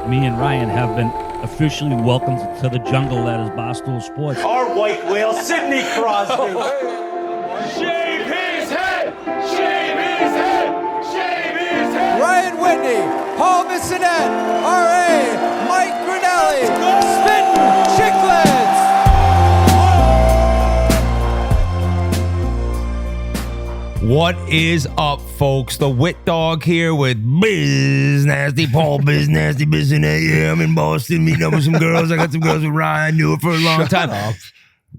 me and Ryan have been officially welcomed to the jungle that is Barstool Sports. Our white whale, Sidney Crosby. Shave his head! Shave his head! Shave his head! Ryan Whitney, Paul Bissonette, R.A., Mike Grinelli, Spittin Chiclets. What is up, folks? The Whit Dog here with Biz Nasty, Paul Biz Nasty, Bissonette. Yeah, I'm in Boston meeting up with some girls. I got some girls with Ryan. I knew it for a long time.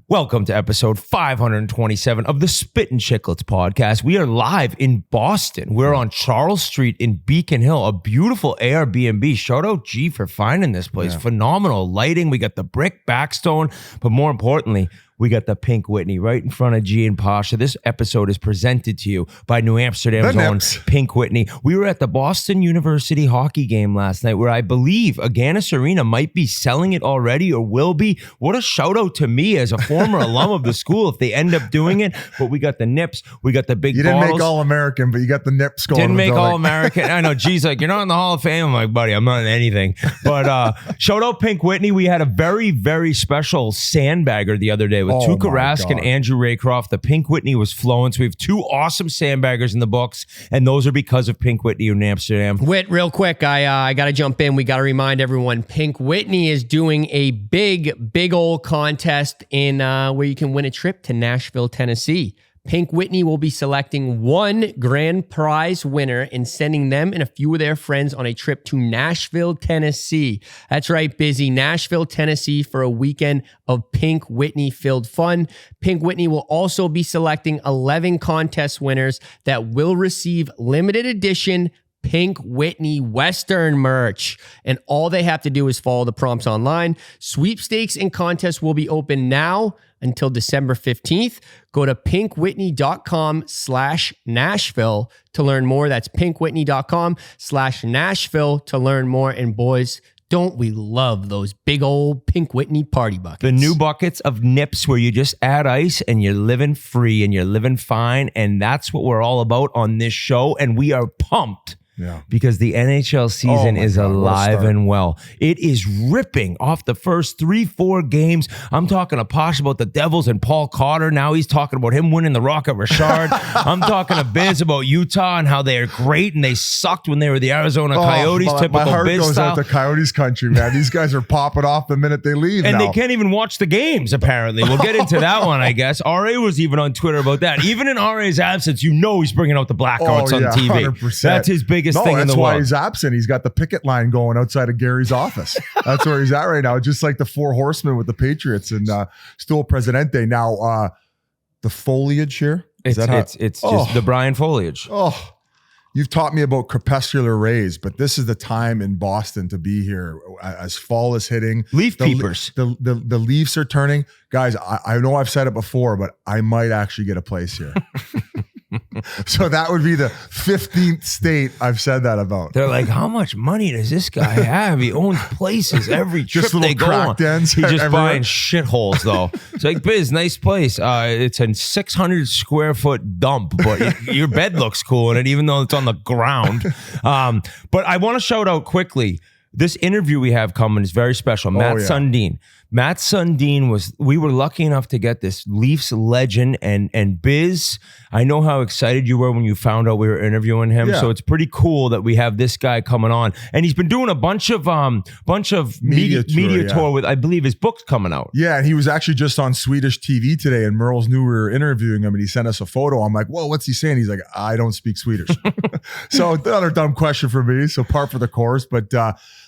Welcome to episode 527 of the Spittin Chiclets podcast. We are live in Boston. We're on Charles Street in Beacon Hill, a beautiful Airbnb. Shout out G for finding this place. Yeah. Phenomenal lighting. We got the brick backstone, but more importantly, we got the Pink Whitney right in front of G and Pasha. This episode is presented to you by New Amsterdam's own Pink Whitney. We were at the Boston University hockey game last night where I believe Agganis Arena might be selling it already or will be. What a shout out to me as a former alum of the school if they end up doing it. But we got the nips. We got the big You bottles. didn't make All-American, but you got the nips going. Didn't make All-American. I know. G's like, you're not in the Hall of Fame. I'm like, buddy, I'm not in anything. But shout out Pink Whitney. We had a very, very special sandbagger the other day with Tuukka Rask and Andrew Raycroft. The Pink Whitney was flowing. So we have two awesome sandbaggers in the books, and those are because of Pink Whitney in Amsterdam. Whit, real quick, I got to jump in. We got to remind everyone, Pink Whitney is doing a big old contest in where you can win a trip to Nashville, Tennessee. Pink Whitney will be selecting one grand prize winner and sending them and a few of their friends on a trip to Nashville, Tennessee. That's right, busy. Nashville, Tennessee for a weekend of Pink Whitney-filled fun. Pink Whitney will also be selecting 11 contest winners that will receive limited edition Pink Whitney Western merch. And all they have to do is follow the prompts online. Sweepstakes and contests will be open now until December 15th. Go to pinkwhitney.com/Nashville to learn more. That's pinkwhitney.com/Nashville to learn more. And boys, don't we love those big old Pink Whitney party buckets? The new buckets of nips where you just add ice and you're living free and you're living fine. And that's what we're all about on this show. And we are pumped. Yeah. Because the NHL season is alive and well. It is ripping off the first 3-4 games. I'm talking to Posh about the Devils and Paul Cotter. Now he's talking about him winning the Rocket Richard. I'm talking to Biz about Utah and how they're great and they sucked when they were the Arizona Coyotes. Typical my heart Biz goes style. out to Coyotes country, man. These guys are popping off the minute they leave and now. they can't even watch the games, apparently. We'll get into that one, I guess. RA was even on Twitter about that. Even in RA's absence, you know he's bringing out the blackouts on TV. 100%. That's his biggest thing in the that's why world. he's absent. He's got the picket line going outside of Gary's office. That's where he's at right now. Just like the Four Horsemen with the Patriots and Stool Presidente. Now, the foliage here. It's just the Brian foliage. Oh, you've taught me about crepuscular rays, but this is the time in Boston to be here as fall is hitting. Leaf peepers. The leaves are turning. Guys, I know I've said it before, but I might actually get a place here. So that would be the 15th state I've said that about. They're like, how much money does this guy have? He owns places every trip they go on. He's just buying shitholes, though. It's like, Biz, nice place. It's a 600 square foot dump, but your bed looks cool in it, even though it's on the ground. But I want to shout out quickly. This interview we have coming is very special. Matt Sundin. Matt Sundin we were lucky enough to get this Leafs legend and Biz. I know how excited you were when you found out we were interviewing him. Yeah. So it's pretty cool that we have this guy coming on. And he's been doing a bunch of media tour with, I believe his book's coming out. Yeah, and he was actually just on Swedish TV today and Merles knew we were interviewing him and he sent us a photo. I'm like, whoa, what's he saying? He's like, I don't speak Swedish. So another dumb question for me. So par for the course. But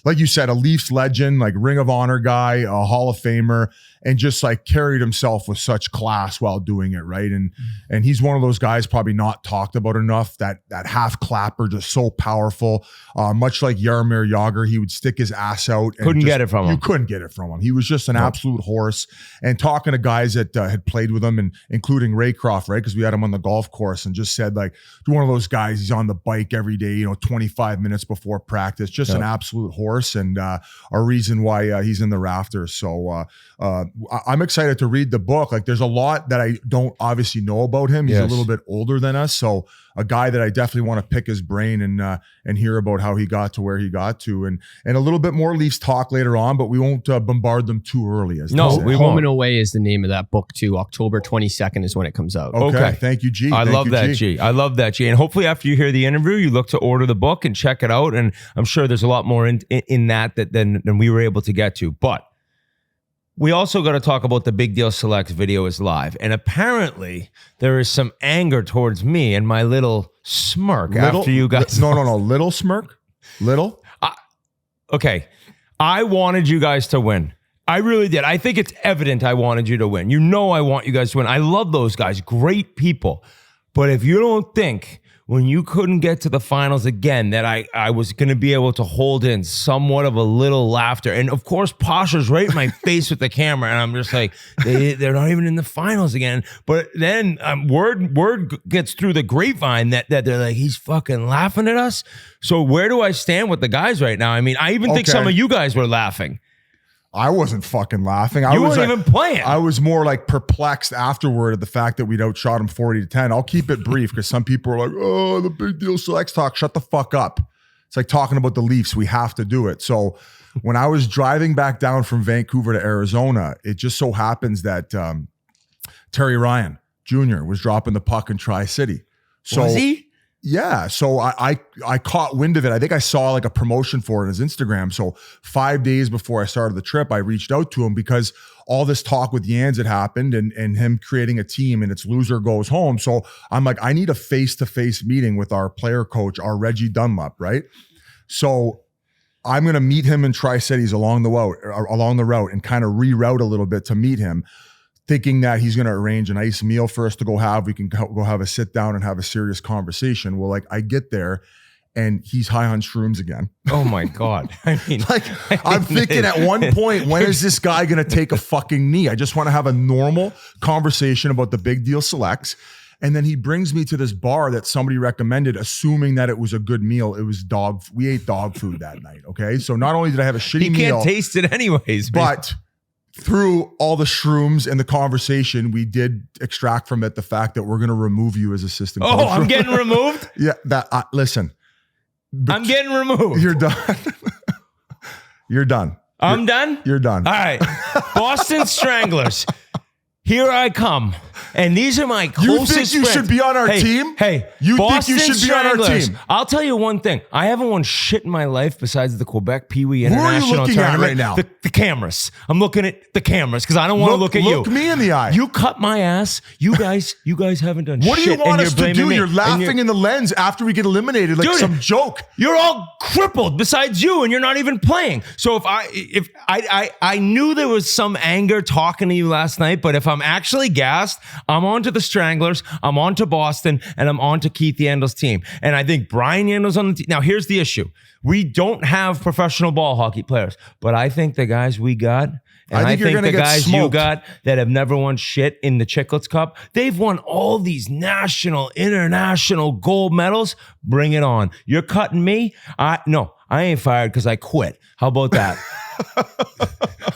like you said, a Leafs legend, like Ring of Honor guy, a Hall of Famer, and just like carried himself with such class while doing it, right? And he's one of those guys probably not talked about enough, that half clapper, just so powerful. Much like Jaromir Jagr, he would stick his ass out. And couldn't get it from him. You couldn't get it from him. He was just an absolute horse. And talking to guys that had played with him, and including Raycroft, right? Because we had him on the golf course, and just said like, one of those guys, he's on the bike every day, 25 minutes before practice, just an absolute horse, and a reason why he's in the rafters. So I'm excited to read the book. Like, there's a lot that I don't obviously know about him. He's a little bit older than us, so a guy that I definitely want to pick his brain and hear about how he got to where he got to, and a little bit more Leafs talk later on. But we won't bombard them too early. As No, we Home and Away is the name of that book too. October 22nd is when it comes out. Okay. Thank you, G. I love that, G. I love that, G. And hopefully after you hear the interview, you look to order the book and check it out. And I'm sure there's a lot more in that than we were able to get to. But we also got to talk about the Big Deal Selects video is live. And apparently there is some anger towards me and my little smirk after you guys. No. Little smirk? Little? Okay. I wanted you guys to win. I really did. I think it's evident I wanted you to win. You know I want you guys to win. I love those guys. Great people. But if you don't think when you couldn't get to the finals again that I was going to be able to hold in somewhat of a little laughter. And of course, Pasha's right in my face with the camera. And I'm just like, they're not even in the finals again. But then word gets through the grapevine that they're like, he's fucking laughing at us. So where do I stand with the guys right now? I mean, I even think some of you guys were laughing. I wasn't fucking laughing. You weren't even playing. I was more like perplexed afterward at the fact that we'd outshot him 40-10. I'll keep it brief because some people are like, oh, the Big Deal Selects talk. Shut the fuck up. It's like talking about the Leafs. We have to do it. So when I was driving back down from Vancouver to Arizona, it just so happens that Terry Ryan Jr. was dropping the puck in Tri-City. So, was he? Yeah. So I caught wind of it. I think I saw like a promotion for it on his Instagram. So 5 days before I started the trip, I reached out to him because all this talk with Yans had happened and him creating a team and it's loser goes home. So I'm like, I need a face-to-face meeting with our player coach, our Reggie Dunlop, right? So I'm going to meet him in Tri-Cities along the route and kind of reroute a little bit to meet him, thinking that he's going to arrange a nice meal for us to go have. We can go have a sit down and have a serious conversation. Well, like I get there and he's high on shrooms again. Oh my God. I mean, I'm thinking at one point, when is this guy going to take a fucking knee? I just want to have a normal conversation about the Big Deal Selects. And then he brings me to this bar that somebody recommended, assuming that it was a good meal. It was we ate dog food that night. Okay. So not only did I have a shitty meal. You can't taste it anyways. But through all the shrooms and the conversation, we did extract from it the fact that we're going to remove you as assistant coach. Oh, I'm getting removed? Yeah. Listen. I'm getting removed. You're done. You're done. I'm done? You're done. All right. Boston Stranglers. Here I come. And these are my closest friends. You think you should be on our team? Hey, you Boston think you should be on our team? I'll tell you one thing. I haven't won shit in my life besides the Quebec Pee Wee International Tournament. Who are you looking at right now? The cameras. I'm looking at the cameras because I don't want to look at you. Look me in the eye. You cut my ass. You guys haven't done shit. What do you want us to do? Me. You're laughing in the lens after we get eliminated like some joke. You're all crippled besides you, and you're not even playing. So if I knew there was some anger talking to you last night, but if I'm actually gassed, I'm on to the Stranglers, I'm on to Boston, and I'm on to Keith Yandel's team. And I think Brian Yandel's on the team. Now, here's the issue. We don't have professional ball hockey players, but I think the guys we got, and I think the guys you got that have never won shit in the Chiclets Cup, they've won all these national, international gold medals. Bring it on. You're cutting me? No, I ain't fired because I quit. How about that?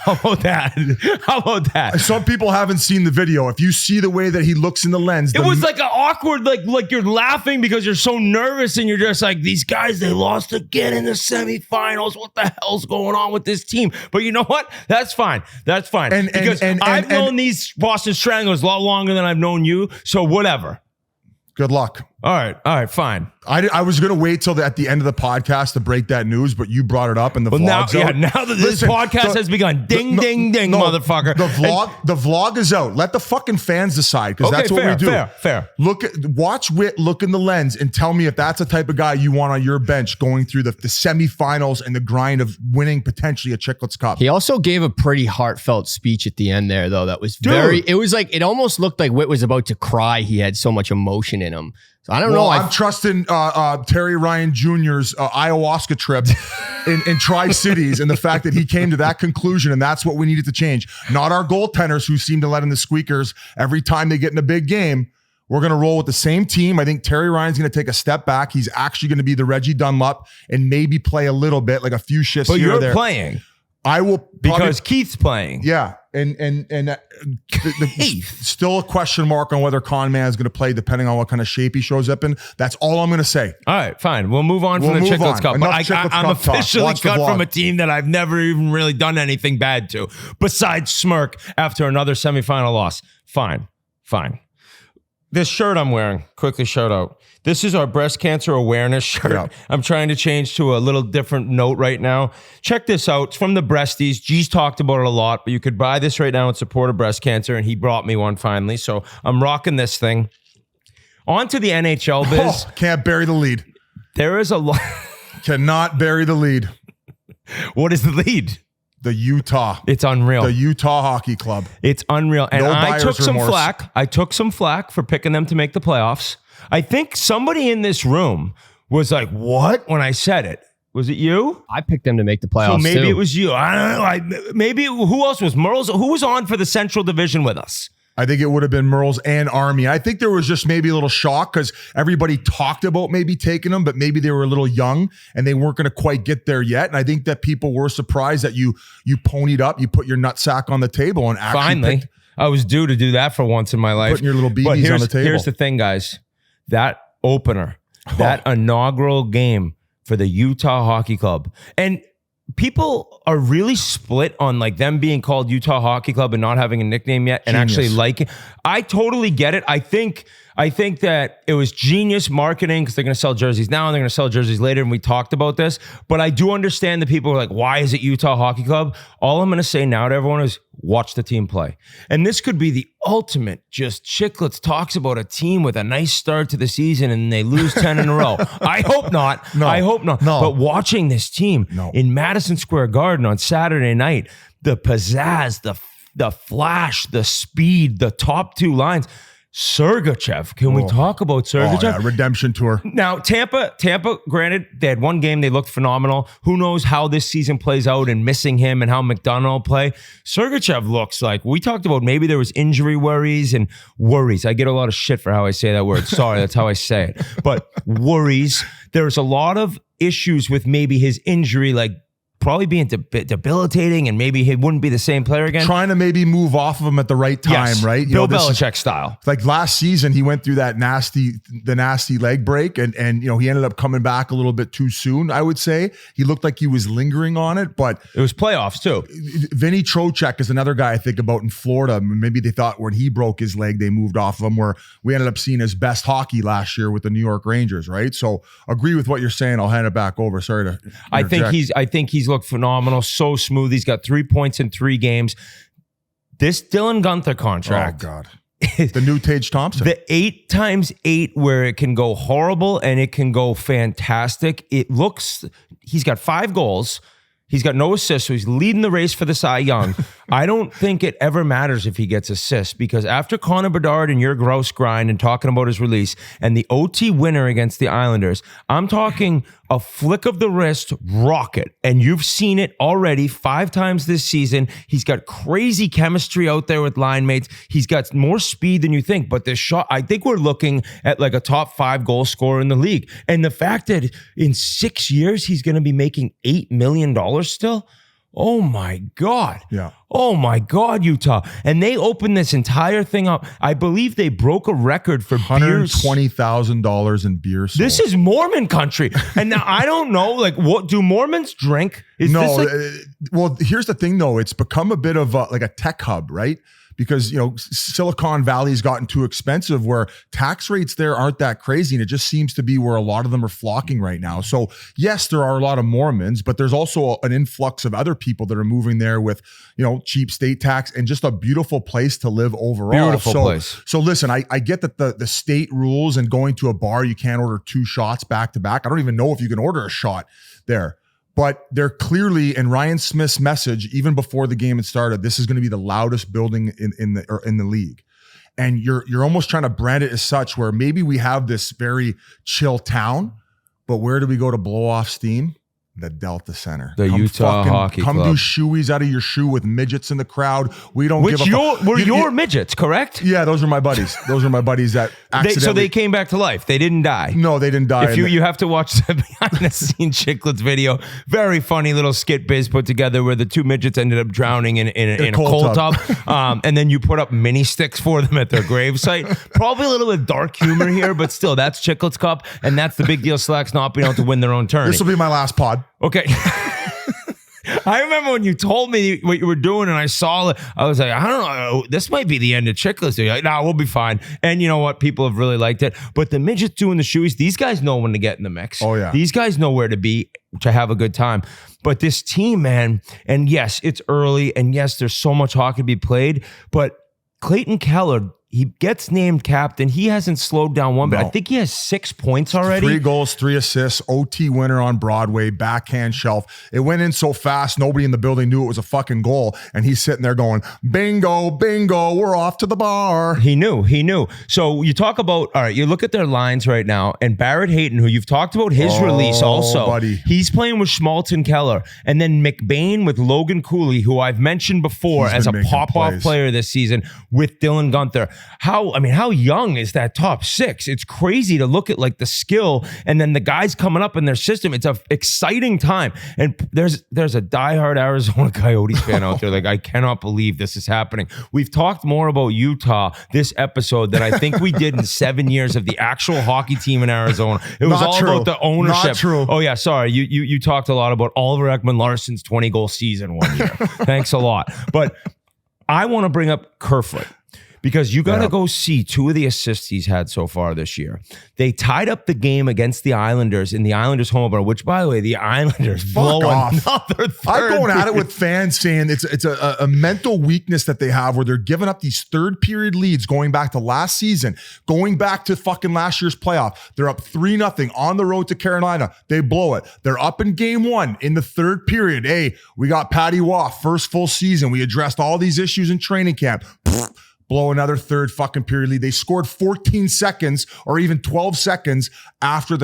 How about that? How about that? Some people haven't seen the video. If you see the way that he looks in the lens, it was like an awkward, like you're laughing because you're so nervous and you're just like, these guys, they lost again in the semifinals. What the hell's going on with this team? But you know what? That's fine. That's fine. Because I've known these Boston Stranglers a lot longer than I've known you. So whatever. Good luck. All right, fine. I was going to wait till at the end of the podcast to break that news, but you brought it up in the vlog's out. Now that this podcast has begun, ding, motherfucker. The vlog is out. Let the fucking fans decide because that's what we do. Fair. Watch Whit look in the lens and tell me if that's the type of guy you want on your bench going through the semifinals and the grind of winning potentially a Chiclets Cup. He also gave a pretty heartfelt speech at the end there, though. That was it was like, it almost looked like Whit was about to cry. He had so much emotion in him. So I don't know. I'm trusting Terry Ryan Jr.'s ayahuasca trip in Tri-Cities and the fact that he came to that conclusion, and that's what we needed to change. Not our goaltenders who seem to let in the squeakers every time they get in a big game. We're going to roll with the same team. I think Terry Ryan's going to take a step back. He's actually going to be the Reggie Dunlop and maybe play a little bit, like a few shifts here or there. But you're playing. I will because Keith's playing. Yeah, and still a question mark on whether Conman is going to play, depending on what kind of shape he shows up in. That's all I'm going to say. All right, fine. We'll move on from the Chiclets Cup. But I'm officially cut from a team that I've never even really done anything bad to, besides smirk after another semifinal loss. Fine. This shirt I'm wearing, quickly shout out. This is our breast cancer awareness shirt. Yeah. I'm trying to change to a little different note right now. Check this out. It's from the Breasties. G's talked about it a lot, but you could buy this right now in support of breast cancer, and he brought me one finally. So I'm rocking this thing. On to the NHL biz. Can't bury the lead. There is a lot. Cannot bury the lead. What is the lead? The Utah. It's unreal. The Utah Hockey Club. It's unreal. And I took some flack. I took some flack for picking them to make the playoffs. I think somebody in this room was like, what? When I said it. Was it you? I picked them to make the playoffs. So maybe it was you. I don't know. Maybe who else was Merle's? Who was on for the Central Division with us? I think it would have been Merle's and Army. I think there was just maybe a little shock because everybody talked about maybe taking them, but maybe they were a little young and they weren't going to quite get there yet. And I think that people were surprised that you ponied up, you put your nutsack on the table and actually finally. I was due to do that for once in my life. Putting your little BBs on the table. Here's the thing, guys. That opener, that inaugural game for the Utah Hockey Club. And people are really split on like them being called Utah Hockey Club and not having a nickname yet and actually liking. I totally get it. I think that it was genius marketing because they're going to sell jerseys now and they're going to sell jerseys later. And we talked about this, but I do understand that people are like, why is it Utah Hockey Club? All I'm going to say now to everyone is watch the team play. And this could be the ultimate just Chiclets talks about a team with a nice start to the season and they lose 10 in a row. I hope not. I hope not. No. But watching this team in Madison Square Garden on Saturday night, the pizzazz, the flash, the speed, the top two lines. Sergachev. Can we talk about Sergachev? Yeah, redemption tour. Now, Tampa, granted, they had one game. They looked phenomenal. Who knows how this season plays out and missing him and how McDonough will play. Sergachev looks like, we talked about maybe there was injury worries and worries. I get a lot of shit for how I say that word. Sorry, that's how I say it. But worries. There's a lot of issues with maybe his injury, like probably being debilitating and maybe he wouldn't be the same player again. Trying to maybe move off of him at the right time, right? Bill Belichick style. Like last season, he went through that nasty leg break and he ended up coming back a little bit too soon, I would say. He looked like he was lingering on it, but it was playoffs too. Vinny Trocheck is another guy I think about in Florida. Maybe they thought when he broke his leg, they moved off of him, where we ended up seeing his best hockey last year with the New York Rangers, right? So agree with what you're saying. I'll hand it back over. Sorry to interject. I think he's looked phenomenal, so smooth. He's got 3 points in 3 games. This Dylan Guenther contract. Oh, God. The new Tage Thompson. The 8x8 where it can go horrible and it can go fantastic. He's got 5 goals. He's got no assists, so he's leading the race for the Cy Young. I don't think it ever matters if he gets assists because after Connor Bedard and your gross grind and talking about his release and the OT winner against the Islanders, I'm talking a flick of the wrist rocket. And you've seen it already 5 times this season. He's got crazy chemistry out there with line mates. He's got more speed than you think. But this shot, I think we're looking at like a top 5 goal scorer in the league. And the fact that in 6 years, he's going to be making $8 million still. Oh my God. Yeah. Oh my God, Utah. And they opened this entire thing up. I believe they broke a record for $120,000 in beer sold. This is Mormon country. And now I don't know, like, what do Mormons drink? Well, here's the thing though. It's become a bit of like a tech hub, right? Because, Silicon Valley's gotten too expensive where tax rates there aren't that crazy. And it just seems to be where a lot of them are flocking right now. So yes, there are a lot of Mormons, but there's also an influx of other people that are moving there with, cheap state tax and just a beautiful place to live overall. Beautiful place. So listen, I get that the state rules and going to a bar, you can't order 2 shots back to back. I don't even know if you can order a shot there. But they're clearly, and Ryan Smith's message, even before the game had started, this is going to be the loudest building in the league. And you're almost trying to brand it as such where maybe we have this very chill town, but where do we go to blow off steam? The Delta Center. The Utah Hockey Come Club. do shoeies out of your shoe with midgets in the crowd. We don't give a fuck. Were your midgets, correct? Yeah, those are my buddies. Those are my buddies that accidentally. So they came back to life. They didn't die. No, they didn't die. If you have to watch the behind the scenes Chiclets video, very funny little skit Biz put together where the two midgets ended up drowning in a cold tub. And then you put up mini sticks for them at their gravesite. Probably a little bit of dark humor here, but still, that's Chiclets Cup, and that's the big deal. Slacks not being able to win their own tourney. This will be my last pod. Okay. I remember when you told me what you were doing and I saw it, I was like, I don't know, this might be the end of Chiclets. You're like, nah, we'll be fine. And you know what? People have really liked it. But the midgets doing the shoeies, these guys know when to get in the mix. Oh, yeah. These guys know where to be to have a good time. But this team, man, and yes, it's early, and yes, there's so much hockey to be played, but Clayton Keller, he gets named captain. He hasn't slowed down one bit. I think he has 6 points already. 3 goals, 3 assists, OT winner on Broadway, backhand shelf. It went in so fast, nobody in the building knew it was a fucking goal. And he's sitting there going, bingo, bingo, we're off to the bar. He knew. So you talk about, all right, you look at their lines right now, and Barrett Hayton, who you've talked about his release also. Buddy. He's playing with Schmaltz and Keller. And then McBain with Logan Cooley, who I've mentioned before as a pop-off player this season with Dylan Gunther. How young is that top 6? It's crazy to look at like the skill and then the guys coming up in their system. It's an exciting time. And there's a diehard Arizona Coyotes fan out there. Like, I cannot believe this is happening. We've talked more about Utah this episode than I think we did in 7 years of the actual hockey team in Arizona. It was all about the ownership. Not true. Oh yeah, sorry. You talked a lot about Oliver Ekman-Larsson's 20-goal season one year. Thanks a lot. But I want to bring up Kerfoot, because you got to go see 2 of the assists he's had so far this year. They tied up the game against the Islanders in the Islanders home opener, which, by the way, the Islanders blow another third. I'm going at it with fans saying it's a mental weakness that they have where they're giving up these third period leads going back to last season, going back to fucking last year's playoff. They're up 3-0 on the road to Carolina. They blow it. They're up in game 1 in the third period. Hey, we got Patty Waugh, first full season. We addressed all these issues in training camp. Blow another third fucking period lead. They scored 14 seconds or even 12 seconds after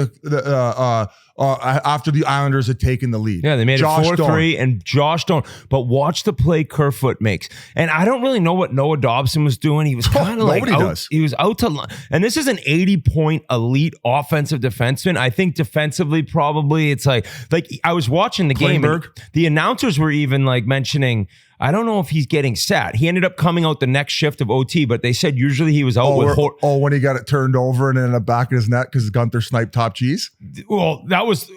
after the Islanders had taken the lead. Yeah, they made it 4-3, and Josh Doan. But watch the play Kerfoot makes. And I don't really know what Noah Dobson was doing. He was kind of like he was out to, and this is an 80-point elite offensive defenseman. I think defensively, probably it's like I was watching the game. The announcers were even like mentioning, I don't know if he's getting sat. He ended up coming out the next shift of OT, but they said usually he was out when he got it turned over and ended up back in his net because Gunther sniped top cheese. Well, that was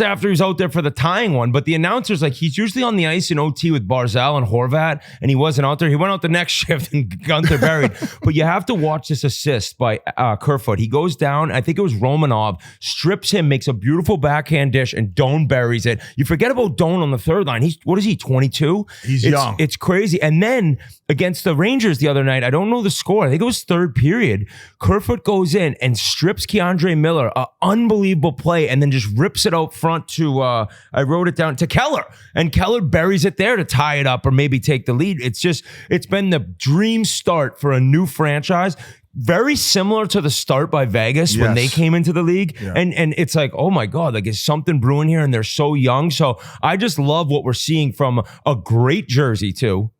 after he was out there for the tying one. But the announcer's like, he's usually on the ice in OT with Barzal and Horvat, and he wasn't out there. He went out the next shift and Gunther buried. But you have to watch this assist by Kerfoot. He goes down, I think it was Romanov, strips him, makes a beautiful backhand dish, and Doan buries it. You forget about Doan on the third line. What is he, 22? He's young. It's crazy. And then against the Rangers the other night, I don't know the score. I think it was third period. Kerfoot goes in and strips Keandre Miller, an unbelievable play, and then just rips it out front to, I wrote it down, to Keller. And Keller buries it there to tie it up or maybe take the lead. It's been the dream start for a new franchise. Very similar to the start by Vegas when they came into the league. Yeah. And it's like, oh my God, like, is something brewing here? And they're so young. So I just love what we're seeing from a great jersey too.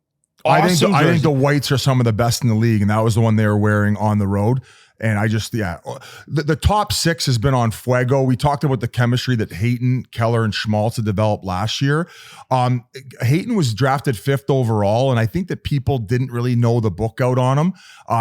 I think the whites are some of the best in the league. And that was the one they were wearing on the road. And I just, the top 6 has been on fuego. We talked about the chemistry that Hayton, Keller, and Schmaltz had developed last year. Hayton was drafted 5th overall, and I think that people didn't really know the book out on him.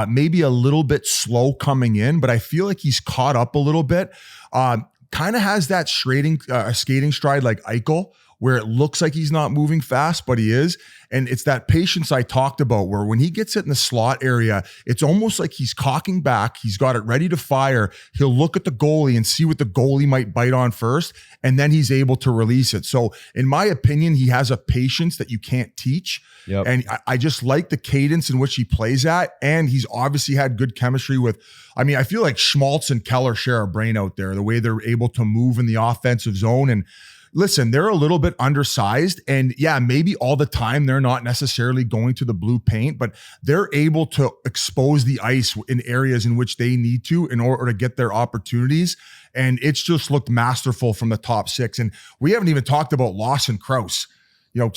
Maybe a little bit slow coming in, but I feel like he's caught up a little bit. Kind of has that skating stride like Eichel, where it looks like he's not moving fast, but he is. And it's that patience I talked about where when he gets it in the slot area, it's almost like he's cocking back. He's got it ready to fire. He'll look at the goalie and see what the goalie might bite on first, and then he's able to release it. So in my opinion, he has a patience that you can't teach. Yep. And I just like the cadence in which he plays at. And he's obviously had good chemistry with, I feel like Schmaltz and Keller share a brain out there, the way they're able to move in the offensive zone. And listen, they're a little bit undersized, and yeah, maybe all the time they're not necessarily going to the blue paint, but they're able to expose the ice in areas in which they need to in order to get their opportunities. And it's just looked masterful from the top six. And we haven't even talked about Lawson Krause. 6'4",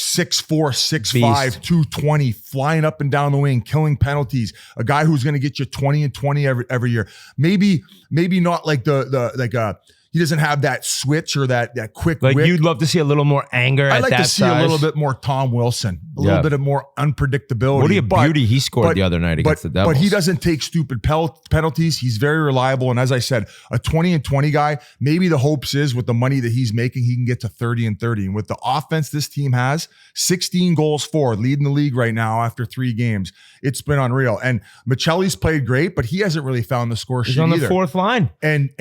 6'5", 220, flying up and down the wing, killing penalties. A guy who's going to get you 20 and 20 every year. Maybe not like he doesn't have that switch or that quick Like whip. you'd love to see a little more anger. I like at that to see size. a little bit more Tom Wilson, a little bit of more unpredictability. What a beauty he scored the other night against the Devils. But he doesn't take stupid penalties. He's very reliable. And as I said, a 20 and 20 guy, maybe the hopes is with the money that he's making, he can get to 30 and 30. And with the offense this team has, 16 goals for, leading the league right now after 3 games. It's been unreal. And Michelli's played great, but he hasn't really found the score sheet He's on the either. fourth line. And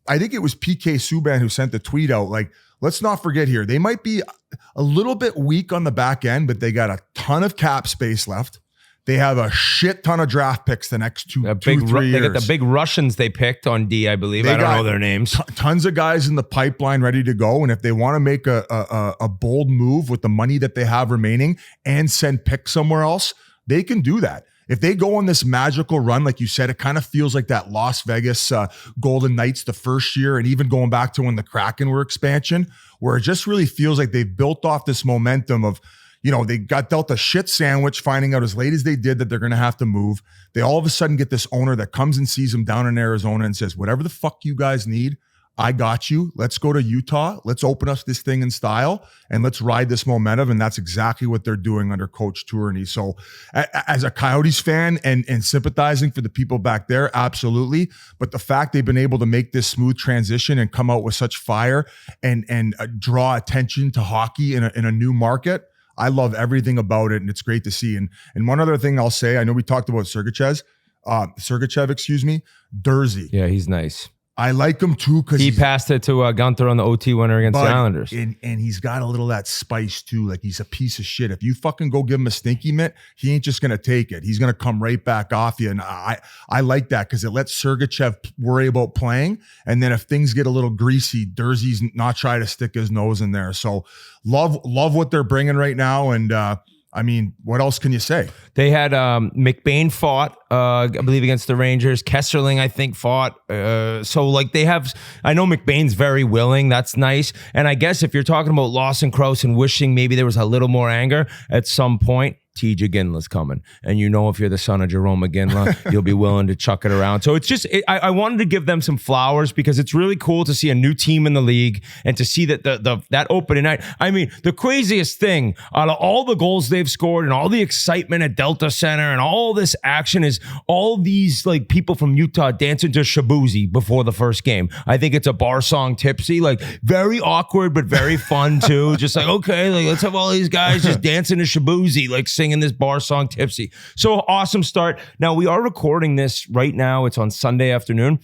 I think it was PK Subban who sent the tweet out. Like, let's not forget here, they might be a little bit weak on the back end, but they got a ton of cap space left. They have a shit ton of draft picks the next 3 years. They got the big Russians they picked on D, I believe. I don't know their names. Tons of guys in the pipeline ready to go. And if they want to make a bold move with the money that they have remaining and send picks somewhere else, they can do that. If they go on this magical run, like you said, it kind of feels like that Las Vegas Golden Knights the first year, and even going back to when the Kraken were expansion, where it just really feels like they've built off this momentum of, they got dealt a shit sandwich, finding out as late as they did that they're going to have to move. They all of a sudden get this owner that comes and sees them down in Arizona and says, whatever the fuck you guys need, I got you. Let's go to Utah. Let's open up this thing in style and let's ride this momentum. And that's exactly what they're doing under Coach Tourney. So as a Coyotes fan and sympathizing for the people back there, absolutely. But the fact they've been able to make this smooth transition and come out with such fire and draw attention to hockey in a new market, I love everything about it. And it's great to see. And one other thing I'll say, I know we talked about Sergachev, Dursey. Yeah, he's nice. I like him too because he passed it to Gunther on the OT winner against the Islanders. And he's got a little of that spice too. Like, he's a piece of shit. If you fucking go give him a stinky mitt, he ain't just going to take it. He's going to come right back off you. And I like that because it lets Sergachev worry about playing. And then if things get a little greasy, Dursey's not trying to stick his nose in there. So love what they're bringing right now. And what else can you say? They had McBain fought, I believe, against the Rangers. Kesserling, I think, fought. I know McBain's very willing. That's nice. And I guess if you're talking about Lawson Krause and wishing maybe there was a little more anger at some point, TJ Ginla's coming. And if you're the son of Jerome Ginla, you'll be willing to chuck it around. So it's just, I wanted to give them some flowers because it's really cool to see a new team in the league and to see that that opening night. I mean, the craziest thing out of all the goals they've scored and all the excitement at Delta Center and all this action is all these like people from Utah dancing to Shabuzi before the first game. I think it's a bar song tipsy, like very awkward, but very fun too. Just like, okay, like let's have all these guys just dancing to Shabuzi, like singing this bar song tipsy. So awesome start. Now we are recording this right now. It's on Sunday afternoon.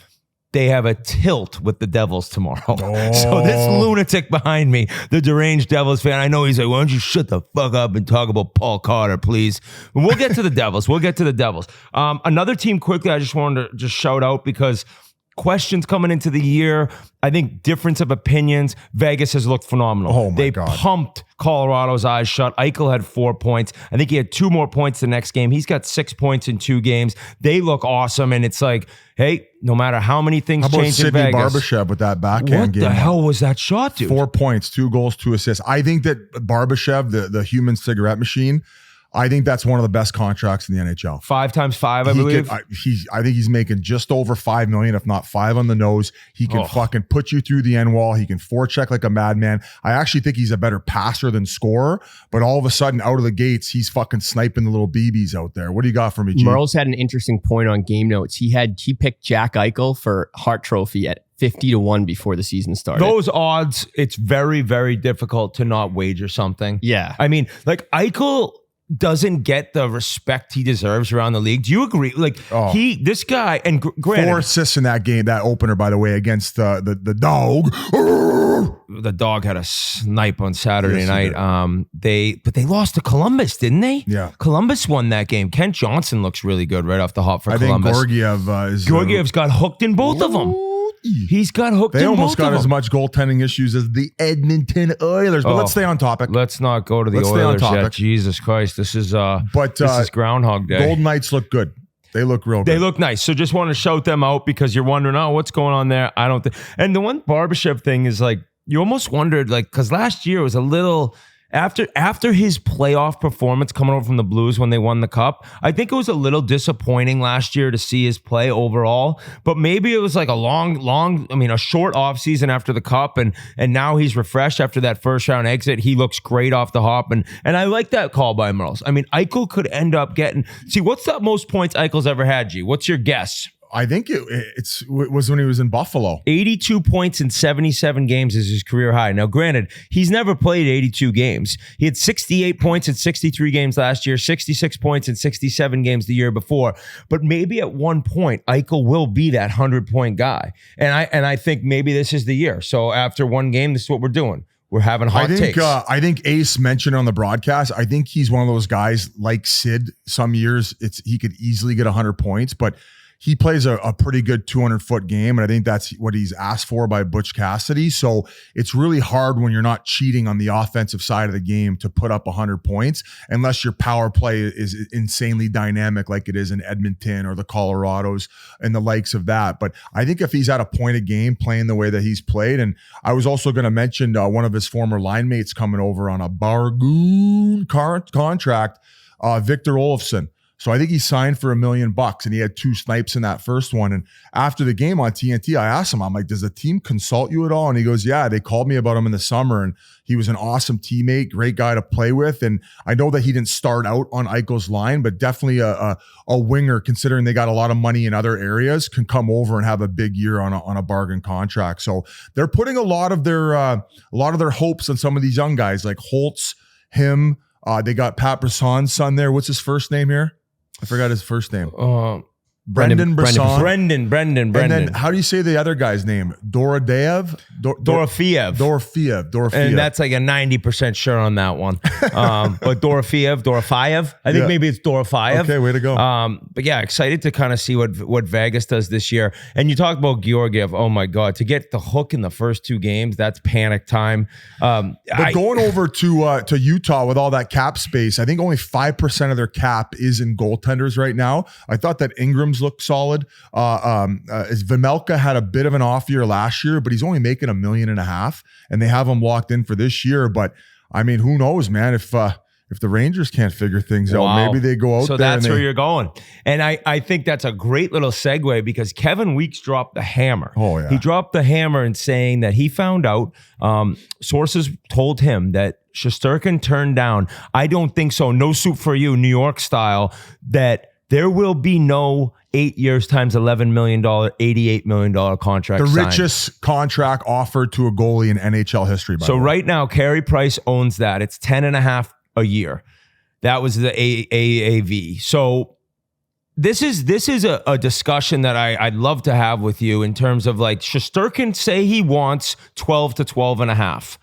They have a tilt with the Devils tomorrow. Oh. So this lunatic behind me, the deranged Devils fan, I know he's like, why don't you shut the fuck up and talk about Paul Carter, please? And we'll get to the Devils. Another team quickly I just wanted to just shout out because questions coming into the year. I think difference of opinions. Vegas has looked phenomenal. Oh my God. They pumped Colorado's eyes shut. Eichel had 4 points. I think he had 2 more points the next game. He's got 6 points in 2 games. They look awesome. And it's like, hey, no matter how many things change in Vegas. Barbashev with that backhand game? What the hell was that shot, dude? 4 points, 2 goals, 2 assists. I think that Barbashev, the human cigarette machine, I think that's one of the best contracts in the NHL. 5 times 5, I believe. I think he's making just over $5 million, if not 5 on the nose. He can fucking put you through the end wall. He can forecheck like a madman. I actually think he's a better passer than scorer, but all of a sudden out of the gates, he's fucking sniping the little BBs out there. What do you got for me, G? Merle's had an interesting point on game notes. He picked Jack Eichel for Hart Trophy at 50-1 before the season started. Those odds, it's very, very difficult to not wager something. Yeah. I mean, like Eichel doesn't get the respect he deserves around the league. Do you agree? Like this guy, and granted, 4 assists in that game, that opener, by the way, against the dog. The dog had a snipe on Saturday night. But they lost to Columbus, didn't they? Yeah. Columbus won that game. Kent Johnson looks really good right off the hop for Columbus. I think Georgiev's got hooked in both of them. He's got hooked They in almost both got of as them. much goaltending issues as the Edmonton Oilers. But let's stay on topic. Let's not go to the Let's stay on Oilers yet. topic. Jesus Christ, this is But Groundhog Day. Golden Knights look good. They look real good. They look nice. So just want to shout them out because you're wondering, oh, what's going on there? I don't think. And the one Barbashev thing is like, you almost wondered, like, because last year was a little after his playoff performance coming over from the Blues when they won the Cup. I think it was a little disappointing last year to see his play overall. But maybe it was like a a short offseason after the Cup, and now he's refreshed after that first round exit. He looks great off the hop, and I like that call by Merles. I mean, Eichel could end up getting. See, what's the most points Eichel's ever had? G, what's your guess? I think it was when he was in Buffalo. 82 points in 77 games is his career high. Now, granted, he's never played 82 games. He had 68 points in 63 games last year, 66 points in 67 games the year before. But maybe at one point, Eichel will be that 100-point guy. And I think maybe this is the year. So after one game, this is what we're doing. We're having hot takes. I think Ace mentioned on the broadcast, I think he's one of those guys like Sid. Some years he could easily get 100 points, but he plays a pretty good 200-foot game, and I think that's what he's asked for by Butch Cassidy. So it's really hard when you're not cheating on the offensive side of the game to put up 100 points unless your power play is insanely dynamic like it is in Edmonton or the Colorados and the likes of that. But I think if he's at a point a game playing the way that he's played, and I was also going to mention one of his former line mates coming over on a bargain contract, Victor Olofsson. So I think he signed for $1 million, and he had 2 snipes in that first one. And after the game on TNT, I asked him, I'm like, does the team consult you at all? And he goes, yeah, they called me about him in the summer, and he was an awesome teammate, great guy to play with. And I know that he didn't start out on Eichel's line, but definitely a winger, considering they got a lot of money in other areas, can come over and have a big year on a bargain contract. So they're putting a lot of their hopes on some of these young guys like Holtz, him. They got Pat Brisson's son there. What's his first name here? I forgot his first name. Brendan Brisson. Brendan. And then how do you say the other guy's name? Dorofeev? Dorofeev. And that's like a 90% sure on that one. But Dorofeev. I think maybe it's Dorofeev. Okay, way to go. But yeah, excited to kind of see what Vegas does this year. And you talk about Georgiev. Oh my God, to get the hook in the first 2 games, that's panic time. But going over to Utah with all that cap space, I think only 5% of their cap is in goaltenders right now. I thought that Ingram's look solid. Vemelka had a bit of an off year last year, but he's only making $1.5 million, and they have him locked in for this year. But I mean, who knows, man? If the Rangers can't figure things out, maybe they go out so there. So that's where you're going. And I think that's a great little segue because Kevin Weeks dropped the hammer. Oh, yeah. He dropped the hammer in saying that he found out, sources told him that Shesterkin turned down. I don't think so. No soup for you, New York style, that there will be no 8 years times $11 million, $88 million contract. The signed. richest contract offered to a goalie in NHL history. So right now, Carey Price owns that. It's 10.5 a year. That was the AAV. So this is a discussion that I'd love to have with you in terms of like Shesterkin say he wants 12 to 12.5.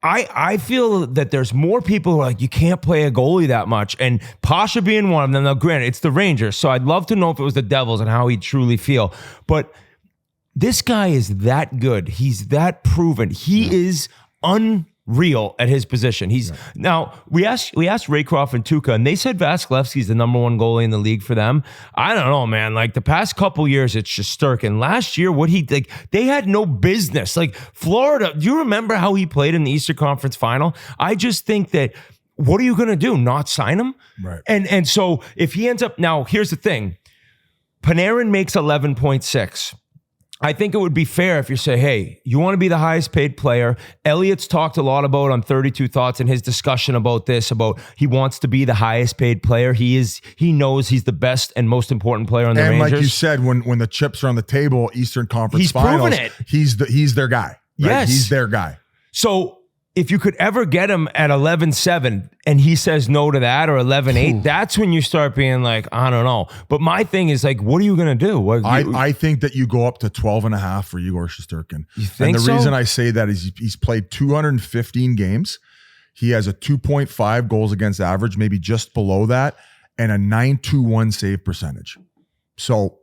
I feel that there's more people who are like, you can't play a goalie that much. And Pasha being one of them. Now, granted, it's the Rangers. So I'd love to know if it was the Devils and how he'd truly feel. But this guy is that good. He's that proven. He is unreal at his position. Now we asked Raycroft and Tuca, and they said Vasilevsky's the number 1 goalie in the league for them. I don't know, man. Like the past couple years, it's Shesterkin. Last year, they had no business. Like Florida, do you remember how he played in the Eastern Conference Final? I just think that what are you going to do? Not sign him? Right. And so if he ends up now, here's the thing: Panarin makes 11.6. I think it would be fair if you say, hey, you want to be the highest paid player. Elliott's talked a lot about on 32 Thoughts in his discussion about this, about he wants to be the highest paid player. He knows he's the best and most important player on the Rangers. And like you said, when the chips are on the table, Eastern Conference Finals, proven it. He's their guy. Right? Yes. He's their guy. So if you could ever get him at 11.7 and he says no to that, or 11.8, that's when you start being like, I don't know. But my thing is like, what are you going to do? I think that you go up to 12.5 for Igor Shesterkin. You think and the so? reason I say that is he's played 215 games. He has a 2.5 goals against average, maybe just below that, and a .921 save percentage. So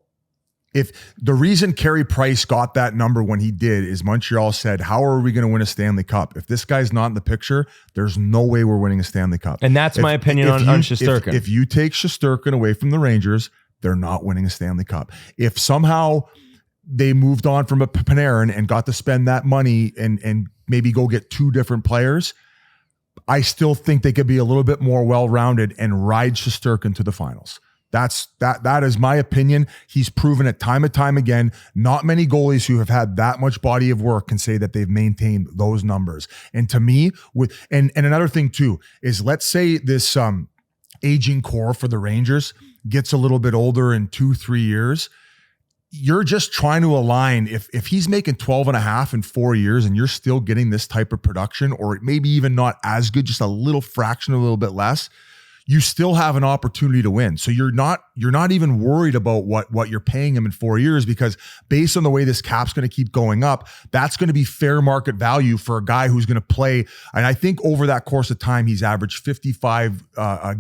if the reason Carey Price got that number when he did is Montreal said, how are we going to win a Stanley Cup? If this guy's not in the picture, there's no way we're winning a Stanley Cup. And that's my opinion on Shesterkin. If you take Shesterkin away from the Rangers, they're not winning a Stanley Cup. If somehow they moved on from a Panarin and got to spend that money and maybe go get 2 different players, I still think they could be a little bit more well-rounded and ride Shesterkin to the finals. That is my opinion. He's proven it time and time again. Not many goalies who have had that much body of work can say that they've maintained those numbers. And to me, and another thing too is, let's say this aging core for the Rangers gets a little bit older in 2-3 years. You're just trying to align. If he's making 12.5 in 4 years and you're still getting this type of production, or maybe even not as good, just a little fraction, a little bit less, you still have an opportunity to win. So you're not even worried about what you're paying him in 4 years, because based on the way this cap's going to keep going up, that's going to be fair market value for a guy who's going to play. And I think over that course of time, he's averaged 55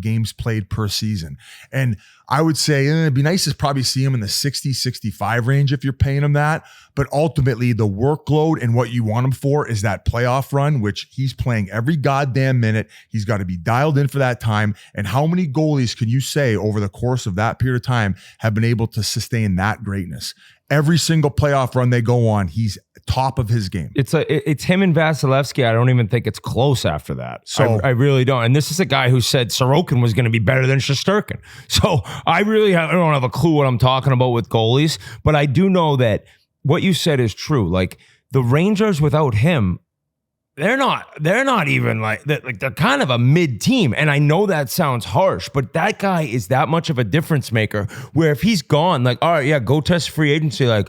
games played per season. And I would say it'd be nice to probably see him in the 60, 65 range if you're paying him that. But ultimately, the workload and what you want him for is that playoff run, which he's playing every goddamn minute. He's got to be dialed in for that time. And how many goalies can you say over the course of that period of time have been able to sustain that greatness? Every single playoff run they go on, he's top of his game. It's him and Vasilevsky. I don't even think it's close after that. So I really don't. And this is a guy who said Sorokin was going to be better than Shesterkin. So I don't have a clue what I'm talking about with goalies, but I do know that what you said is true. Like, the Rangers without him, they're not even they're kind of a mid team. And I know that sounds harsh, but that guy is that much of a difference maker, where if he's gone, like, all right, yeah, go test free agency. Like,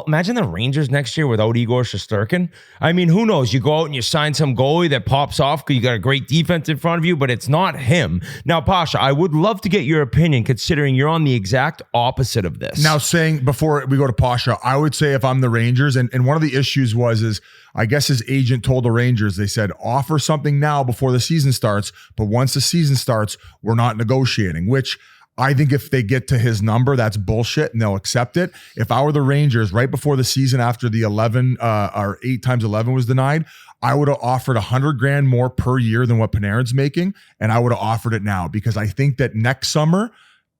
imagine the Rangers next year without Igor Shesterkin. I mean, who knows? You go out and you sign some goalie that pops off because you got a great defense in front of you, but it's not him. Now, Pasha, I would love to get your opinion, considering you're on the exact opposite of this. Now, saying before we go to Pasha, I would say if I'm the Rangers, and one of the issues is I guess his agent told the Rangers, they said, offer something now before the season starts, but once the season starts, we're not negotiating, which I think if they get to his number, that's bullshit and they'll accept it. If I were the Rangers right before the season, after the 11 or 8 times 11 was denied, I would have offered $100,000 more per year than what Panarin's making. And I would have offered it now, because I think that next summer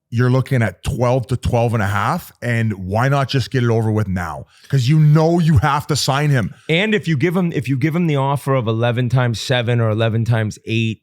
you're looking at 12 to 12.5. And why not just get it over with now? Because you have to sign him. And if you give him the offer of 11 times 7 or 11 times 8,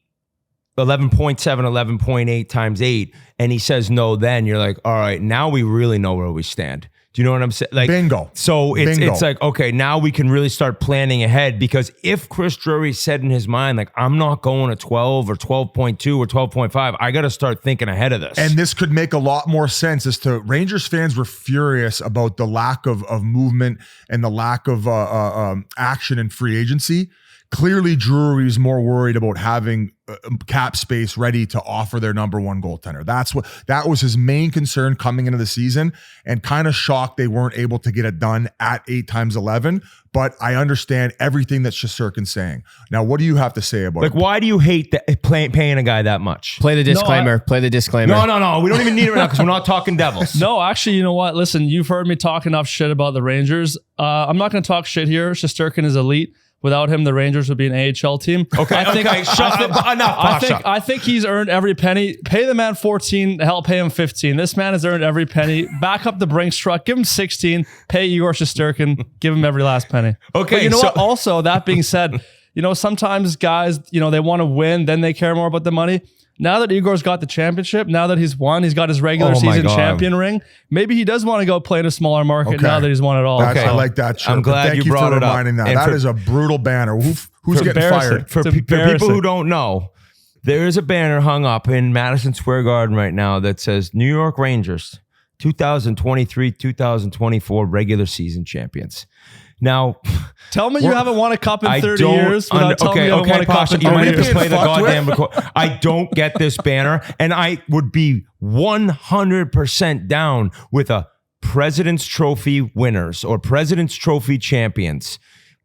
11.7, 11.8 times 8, and he says no, then you're like, all right, now we really know where we stand. Do you know what I'm saying? Like, bingo. So it's like, okay, now we can really start planning ahead, because if Chris Drury said in his mind, like, I'm not going to 12 or 12.2 or 12.5, I got to start thinking ahead of this. And this could make a lot more sense as to Rangers fans were furious about the lack of movement and the lack of action in free agency. Clearly, Drury is more worried about having cap space ready to offer their number one goaltender. That was his main concern coming into the season, and kind of shocked they weren't able to get it done at 8 times 11. But I understand everything that Shesterkin's saying. Now, what do you have to say about it? Like, why do you hate paying a guy that much? Play the disclaimer. Play the disclaimer. No. We don't even need it right now, because we're not talking Devils. No, actually, you know what? Listen, you've heard me talk enough shit about the Rangers. I'm not going to talk shit here. Shesterkin is elite. Without him, the Rangers would be an AHL team. I think he's earned every penny. Pay the man 14, hell, pay him 15. This man has earned every penny. Back up the Brinks truck, give him 16. Pay Igor Shesterkin, give him every last penny. Okay, but you know what? Also, that being said, sometimes guys, they want to win, then they care more about the money. Now that Igor's got the championship, now that he's won, he's got his regular season champion ring. Maybe he does want to go play in a smaller market now that he's won it all. I like that. Sure. I'm glad you brought it up. Reminding that. That is a brutal banner. Who's getting fired? For people who don't know, there is a banner hung up in Madison Square Garden right now that says New York Rangers 2023-2024 regular season champions. Now, tell me you haven't won a cup in 30 years without telling me you haven't won a cup in 30 years. You might have to play the goddamn record. I don't get this banner, and I would be 100% down with a President's Trophy winners or President's Trophy champions.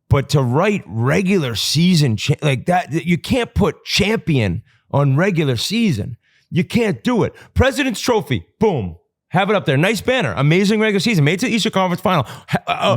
But to write regular season like that, you can't put champion on regular season. You can't do it. President's Trophy, boom. Have it up there. Nice banner. Amazing regular season. Made it to the Eastern Conference Final.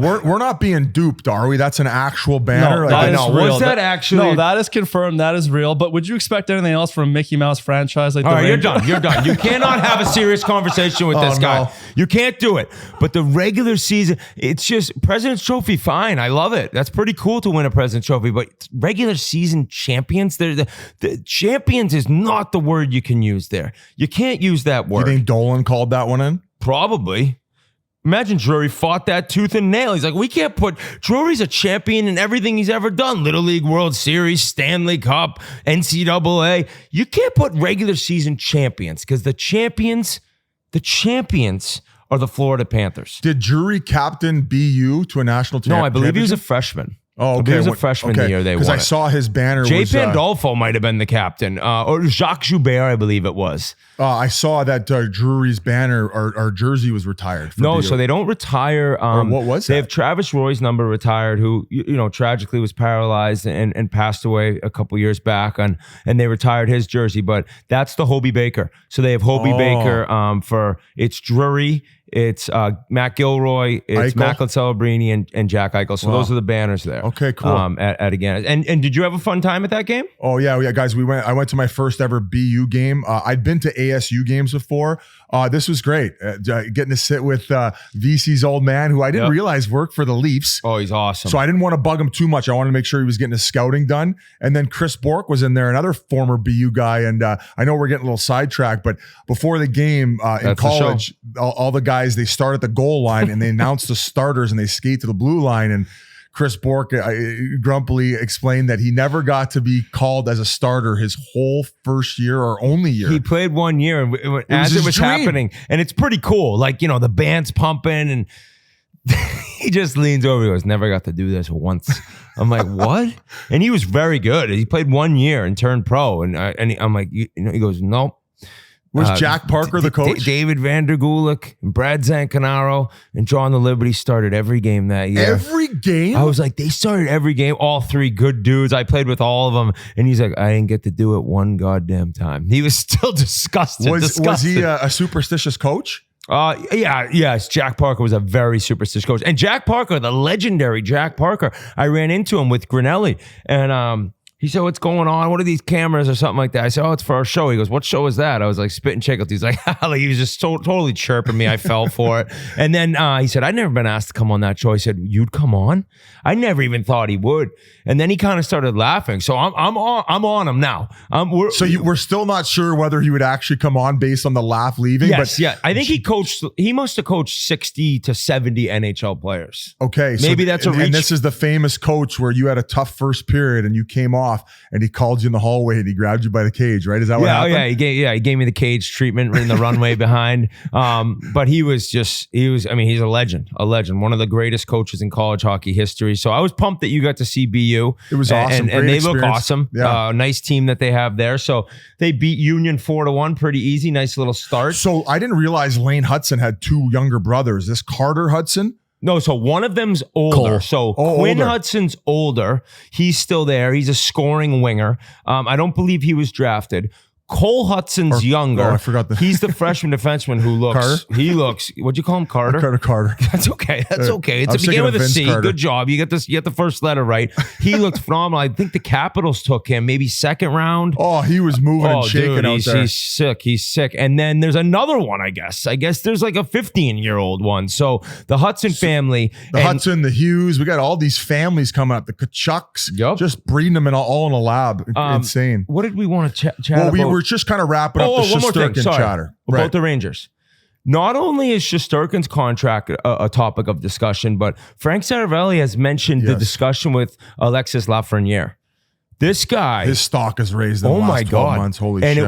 We're not being duped, are we? That's an actual banner. No, that is real. Was that actually? No, that is confirmed. That is real. But would you expect anything else from a Mickey Mouse franchise like All the right, Rangers? you're done. You cannot have a serious conversation with this guy. No. You can't do it. But the regular season, it's just President's Trophy, fine. I love it. That's pretty cool to win a President's Trophy. But regular season champions, the champions is not the word you can use there. You can't use that word. You think Dolan called that one in? Probably. Imagine Drury fought that tooth and nail. He's like, we can't put Drury's a champion in everything he's ever done. Little League, World Series, Stanley Cup, NCAA. You can't put regular season champions because the champions are the Florida Panthers. Did Drury captain BU to a national championship? No, I believe he was a freshman. Oh, I okay. believe he was a freshman the year they won. Because I saw his banner. Jay was, Pandolfo might have been the captain, or Jacques Joubert, I believe it was. I saw that Drury's banner or jersey was retired. No, BU. so they don't retire. What was They that? have Travis Roy's number retired, who tragically was paralyzed and passed away a couple years back, and they retired his jersey. But that's the Hobie Baker. So they have Hobie Baker for it's Drury. It's Matt Gilroy, it's Eichel? Macklin Celebrini, and Jack Eichel. So those are the banners there. Okay, cool. At again, and did you have a fun time at that game? Oh yeah, guys. I went to my first ever BU game. I'd been to ASU games before. This was great. Getting to sit with VC's old man, who I didn't realize worked for the Leafs. Oh, he's awesome. So I didn't want to bug him too much. I wanted to make sure he was getting his scouting done. And then Chris Bork was in there, another former BU guy. And I know we're getting a little sidetracked, but before the game in college, all the guys, they start at the goal line and they announce the starters and they skate to the blue line. And Chris Bork grumpily explained that he never got to be called as a starter his whole first year or only year. He played 1 year as it was happening. And it's pretty cool. Like, the band's pumping and he just leans over and goes, never got to do this once. I'm like, what? And he was very good. He played 1 year and turned pro. And I'm like, he goes, nope. Was Jack Parker the coach? David Vander Gulik and Brad Zancanaro and John the Liberty started every game that year. Every game? I was like, they started every game. All three good dudes. I played with all of them. And he's like, I didn't get to do it one goddamn time. He was still disgusted. Was he a superstitious coach? Yes. Jack Parker was a very superstitious coach. And Jack Parker, the legendary Jack Parker, I ran into him with Grinelli. And he said, what's going on? What are these cameras or something like that? I said, it's for our show. He goes, what show is that? I was like, Spittin Chiclets. He's like, he was just totally chirping me. I fell for it. And then he said, I'd never been asked to come on that show. I said, you'd come on? I never even thought he would. And then he kind of started laughing. So I'm on him now. We're still not sure whether he would actually come on based on the laugh leaving. Yes, yeah. I think he must have coached 60 to 70 NHL players. Okay. Maybe that's a reach. And this is the famous coach where you had a tough first period and you came off and he called you in the hallway and he grabbed you by the cage, right? Is that what happened? He gave me the cage treatment in the runway behind. But he's a legend. One of the greatest coaches in college hockey history. So I was pumped that you got to see BU. It was awesome. And they look experience. awesome. Yeah. Nice team that they have there. So they beat Union 4-1 pretty easy. Nice little start. So I didn't realize Lane Hudson had two younger brothers. This Carter Hudson? No, so one of them's older. Cole. So Quinn older. Hudson's older. He's still there. He's a scoring winger. I don't believe he was drafted. Cole Hudson's younger. Oh, I forgot that. He's the freshman defenseman who looks. Carter? He looks. What'd you call him, Carter? Carter. That's okay. That's okay. It's I a was begin thinking with of a Vince C. Carter. Good job. You get this. You get the first letter right. He looked phenomenal. I think the Capitals took him maybe second round. Oh, he was moving and shaking dude, out there. He's sick. He's sick. And then there's another one, I guess. I guess there's like a 15-year-old one. So the Hudson family. Hudson, the Hughes, we got all these families coming up. The Kachucks, Yep. just breeding them all in a lab. Insane. What did we want to chat Well, about? we were just kind of wrapping up the one more thing. Shesterkin Sorry. chatter. About the Rangers. Not only is Shesterkin's contract a topic of discussion, but Frank Saravelli has mentioned the discussion with Alexis Lafreniere. This guy, His stock has raised in the last 12 months. Holy and shit.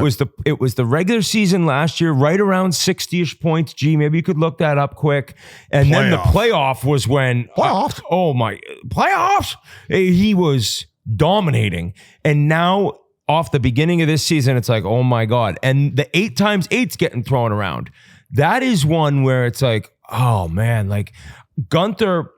it was the regular season last year, right around 60-ish points. Gee, maybe you could look that up quick. And then the playoff was when playoffs. He was dominating. And now off the beginning of this season, it's like, oh my God. And the 8x8's getting thrown around. That is one where it's like, oh man, like Gunther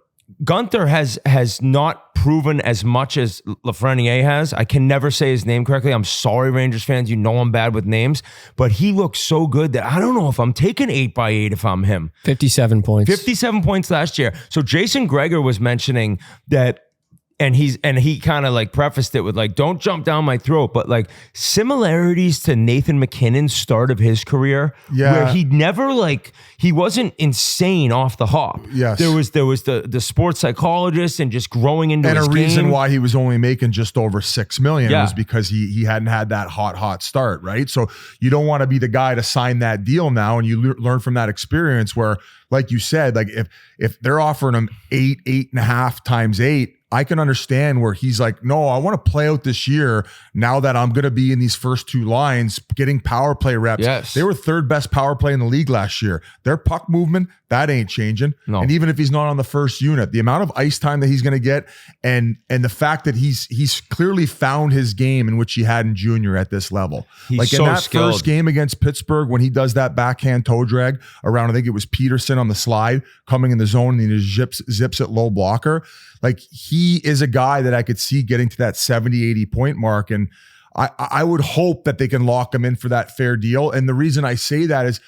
Gunther has not proven as much as Lafreniere has. I can never say his name correctly. I'm sorry, Rangers fans. You know I'm bad with names, but he looks so good that I don't know if I'm taking 8x8 if I'm him. 57 points. 57 points last year. So Jason Gregor was mentioning that, and he kind of like prefaced it with like, don't jump down my throat, but like similarities to Nathan McKinnon's start of his career, where he wasn't insane off the hop. Yes. There was the sports psychologist and just growing into his game. And a reason game. why he was only making just over $6 million Yeah. was because he hadn't had that hot start, right? So you don't want to be the guy to sign that deal now, and you learn from that experience where, like you said, like if they're offering him 8.5 times 8, I can understand where he's like, no, I want to play out this year now that I'm going to be in these first two lines getting power play reps. Yes. They were third best power play in the league last year. Their puck movement, that ain't changing. No. And even if he's not on the first unit, the amount of ice time that he's going to get and the fact that he's clearly found his game in which he had in junior at this level. He's like so in that skilled. first game against Pittsburgh when he does that backhand toe drag around, I think it was Peterson on the slide coming in the zone and he just zips it low blocker. Like he is a guy that I could see getting to that 70, 80 point mark. And I would hope that they can lock him in for that fair deal. And the reason I say that is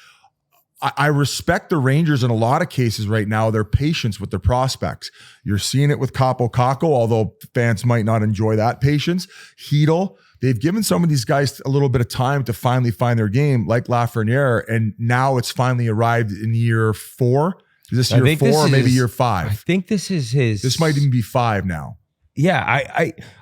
I respect the Rangers in a lot of cases right now, their patience with their prospects. You're seeing it with Capo Caco, although fans might not enjoy that patience. Hedl, they've given some of these guys a little bit of time to finally find their game, like Lafreniere, and now it's finally arrived in year 4. Is this year 4 or maybe year 5? I think this is his. This might even be 5 now. Yeah,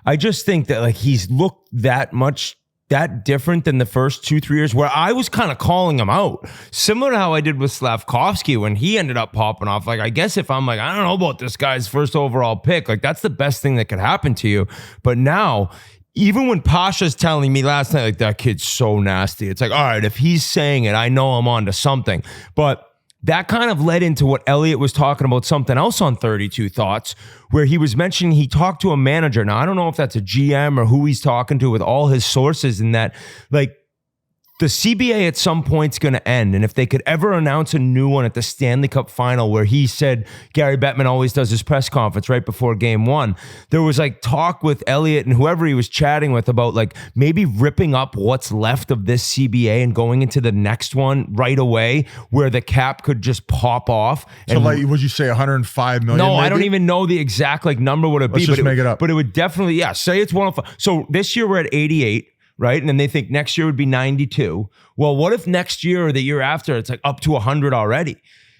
I just think that like he's looked that different than the first 2-3 years where I was kind of calling him out. Similar to how I did with Slavkovsky when he ended up popping off. Like, I guess if I'm like, I don't know about this guy's first overall pick, like that's the best thing that could happen to you. But now, even when Pasha's telling me last night, like that kid's so nasty, it's like, all right, if he's saying it, I know I'm onto something. But that kind of led into what Elliot was talking about, something else on 32 Thoughts, where he was mentioning he talked to a manager. Now, I don't know if that's a GM or who he's talking to with all his sources in that, like, the CBA at some point's going to end. And if they could ever announce a new one at the Stanley Cup final where he said Gary Bettman always does his press conference right before game 1, there was like talk with Elliot and whoever he was chatting with about like maybe ripping up what's left of this CBA and going into the next one right away where the cap could just pop off. So like, would you say 105 million? No, maybe? I don't even know the exact like number would it be. Let's just make it up. But it would definitely, yeah, say it's 105. So this year we're at 88. Right? And then they think next year would be 92. Well, what if next year or the year after it's like up to 100 already?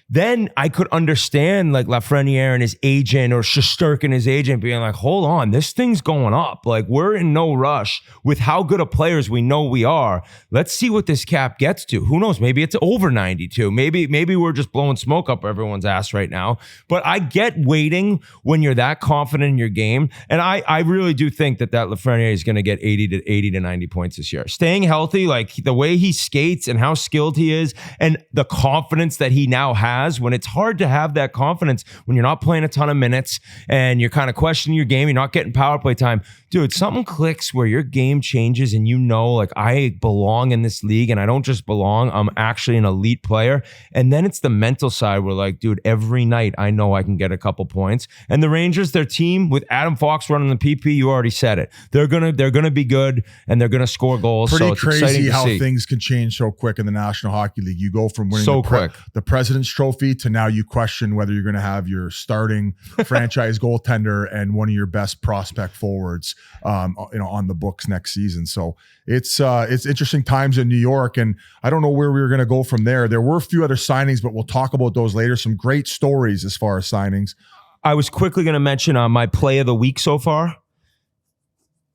Then I could understand like Lafreniere and his agent or Shesterkin his agent being like, hold on, this thing's going up. Like we're in no rush with how good of players we know we are. Let's see what this cap gets to. Who knows? Maybe it's over 92. Maybe we're just blowing smoke up everyone's ass right now. But I get waiting when you're that confident in your game. And I really do think that Lafreniere is going to get 80 to 90 points this year. Staying healthy, like the way he skates and how skilled he is and the confidence that he now has, when it's hard to have that confidence when you're not playing a ton of minutes and you're kind of questioning your game, you're not getting power play time. Dude, something clicks where your game changes and you know, like I belong in this league and I don't just belong, I'm actually an elite player. And then it's the mental side where like, dude, every night I know I can get a couple points. And the Rangers, their team with Adam Fox running the PP, you already said it. They're gonna be good and they're gonna score goals. Pretty so it's crazy how see. things can change so quick in the National Hockey League. You go from winning So quick. the President's Trophy to now you question whether you're going to have your starting franchise goaltender and one of your best prospect forwards, on the books next season. So it's interesting times in New York, and I don't know where we were going to go from there. There were a few other signings, but we'll talk about those later. Some great stories as far as signings. I was quickly going to mention my play of the week so far.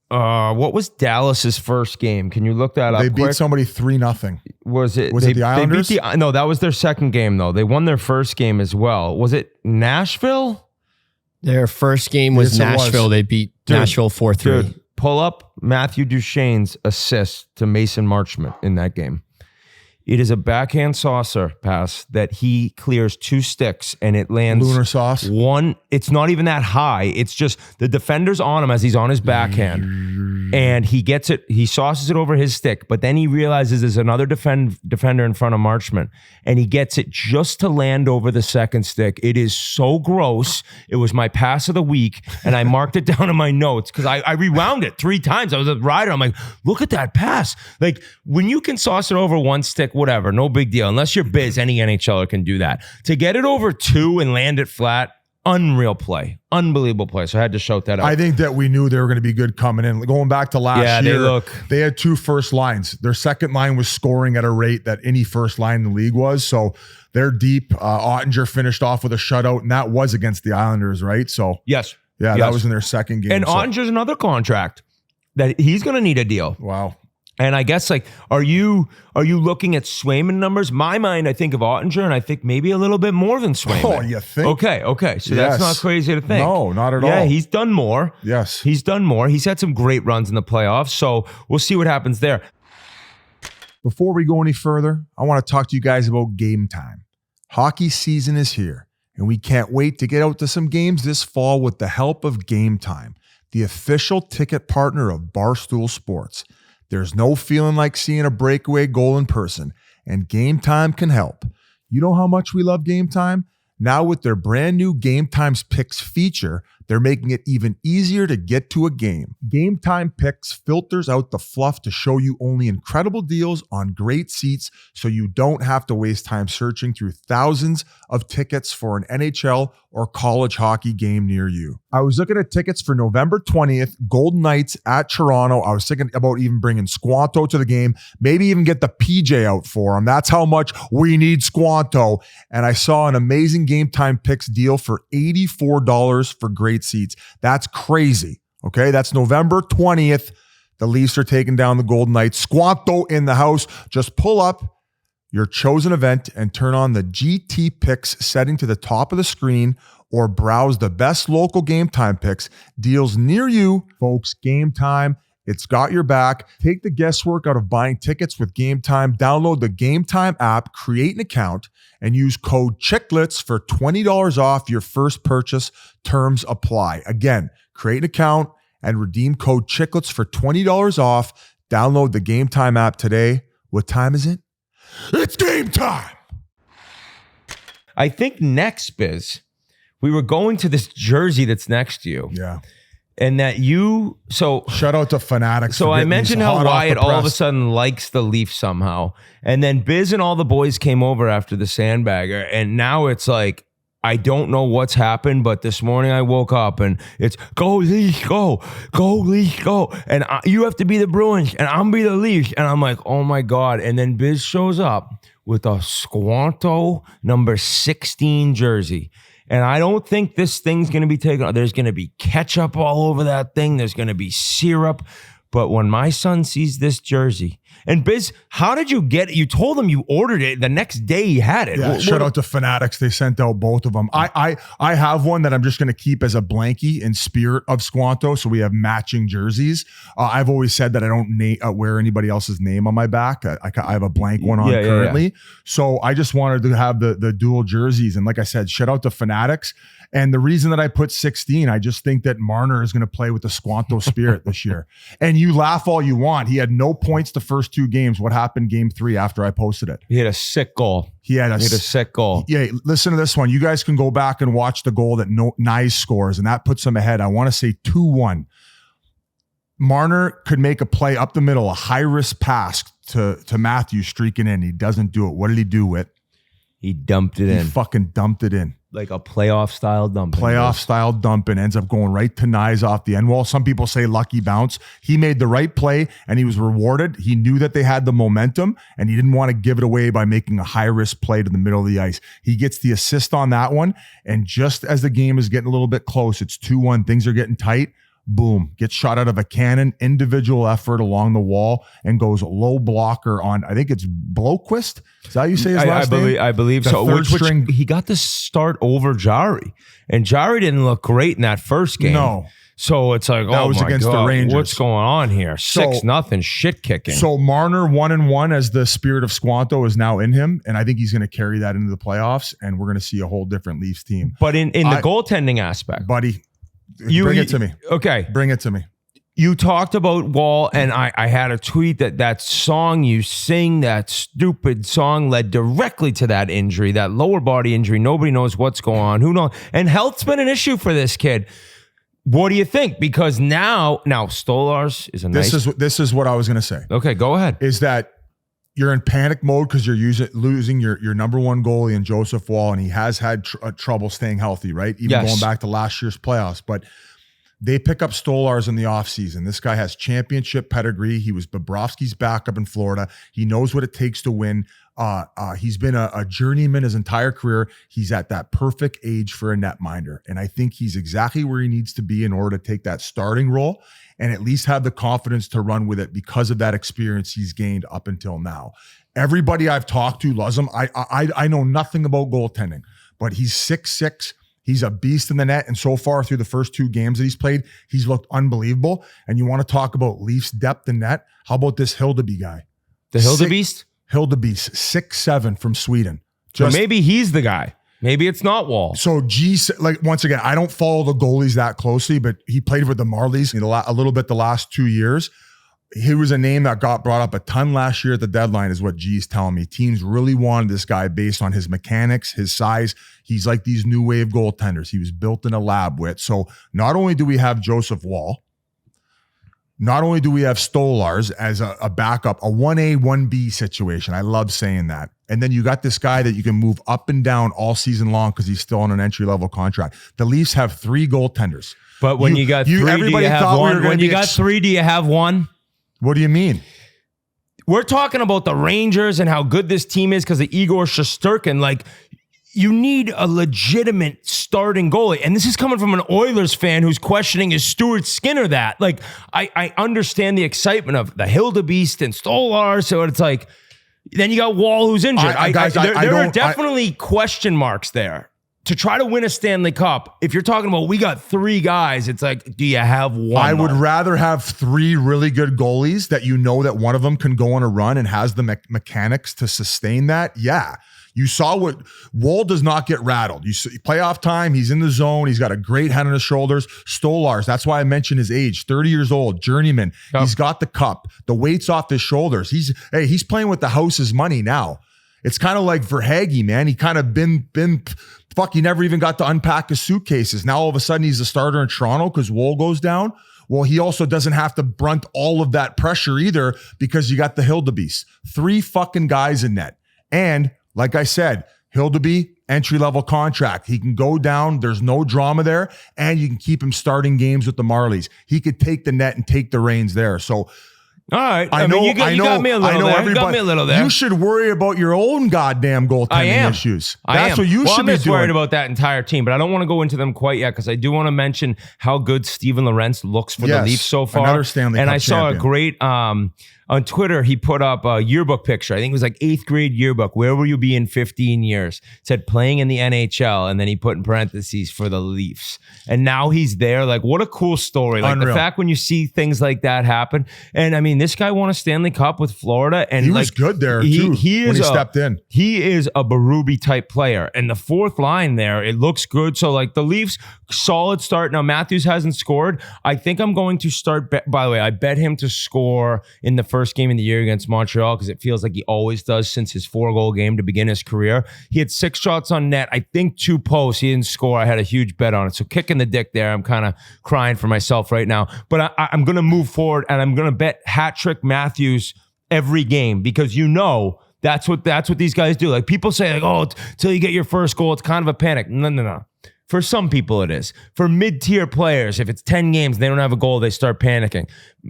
What was Dallas's first game? Can you look that up? They beat quick? somebody 3-0. Was it the Islanders? No, that was their second game though. They won their first game as well. Was it Nashville? Their first game was Yes, it was. Nashville. They beat Nashville 4-3. Dude, pull up Matthew Duchesne's assist to Mason Marchment in that game. It is a backhand saucer pass that he clears 2 sticks and it lands Lunar sauce. one. It's not even that high. It's just the defender's on him as he's on his backhand, and he gets it. He sauces it over his stick, but then he realizes there's another defender in front of Marchment, and he gets it just to land over the second stick. It is so gross. It was my pass of the week, and I marked it down in my notes because I rewound it 3 times. I was a rider. I'm like, look at that pass. Like, when you can sauce it over one stick, whatever, no big deal. Unless you're Biz, any NHLer can do that. To get it over 2 and land it flat, unreal play. Unbelievable play. So I had to shout that out. I think that we knew they were going to be good coming in. Going back to last year, they had 2 first lines. Their second line was scoring at a rate that any first line in the league was. So they're deep. Ottinger finished off with a shutout, and that was against the Islanders, right? So yes. That was in their second game. And Ottinger's another contract that he's going to need a deal. Wow. And I guess, like, are you looking at Swayman numbers? My mind, I think of Ottinger, and I think maybe a little bit more than Swayman. Oh, you think? Okay. So that's not crazy to think. No, not at all. Yeah, he's done more. Yes. He's done more. He's had some great runs in the playoffs, so we'll see what happens there. Before we go any further, I want to talk to you guys about Game Time. Hockey season is here, and we can't wait to get out to some games this fall with the help of Game Time, the official ticket partner of Barstool Sports. There's no feeling like seeing a breakaway goal in person, and Game Time can help. You know how much we love Game Time? Now with their brand new Game Time's Picks feature, they're making it even easier to get to a game. Game Time Picks filters out the fluff to show you only incredible deals on great seats so you don't have to waste time searching through thousands of tickets for an NHL or college hockey game near you. I was looking at tickets for November 20th, Golden Knights at Toronto. I was thinking about even bringing Squanto to the game, maybe even get the PJ out for him. That's how much we need Squanto. And I saw an amazing Game Time Picks deal for $84 for great seats. That's crazy. Okay, that's November 20th. The Leafs are taking down the Golden Knights. Squanto in the house. Just pull up your chosen event and turn on the GT Picks setting to the top of the screen, or browse the best local Game Time Picks deals near you. Folks, Game Time, it's got your back. Take the guesswork out of buying tickets with Game Time. Download the Game Time app, create an account, and use code Chiclets for $20 off your first purchase. Terms apply. Again, create an account and redeem code Chiclets for $20 off. Download the Game Time app today. What time is it? It's game time. I think next, Biz, we were going to this jersey that's next to you. Yeah. And that shout out to Fanatics. So I mentioned how Wyatt all of a sudden likes the Leafs somehow. And then Biz and all the boys came over after the sandbagger. And now it's like, I don't know what's happened, but this morning I woke up and it's go Leafs, go Leafs, go. And you have to be the Bruins and I'm be the Leafs. And I'm like, oh my God. And then Biz shows up with a Squanto number 16 jersey. And I don't think this thing's going to be taken. There's going to be ketchup all over that thing. There's going to be syrup. But when my son sees this jersey, and Biz, how did you get it? You told him you ordered it. The next day he had it. Yeah, shout out to Fanatics. They sent out both of them. I have one that I'm just going to keep as a blankie in spirit of Squanto. So we have matching jerseys. I've always said that I don't wear anybody else's name on my back. I have a blank one on currently. Yeah. So I just wanted to have the dual jerseys. And like I said, shout out to Fanatics. And the reason that I put 16, I just think that Marner is going to play with the Squanto spirit this year. And you laugh all you want. He had no points the first 2 games. What happened game 3 after I posted it? He had a sick goal. He had a sick goal. Yeah, listen to this one. You guys can go back and watch the goal that Nyes scores, and that puts him ahead. I want to say 2-1. Marner could make a play up the middle, a high-risk pass to Matthews streaking in. He doesn't do it. What did he do, Whit? He dumped it in. He fucking dumped it in. Like a playoff-style dump. Playoff-style dump, and ends up going right to Nyes off the end wall. Some people say lucky bounce. He made the right play, and he was rewarded. He knew that they had the momentum, and he didn't want to give it away by making a high-risk play to the middle of the ice. He gets the assist on that one, and just as the game is getting a little bit close, it's 2-1. Things are getting tight. Boom, gets shot out of a cannon, individual effort along the wall, and goes low blocker on, I think it's Blomqvist. Is that how you say his last name? I believe so. Which he got the start over Jari. And Jari didn't look great in that first game. No. So it's like, That oh was my against the God, Rangers. what's going on here? 6-0 shit kicking. So Marner 1-1 as the spirit of Squanto is now in him, and I think he's going to carry that into the playoffs, and we're going to see a whole different Leafs team. But in the goaltending aspect, buddy, bring it to me. Okay, bring it to me. You talked about Wall, and I had a tweet that song you sing, that stupid song, led directly to that injury, that lower body injury. Nobody knows what's going on. Who knows? And health's been an issue for this kid. What do you think? Because now Stolarz is a nice. This is what I was going to say. Okay, go ahead. Is that you're in panic mode because you're losing your number one goalie in Joseph Wall, and he has had trouble staying healthy, right? Even going back to last year's playoffs, but. They pick up Stolarz in the offseason. This guy has championship pedigree. He was Bobrovsky's backup in Florida. He knows what it takes to win. He's been a journeyman his entire career. He's at that perfect age for a netminder. And I think he's exactly where he needs to be in order to take that starting role and at least have the confidence to run with it because of that experience he's gained up until now. Everybody I've talked to loves him. I know nothing about goaltending, but he's 6'6". He's a beast in the net, and so far through the first 2 games that he's played, he's looked unbelievable. And you want to talk about Leafs depth in net? How about this Hildeby guy? The Hildebeest? Hildebeest, 6'7" from Sweden. So maybe he's the guy. Maybe it's not Wall. So once again, I don't follow the goalies that closely, but he played with the Marlies a little bit the last 2 years. He was a name that got brought up a ton last year at the deadline is what G's telling me. Teams really wanted this guy based on his mechanics, his size. He's like these new wave goaltenders. He was built in a lab with. So not only do we have Joseph Wall, not only do we have Stolarz as a backup, a 1A, 1B situation. I love saying that. And then you got this guy that you can move up and down all season long because he's still on an entry-level contract. The Leafs have 3 goaltenders. But when you got 3, do you have one? When you got 3, do you have one? What do you mean? We're talking about the Rangers and how good this team is because of Igor Shesterkin. Like, you need a legitimate starting goalie. And this is coming from an Oilers fan who's questioning, is Stuart Skinner that? Like, I understand the excitement of the Hildebeest and Stolarz. So it's like, then you got Wall who's injured. There are definitely question marks there. To try to win a Stanley Cup, if you're talking about we got 3 guys, it's like, do you have one? I would rather have 3 really good goalies that you know that one of them can go on a run and has the mechanics to sustain that. Yeah. You saw what Wall does not get rattled. You see playoff time, he's in the zone. He's got a great head on his shoulders. Stolarz, that's why I mentioned his age, 30 years old, journeyman. Yep. He's got the cup. The weight's off his shoulders. He's playing with the house's money now. It's kind of like Verhaeghe, man. He kind of been he never even got to unpack his suitcases. Now all of a sudden he's the starter in Toronto because Wall goes down. Well, he also doesn't have to brunt all of that pressure either because you got the Hildebeest. 3 fucking guys in net. And like I said, Hildeby, entry-level contract. He can go down. There's no drama there. And you can keep him starting games with the Marlies. He could take the net and take the reins there. So all right. I mean, you got me a little there. You got me a little there. You should worry about your own goddamn goaltending issues. That's what you should be doing. I'm worried about that entire team, but I don't want to go into them quite yet because I do want to mention how good Steven Lorentz looks for the Leafs so far. Another Stanley Cup I saw champion. a great on Twitter, he put up a yearbook picture. I think it was like 8th grade yearbook. Where will you be in 15 years? It said playing in the NHL. And then he put in parentheses for the Leafs. And now he's there. Like, what a cool story. Like the fact when you see things like that happen. And I mean, this guy won a Stanley Cup with Florida. And he was good there too when he stepped in. He is a Berube type player. And the 4th line there, it looks good. So like the Leafs, solid start. Now Matthews hasn't scored. I think I'm going to start, by the way, I bet him to score in the first game of the year against Montreal because it feels like he always does since his 4-goal game to begin his career. He had 6 shots on net. I think 2 posts. He didn't score. I had a huge bet on it. So kicking the dick there. I'm kind of crying for myself right now. But I'm going to move forward and I'm going to bet hat trick Matthews every game because that's what these guys do. Like people say like, oh, till you get your first goal, it's kind of a panic. No. For some people, it is. For mid-tier players, if it's 10 games, they don't have a goal, they start panicking.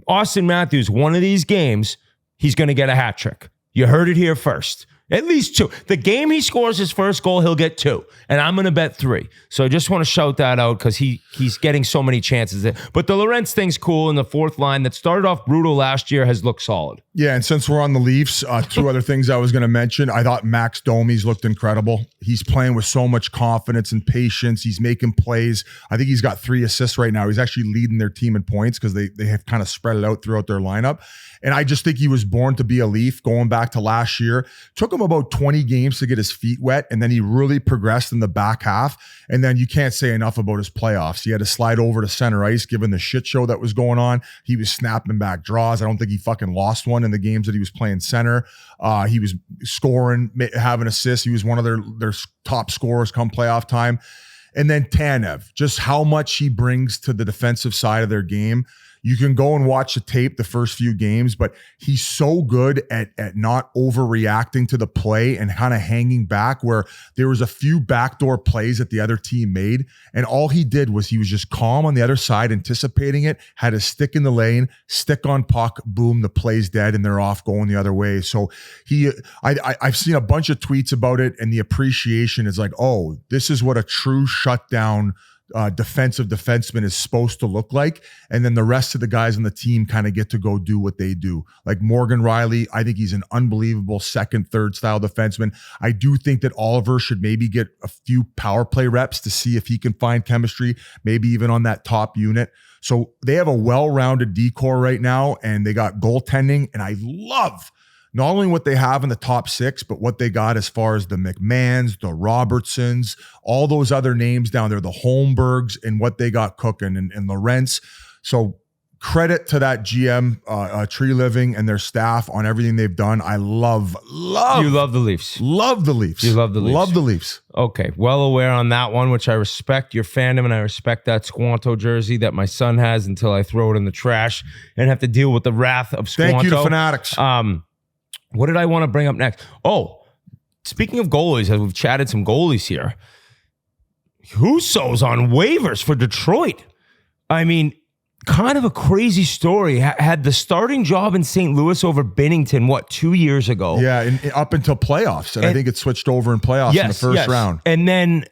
Austin Matthews, one of these games, he's going to get a hat trick. You heard it here first. At least 2. The game he scores his first goal, he'll get 2. And I'm going to bet 3. So I just want to shout that out because he's getting so many chances. But the Lorentz thing's cool, and the fourth line that started off brutal last year has looked solid. Yeah, and since we're on the Leafs, 2 other things I was going to mention. I thought Max Domi's looked incredible. He's playing with so much confidence and patience. He's making plays. I think he's got 3 assists right now. He's actually leading their team in points because they have kind of spread it out throughout their lineup. And I just think he was born to be a Leaf going back to last year. Took him about 20 games to get his feet wet, and then he really progressed in the back half. And then you can't say enough about his playoffs. He had to slide over to center ice given the shit show that was going on. He was snapping back draws. I don't think he fucking lost one in the games that he was playing center. He was scoring, having assists. He was one of their top scorers come playoff time. And then Tanev, just how much he brings to the defensive side of their game. You can go and watch the tape the first few games, but he's so good at not overreacting to the play and kind of hanging back, where there was a few backdoor plays that the other team made. And all he did was he was just calm on the other side, anticipating it, had a stick in the lane, stick on puck, boom, the play's dead and they're off going the other way. So I've seen a bunch of tweets about it, and the appreciation is like, oh, this is what a true shutdown defensive defenseman is supposed to look like. And then the rest of the guys on the team kind of get to go do what they do. Like Morgan Riley, I think he's an unbelievable second, third style defenseman. I do think that Oliver should maybe get a few power play reps to see if he can find chemistry, maybe even on that top unit. So they have a well-rounded decor right now, and they got goaltending. And I love not only what they have in the top 6, but what they got as far as the McMahons, the Robertsons, all those other names down there, the Holmbergs, and what they got cooking, and Lorentz. So credit to that GM, Tree Living, and their staff on everything they've done. I love. You love the Leafs. Love the Leafs. You love the Leafs. Love the Leafs. Okay, well aware on that one, which I respect your fandom, and I respect that Squanto jersey that my son has until I throw it in the trash and have to deal with the wrath of Squanto. Thank you to Fanatics. What did I want to bring up next? Oh, speaking of goalies, as we've chatted some goalies here, Husso's on waivers for Detroit. I mean, kind of a crazy story. Had the starting job in St. Louis over Binnington, 2 years ago? Yeah, up until playoffs. And I think it switched over in playoffs in the first round. And then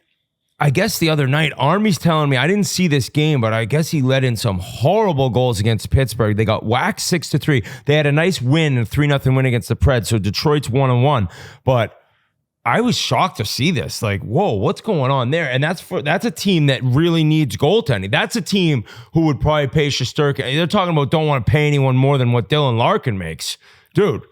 I guess the other night, Army's telling me, I didn't see this game, but I guess he let in some horrible goals against Pittsburgh. They got whacked 6-3. They had a nice win, a 3-0 win against the Preds. So Detroit's 1-1. But I was shocked to see this. Like, whoa, what's going on there? And that's a team that really needs goaltending. That's a team who would probably pay Shesterkin. They're talking about don't want to pay anyone more than what Dylan Larkin makes. Dude,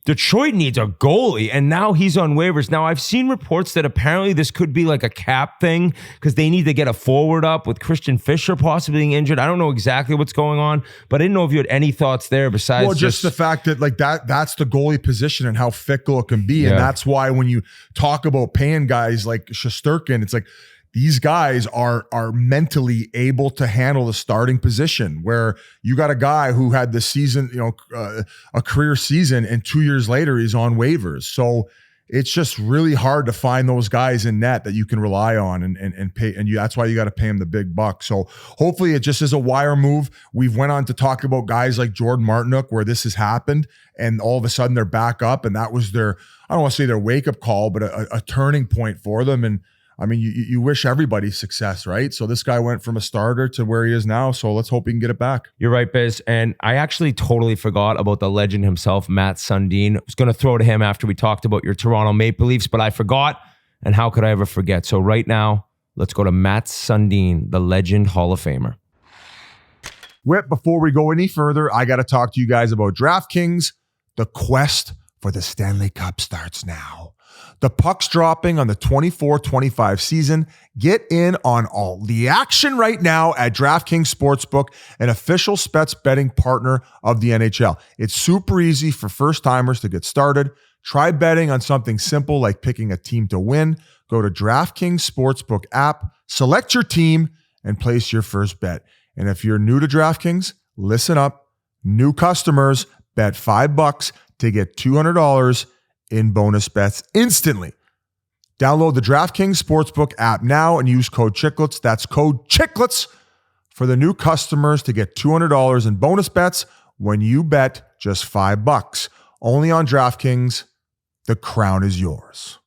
Detroit needs a goalie, and now he's on waivers. Now, I've seen reports that apparently this could be like a cap thing because they need to get a forward up with Christian Fischer possibly being injured. I don't know exactly what's going on, but I didn't know if you had any thoughts there besides just the fact that that's the goalie position and how fickle it can be. And that's why when you talk about paying guys like Shesterkin, it's like, these guys are mentally able to handle the starting position, where you got a guy who had the season, a career season, and 2 years later he's on waivers. So it's just really hard to find those guys in net that you can rely on and pay. And that's why you got to pay them the big bucks. So hopefully it just is a wire move. We've went on to talk about guys like Jordan Martinook, where this has happened and all of a sudden they're back up. And that was I don't want to say their wake up call, but a turning point for them. And I mean, you wish everybody success, right? So this guy went from a starter to where he is now. So let's hope he can get it back. You're right, Biz. And I actually totally forgot about the legend himself, Matt Sundin. I was going to throw to him after we talked about your Toronto Maple Leafs, but I forgot. And how could I ever forget? So right now, let's go to Matt Sundin, the legend Hall of Famer. Whit, before we go any further, I got to talk to you guys about DraftKings. The quest for the Stanley Cup starts now. The puck's dropping on the 24-25 season. Get in on all the action right now at DraftKings Sportsbook, an official Spets betting partner of the NHL. It's super easy for first-timers to get started. Try betting on something simple like picking a team to win. Go to DraftKings Sportsbook app, select your team, and place your first bet. And if you're new to DraftKings, listen up. New customers bet $5 to get $200 in bonus bets instantly. Download the DraftKings Sportsbook app now and use code Chiclets. That's code Chiclets for the new customers to get $200 in bonus bets when you bet just $5. Only on DraftKings. the crown is yours.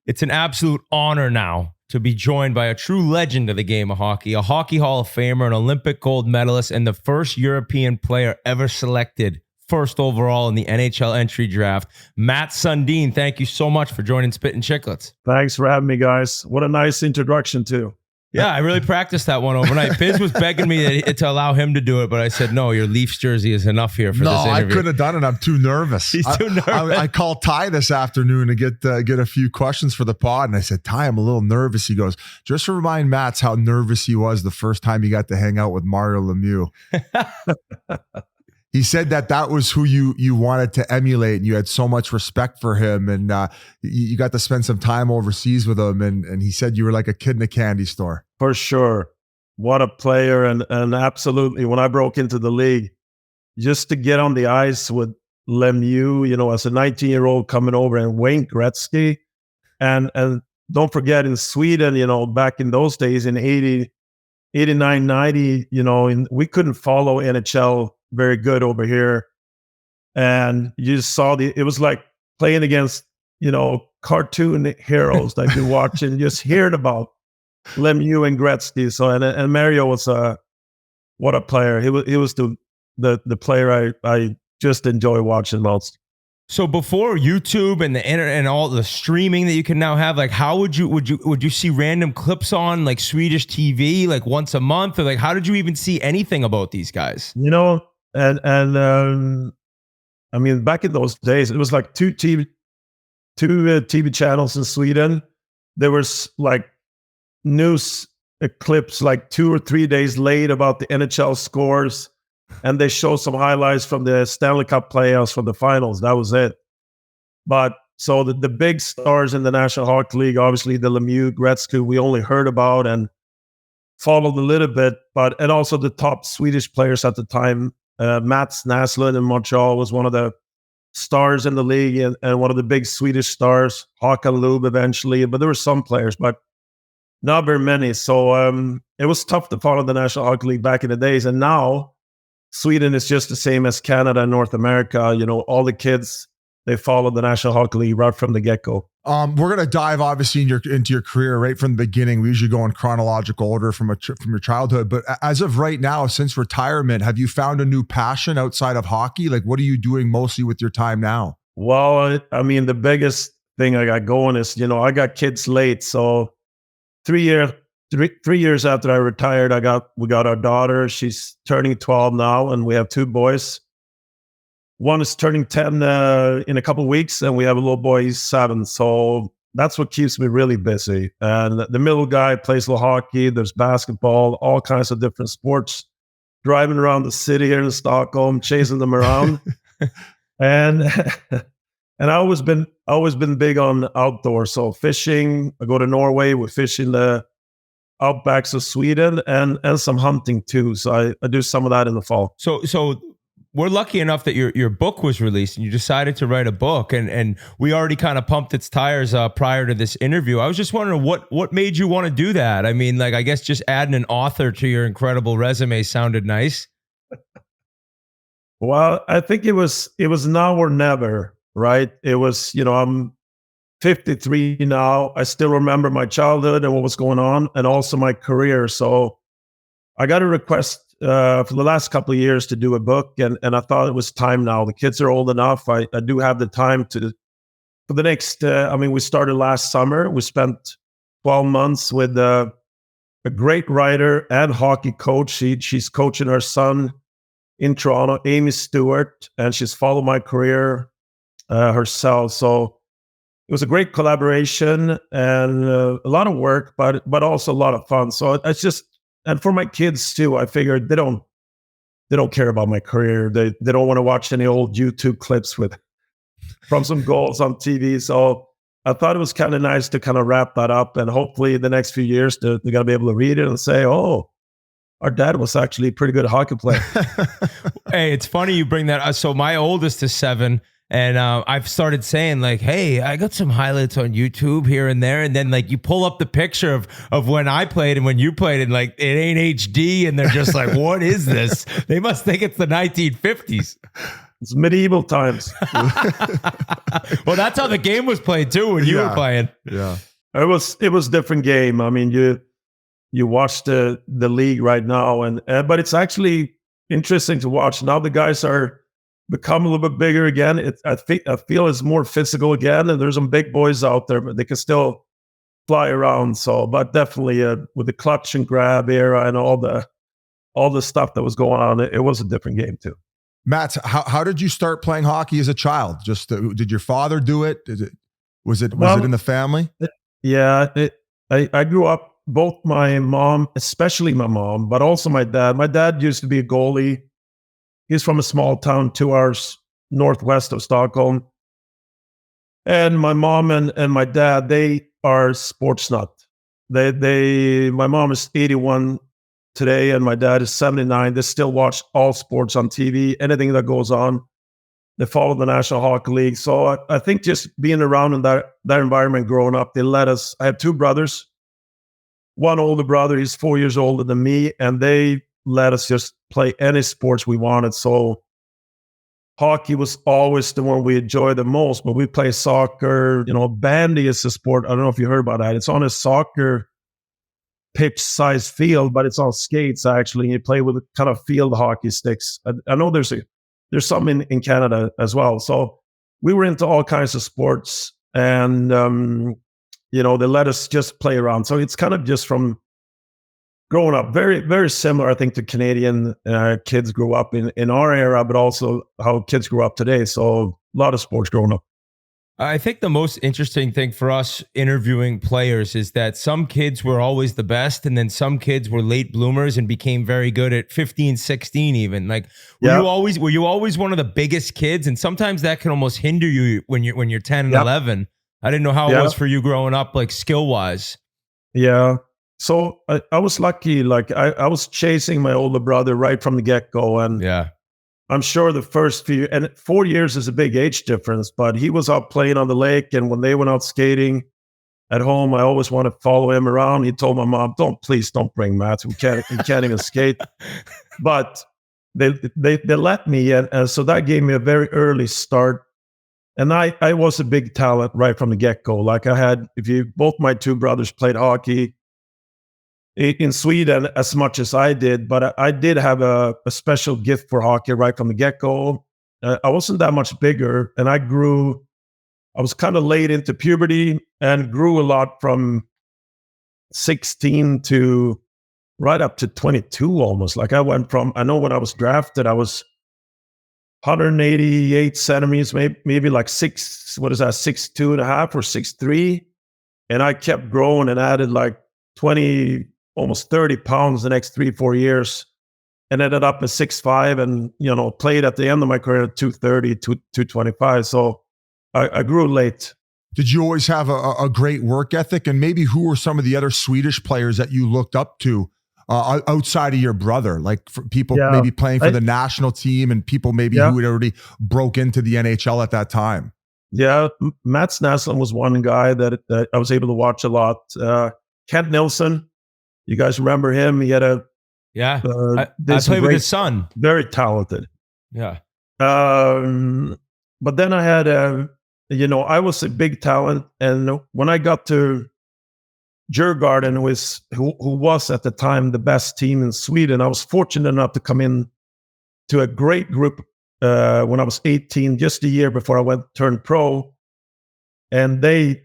It's an absolute honor now to be joined by a true legend of the game of hockey, a Hockey Hall of Famer, an Olympic gold medalist, and the first European player ever selected first overall in the NHL entry draft. Matt Sundin, thank you so much for joining Spittin Chiclets. Thanks for having me, guys. What a nice introduction, too. Yeah, I really practiced that one overnight. Biz was begging me to allow him to do it, but I said, no, your Leafs jersey is enough here for this interview. No, I couldn't have done it. I'm too nervous. He's too nervous. I called Ty this afternoon to get a few questions for the pod, and I said, Ty, I'm a little nervous. He goes, just remind Matts how nervous he was the first time he got to hang out with Mario Lemieux. He said that was who you wanted to emulate, and you had so much respect for him, and you got to spend some time overseas with him, and he said you were like a kid in a candy store. For sure. What a player, and absolutely, when I broke into the league, just to get on the ice with Lemieux, as a 19-year-old coming over, and Wayne Gretzky, and don't forget in Sweden, back in those days in 89, 90, we couldn't follow NHL very good over here. And you just saw it was like playing against, cartoon heroes that you watch and just hearing about Lemieux and Gretzky. So, and Mario was what a player. He was the player I just enjoy watching most. So before YouTube and the internet and all the streaming that you can now have, like, how would you see random clips on like Swedish TV like once a month, or like how did you even see anything about these guys? And I mean, back in those days, it was like two TV channels in Sweden. There was like news clips like 2 or 3 days late about the NHL scores, and they show some highlights from the Stanley Cup playoffs from the finals. That was it. But so the big stars in the National Hockey League, obviously the Lemieux, Gretzky, we only heard about and followed a little bit, and also the top Swedish players at the time. Mats Naslund in Montreal was one of the stars in the league, and one of the big Swedish stars, Håkan Loob eventually, but there were some players, but not very many. So it was tough to follow the National Hockey League back in the days. And now Sweden is just the same as Canada and North America. All the kids, they follow the National Hockey League right from the get-go. We're going to dive obviously into your career right from the beginning. We usually go in chronological order from your childhood. But as of right now, since retirement, have you found a new passion outside of hockey? Like, what are you doing mostly with your time now? Well, I mean, the biggest thing I got going is, I got kids late. So 3 years after I retired, we got our daughter. She's turning 12 now, and we have 2 boys. One is turning 10 in a couple of weeks, and we have a little boy, he's 7. So that's what keeps me really busy. And the middle guy plays a little hockey. There's basketball, all kinds of different sports. Driving around the city here in Stockholm, chasing them around. and I always been big on outdoors. So fishing, I go to Norway, we fish in the outbacks of Sweden, and some hunting too. So I do some of that in the fall. So we're lucky enough that your book was released and you decided to write a book, and we already kind of pumped its tires prior to this interview. I was just wondering what made you want to do that? I mean, like, I guess just adding an author to your incredible resume sounded nice. Well, I think it was now or never, right? It was, I'm 53 now. I still remember my childhood and what was going on, and also my career. So I got a request for the last couple of years to do a book, and I thought it was time now. The kids are old enough. I do have the time for the next, we started last summer. We spent 12 months with a great writer and hockey coach. She's coaching her son in Toronto, Amy Stewart, and she's followed my career herself. So it was a great collaboration and a lot of work, but also a lot of fun. So it's just, and for my kids too, I figured they don't care about my career. They don't want to watch any old YouTube clips from some goals on TV. So I thought it was kind of nice to kind of wrap that up, and hopefully the next few years they're going to be able to read it and say, oh, our dad was actually a pretty good hockey player. Hey, it's funny you bring that up. So my oldest is 7. And I've started saying, like, hey, I got some highlights on YouTube here and there. And then, like, you pull up the picture of when I played and when you played, and, like, it ain't HD. And they're just like, what is this? They must think it's the 1950s. It's medieval times. Well, that's how the game was played too when you were playing. Yeah. It was different game. I mean, you watch the league right now, but it's actually interesting to watch. Now the guys are become a little bit bigger again. I feel it's more physical again, and there's some big boys out there, but they can still fly around. So, but definitely with the clutch and grab era and all the stuff that was going on, it was a different game too. Matt, how did you start playing hockey as a child? Just did your father do it? Was it in the family? Yeah, I grew up. Both my mom, especially my mom, but also my dad. My dad used to be a goalie. He's from a small town 2 hours northwest of Stockholm. And my mom and my dad, they are sports nut. My mom is 81 today, and my dad is 79. They still watch all sports on TV, anything that goes on. They follow the National Hockey League. So I think just being around in that environment growing up, they let us. I have two brothers. One older brother, he's 4 years older than me, and they let us just play any sports we wanted. So hockey was always the one we enjoyed the most, but we play soccer. Bandy is a sport. I don't know if you heard about that. It's on a soccer pitch-sized field, but it's on skates, actually. You play with kind of field hockey sticks. I know there's some in Canada as well. So we were into all kinds of sports, and they let us just play around. So it's kind of just from growing up, very, very similar, I think, to Canadian kids grew up in our era, but also how kids grew up today. So a lot of sports growing up. I think the most interesting thing for us interviewing players is that some kids were always the best, and then some kids were late bloomers and became very good at 15, 16 even. Like, were you always one of the biggest kids? And sometimes that can almost hinder you when you're 10 and 11. I didn't know how it was for you growing up, like skill-wise. Yeah. So I was lucky. Like I was chasing my older brother right from the get-go. And I'm sure the first few, and 4 years is a big age difference, but he was out playing on the lake. And when they went out skating at home, I always wanted to follow him around. He told my mom, please don't bring Matt. He can't even skate. But they let me. And so that gave me a very early start. And I was a big talent right from the get-go. Like both my two brothers played hockey in Sweden as much as I did, but I did have a special gift for hockey right from the get-go. I wasn't that much bigger, and I was kind of late into puberty and grew a lot from 16 to right up to 22 almost. Like I know when I was drafted, I was 188 centimeters, maybe like 6'2" and a half or 6'3", and I kept growing and added like 20, almost 30 pounds the next 3-4 years, and ended up at 6'5", and played at the end of my career at 230, 225. So I grew late. Did you always have a great work ethic? And maybe who were some of the other Swedish players that you looked up to outside of your brother, like for people maybe playing for the national team and people maybe who had already broke into the NHL at that time? Yeah, Mats Naslund was one guy that I was able to watch a lot. Kent Nilsson, you guys remember him? He had I played with his son. Very talented. Yeah. But then I had, I was a big talent, and when I got to Djurgården, who was at the time the best team in Sweden, I was fortunate enough to come in to a great group when I was 18, just a year before I turned pro, and I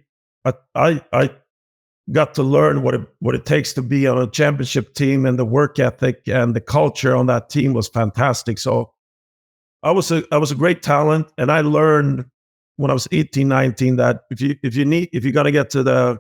got to learn what it takes to be on a championship team, and the work ethic and the culture on that team was fantastic. So I was a great talent, and I learned when I was 18, 19 that if you're gonna get to the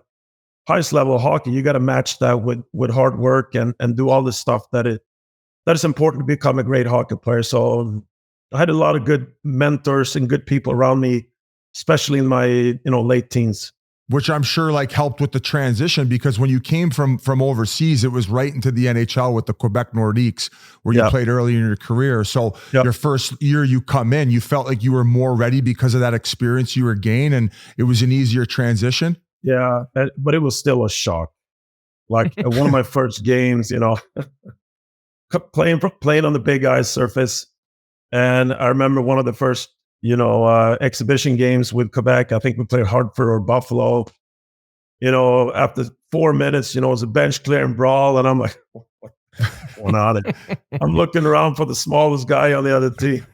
highest level of hockey, you got to match that with hard work and do all this stuff that is important to become a great hockey player. So I had a lot of good mentors and good people around me, especially in my late teens. Which I'm sure helped with the transition, because when you came from overseas, it was right into the NHL with the Quebec Nordiques, where you played early in your career. So your first year you come in, you felt like you were more ready because of that experience you were gained, and it was an easier transition. Yeah, but it was still a shock. Like one of my first games, playing on the big ice surface, And I remember one of the first, exhibition games with Quebec. I think we played Hartford or Buffalo. After 4 minutes, it was a bench clearing brawl. And I'm like, what's going on? I'm looking around for the smallest guy on the other team.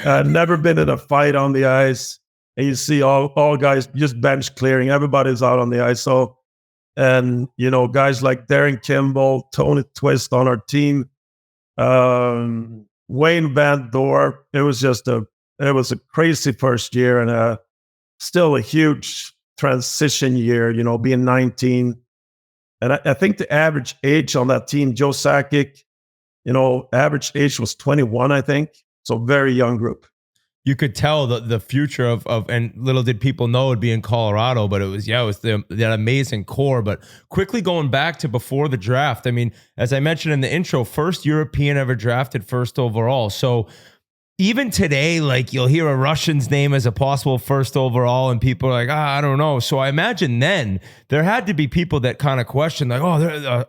I'd never been in a fight on the ice. And you see all guys just bench clearing. Everybody's out on the ice. So, and, guys like Darren Kimball, Tony Twist on our team, Wayne Van Dorp. It was a crazy first year and still a huge transition year, being 19. And I think the average age on that team, Joe Sakic, average age was 21, I think. So very young group. You could tell the future of and little did people know it'd be in Colorado, but it was that amazing core. But quickly going back to before the draft, I mean, as I mentioned in the intro, first European ever drafted first overall. So even today, like you'll hear a Russian's name as a possible first overall and people are like, I don't know. So I imagine then there had to be people that kind of question like,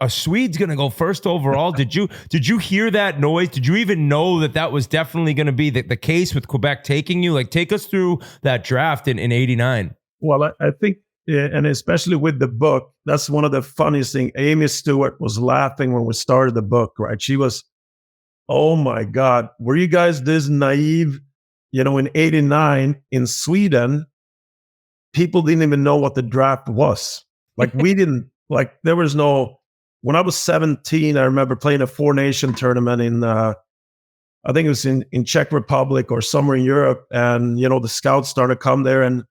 a Swede's going to go first overall. Did you hear that noise? Did you even know that was definitely going to be the case with Quebec taking you? Like take us through that draft in 89. Well, I think, and especially with the book, that's one of the funniest things. Amy Stewart was laughing when we started the book, right? She was, oh my God, were you guys this naive? In 89 in Sweden, people didn't even know what the draft was. Like we didn't, like there was no, when I was 17, I remember playing a 4-nation tournament in, I think it was in Czech Republic or somewhere in Europe. And, the scouts started to come there. And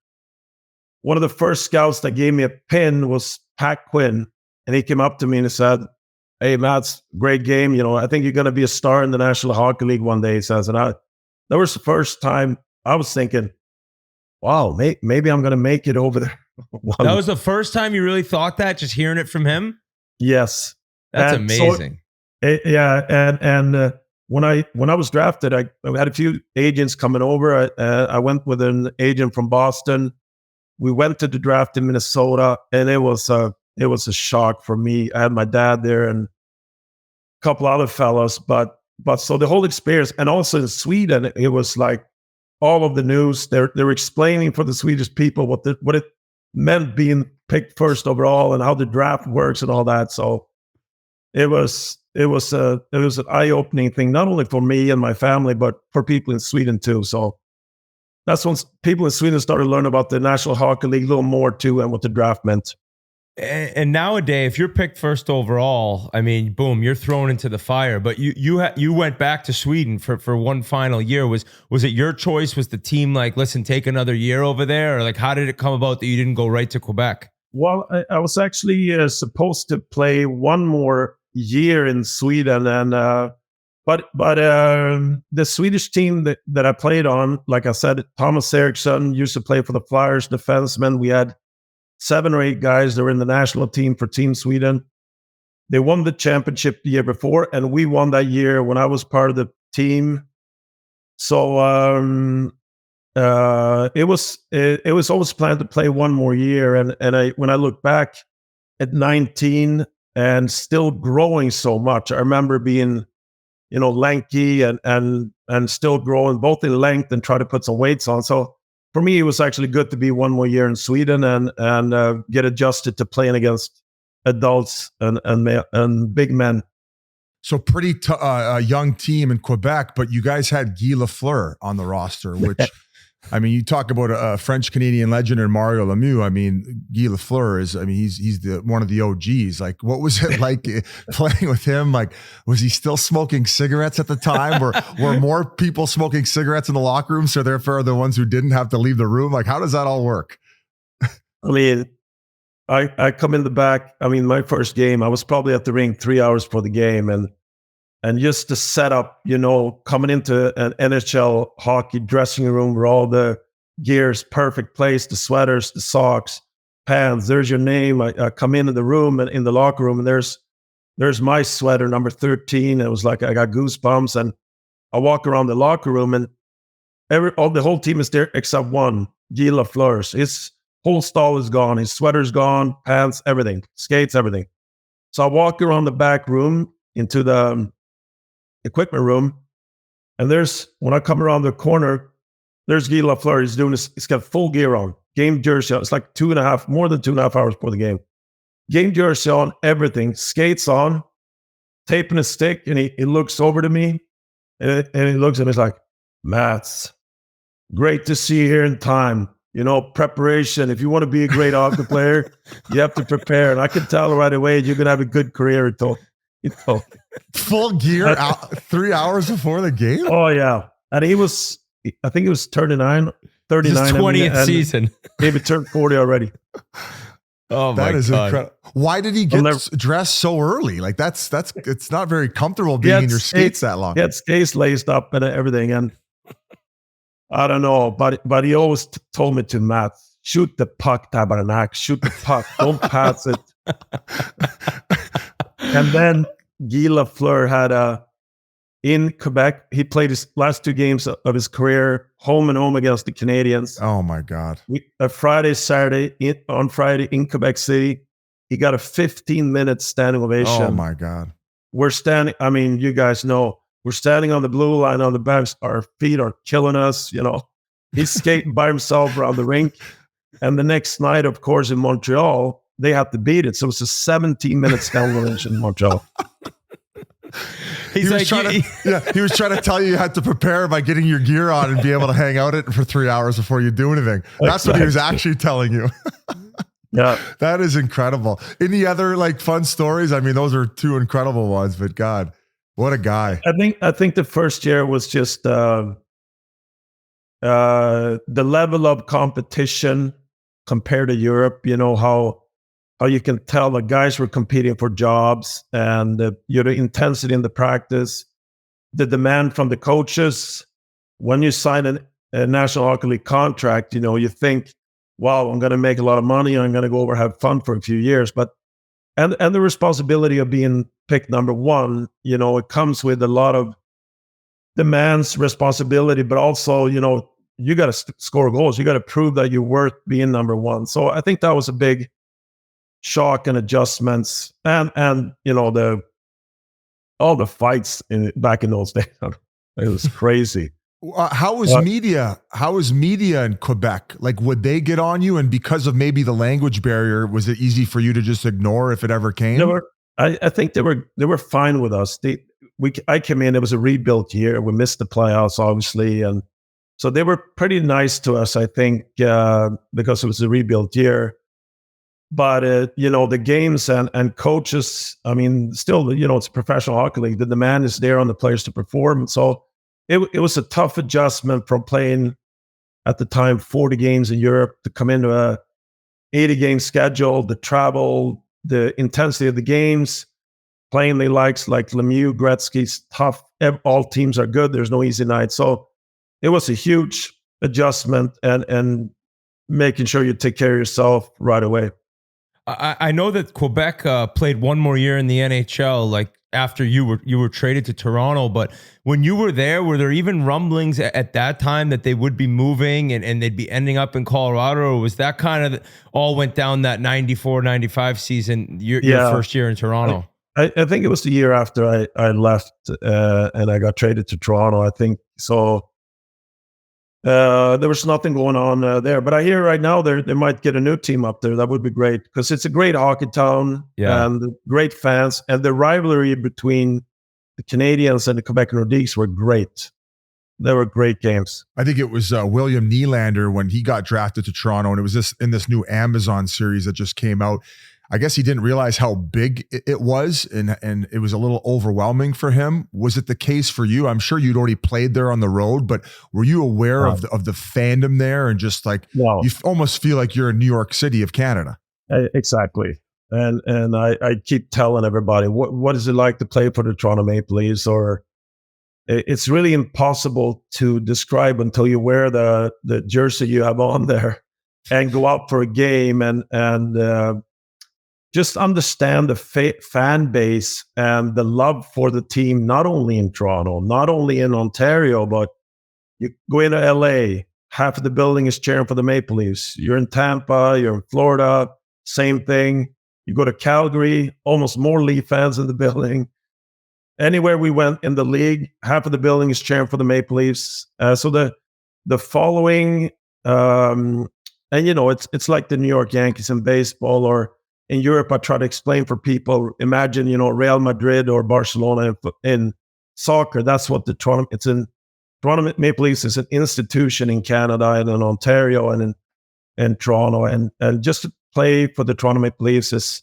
one of the first scouts that gave me a pin was Pat Quinn. And he came up to me and he said, "Hey, Matt, great game. I think you're going to be a star in the National Hockey League one day," he says. And that was the first time I was thinking, wow, maybe I'm going to make it over there. That was the first time you really thought that, just hearing it from him? Yes. That's amazing. So, and when I was drafted, I had a few agents coming over. I went with an agent from Boston. We went to the draft in Minnesota, and it was a shock for me. I had my dad there and a couple other fellows, but so the whole experience, and also in Sweden, it was like all of the news. They were explaining for the Swedish people what it meant being picked first overall and how the draft works and all that. So it was an eye-opening thing, not only for me and my family, but for people in Sweden too. So that's when people in Sweden started to learn about the National Hockey League a little more too, and what the draft meant. And nowadays, if you're picked first overall, I mean, boom, you're thrown into the fire. But you went back to Sweden for one final year. Was it your choice? Was the team like, listen, take another year over there? Or like, how did it come about that you didn't go right to Quebec? Well, I was actually supposed to play one more year in Sweden, and but the Swedish team that I played on, like I said, Thomas Eriksson used to play for the Flyers, defenseman. We had 7 or 8 guys that were in the national team for Team Sweden. They won the championship the year before, and we won that year when I was part of the team. So it was always planned to play one more year. And when I look back at 19 and still growing so much, I remember being, lanky and still growing both in length and try to put some weights on. So for me, it was actually good to be one more year in Sweden and get adjusted to playing against adults and big men. So pretty young team in Quebec, but you guys had Guy Lafleur on the roster, which, I mean, you talk about a French-Canadian legend in Mario Lemieux. I mean, Guy Lafleur he's one of the OGs. Like, what was it like playing with him? Like, was he still smoking cigarettes at the time? Were more people smoking cigarettes in the locker room, so therefore the ones who didn't have to leave the room? Like, how does that all work? I mean, I come in the back. I mean, my first game, I was probably at the rink 3 hours for the game, and just the setup, coming into an NHL hockey dressing room where all the gear's perfect place, the sweaters, the socks, pants, there's your name. I come into the room and in the locker room, and there's my sweater, number 13. It was like I got goosebumps, and I walk around the locker room, and the whole team is there except one, Guy Lafleur. His whole stall is gone. His sweater's gone, pants, everything, skates, everything. So I walk around the back room into the equipment room, And when I come around the corner, there's Guy Lafleur. He's doing this. He's got full gear on, game jersey on. It's like more than 2.5 hours before the game. Game jersey on, everything, skates on, taping a stick, and he looks over to me, and he looks at me, he's like, Mats, great to see you here in time. Preparation. If you want to be a great hockey player, you have to prepare. And I can tell right away you're going to have a good career. Full gear 3 hours before the game? Oh, yeah. And I think he was 39. His 20th season. Maybe turned 40 already. Oh, my God. That is incredible. Why did he get dressed so early? Like, it's not very comfortable being in your skates that long. He had skates laced up and everything. And I don't know, but he always told me to Matt, shoot the puck, Tabernac, shoot the puck, don't pass it. And then Guy Lafleur had in Quebec, he played his last 2 games of his career, home and home against the Canadiens. Oh my God. On Friday in Quebec City, he got a 15-minute standing ovation. Oh my God. We're standing, you guys know, we're standing on the blue line on the bench. Our feet are killing us. He's skating by himself around the rink. And the next night, of course, in Montreal, they had to beat it. So it's a 17-minute standing ovation in Montreal. He was trying to tell you had to prepare by getting your gear on and be able to hang out it for 3 hours before you do anything. That's what he was actually telling you. Yeah. That is incredible. Any other fun stories? Those are 2 incredible ones, but God, what a guy. I think the first year was just the level of competition compared to Europe, how you can tell the guys were competing for jobs, and the intensity in the practice, the demand from the coaches. When you sign a National Hockey League contract, you think, wow, I'm going to make a lot of money. I'm going to go over and have fun for a few years. But and the responsibility of being picked number 1, it comes with a lot of demands, responsibility, but also, you got to score goals. You got to prove that you're worth being number 1. So I think that was a big shock and adjustments, and all the fights back in those days. It was crazy. How was media? How was media in Quebec? Would they get on you? And because of maybe the language barrier, was it easy for you to just ignore if it ever came? I think they were fine with us. I came in. It was a rebuilt year. We missed the playoffs, obviously, and so they were pretty nice to us. I think because it was a rebuilt year. But the games and coaches. Still, it's a professional hockey league. The demand is there on the players to perform. So it was a tough adjustment from playing at the time 40 games in Europe to come into a 80-game schedule, the travel, the intensity of the games, playing the likes like Lemieux, Gretzky's tough. All teams are good. There's no easy night. So it was a huge adjustment and making sure you take care of yourself right away. I know that Quebec played one more year in the NHL, after you were traded to Toronto. But when you were there even rumblings at that time that they would be moving and they'd be ending up in Colorado? Or was that kind of all went down that 94-95 season, your first year in Toronto? I think it was the year after I left and I got traded to Toronto, I think. So there was nothing going on there. But I hear right now they might get a new team up there. That would be great because it's a great hockey town and great fans. And the rivalry between the Canadians and the Quebec Nordiques were great. They were great games. I think it was William Nylander when he got drafted to Toronto, and it was in this new Amazon series that just came out. I guess he didn't realize how big it was, and it was a little overwhelming for him. Was it the case for you? I'm sure you'd already played there on the road, but were you aware of the fandom there and just you almost feel like you're in New York City of Canada? Exactly. And I keep telling everybody, what is it like to play for the Toronto Maple Leafs? Or it's really impossible to describe until you wear the jersey you have on there and go out for a game and just understand the fan base and the love for the team, not only in Toronto, not only in Ontario, but you go into LA, half of the building is cheering for the Maple Leafs. You're in Tampa, you're in Florida, same thing. You go to Calgary, almost more Leaf fans in the building. anywhere we went in the league, half of the building is cheering for the Maple Leafs. So the following, and it's like the New York Yankees in baseball, or in Europe. I try to explain for people. Imagine Real Madrid or Barcelona in soccer. That's what Toronto Maple Leafs is an institution in Canada and in Ontario and in Toronto, and just to play for the Toronto Maple Leafs is,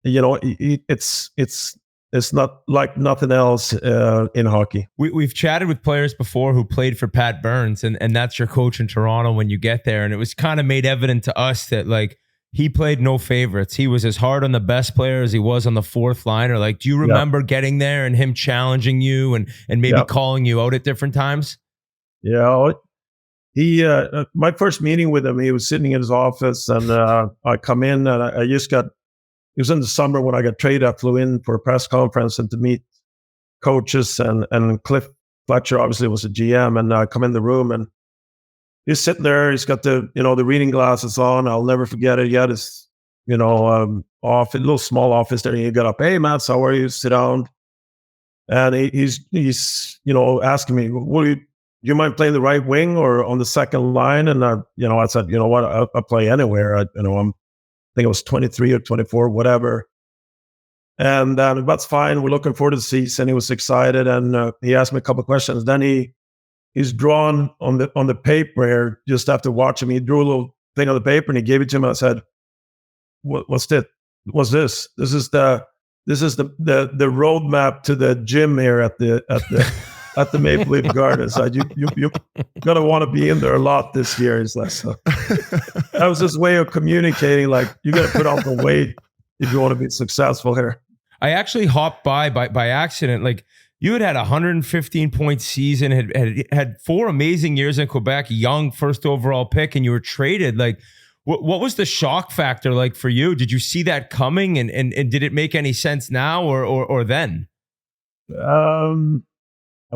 it's not like nothing else in hockey. We've chatted with players before who played for Pat Burns, and that's your coach in Toronto when you get there. And it was kind of made evident to us that, like, he played no favorites. He was as hard on the best player as he was on the fourth liner. Like, do you remember getting there and him challenging you and maybe calling you out at different times? Yeah. He my first meeting with him, he was sitting in his office, and I come in, and it was in the summer when I got traded. I flew in for a press conference and to meet coaches, and Cliff Fletcher obviously was a GM, and I come in the room, and he's sitting there. He's got the reading glasses on. I'll never forget it. He had his off a little small office there. And he got up, "Hey, Mats, how are you? Sit down." And he's asking me, do you mind playing the right wing or on the second line? And I said, you know what, I play anywhere. I think I was 23 or 24, whatever. And that's fine. We're looking forward to the season. He was excited, and he asked me a couple of questions. Then he's drawn on the paper here, just after watching me. He drew a little thing on the paper and he gave it to me. I said, "What's this? What's this? This is the roadmap to the gym here at the Maple Leaf Gardens. You're gonna want to be in there a lot this year." He's like, so that was his way of communicating, like, you got to put on the weight if you want to be successful here. I actually hopped by accident. Like, you had 115-point season, had 4 amazing years in Quebec, young first overall pick, and you were traded. Like, what was the shock factor like for you? Did you see that coming, and did it make any sense now or then?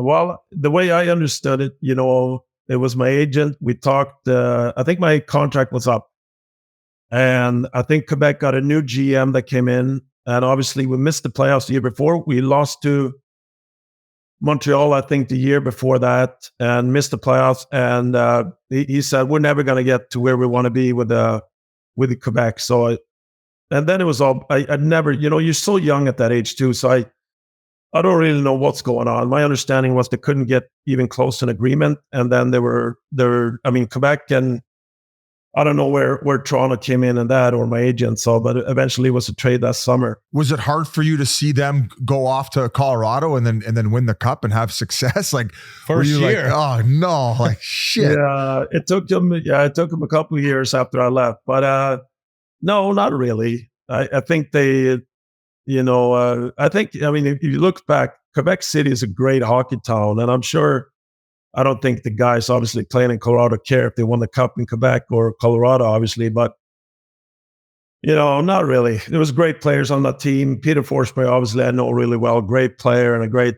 Well, the way I understood it, it was my agent. We talked, I think my contract was up, and I think Quebec got a new GM that came in, and obviously we missed the playoffs the year before. We lost to Montreal, I think, the year before that, and missed the playoffs. And he said, we're never going to get to where we want to be with the Quebec. So, and then it was all, I never, you're so young at that age too. So I don't really know what's going on. My understanding was they couldn't get even close to an agreement. And then Quebec, and I don't know where Toronto came in and that, or my agent. So, but eventually it was a trade that summer. Was it hard for you to see them go off to Colorado and then win the cup and have success? Like, first year, like, oh no, like shit. Yeah, it took them a couple of years after I left, but no, not really. I think they, if you look back, Quebec City is a great hockey town, and I don't think the guys obviously playing in Colorado care if they won the cup in Quebec or Colorado, obviously, but not really. There was great players on that team. Peter Forsberg, obviously, I know really well, great player and a great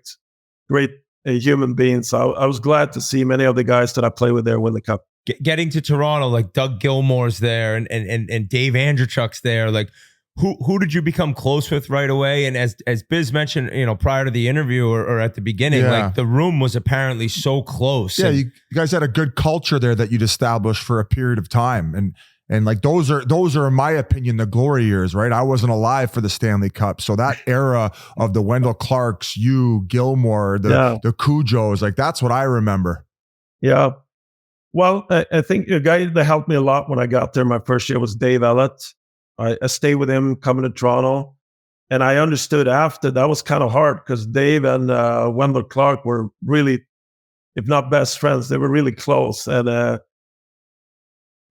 human being. So I was glad to see many of the guys that I play with there win the cup. Getting to Toronto, like Doug Gilmour's there and Dave Andrechuk's there, like, who did you become close with right away? And as Biz mentioned, prior to the interview or at the beginning, like, the room was apparently so close. Yeah, you guys had a good culture there that you'd established for a period of time. And like those are, in my opinion, the glory years, right? I wasn't alive for the Stanley Cup. So that era of the Wendell Clarks, you, Gilmour, the Cujos, like, that's what I remember. Yeah. Well, I think a guy that helped me a lot when I got there my first year was Dave Ellett. I stayed with him coming to Toronto, and I understood after that was kind of hard because Dave and Wendell Clark were really, if not best friends, they were really close. And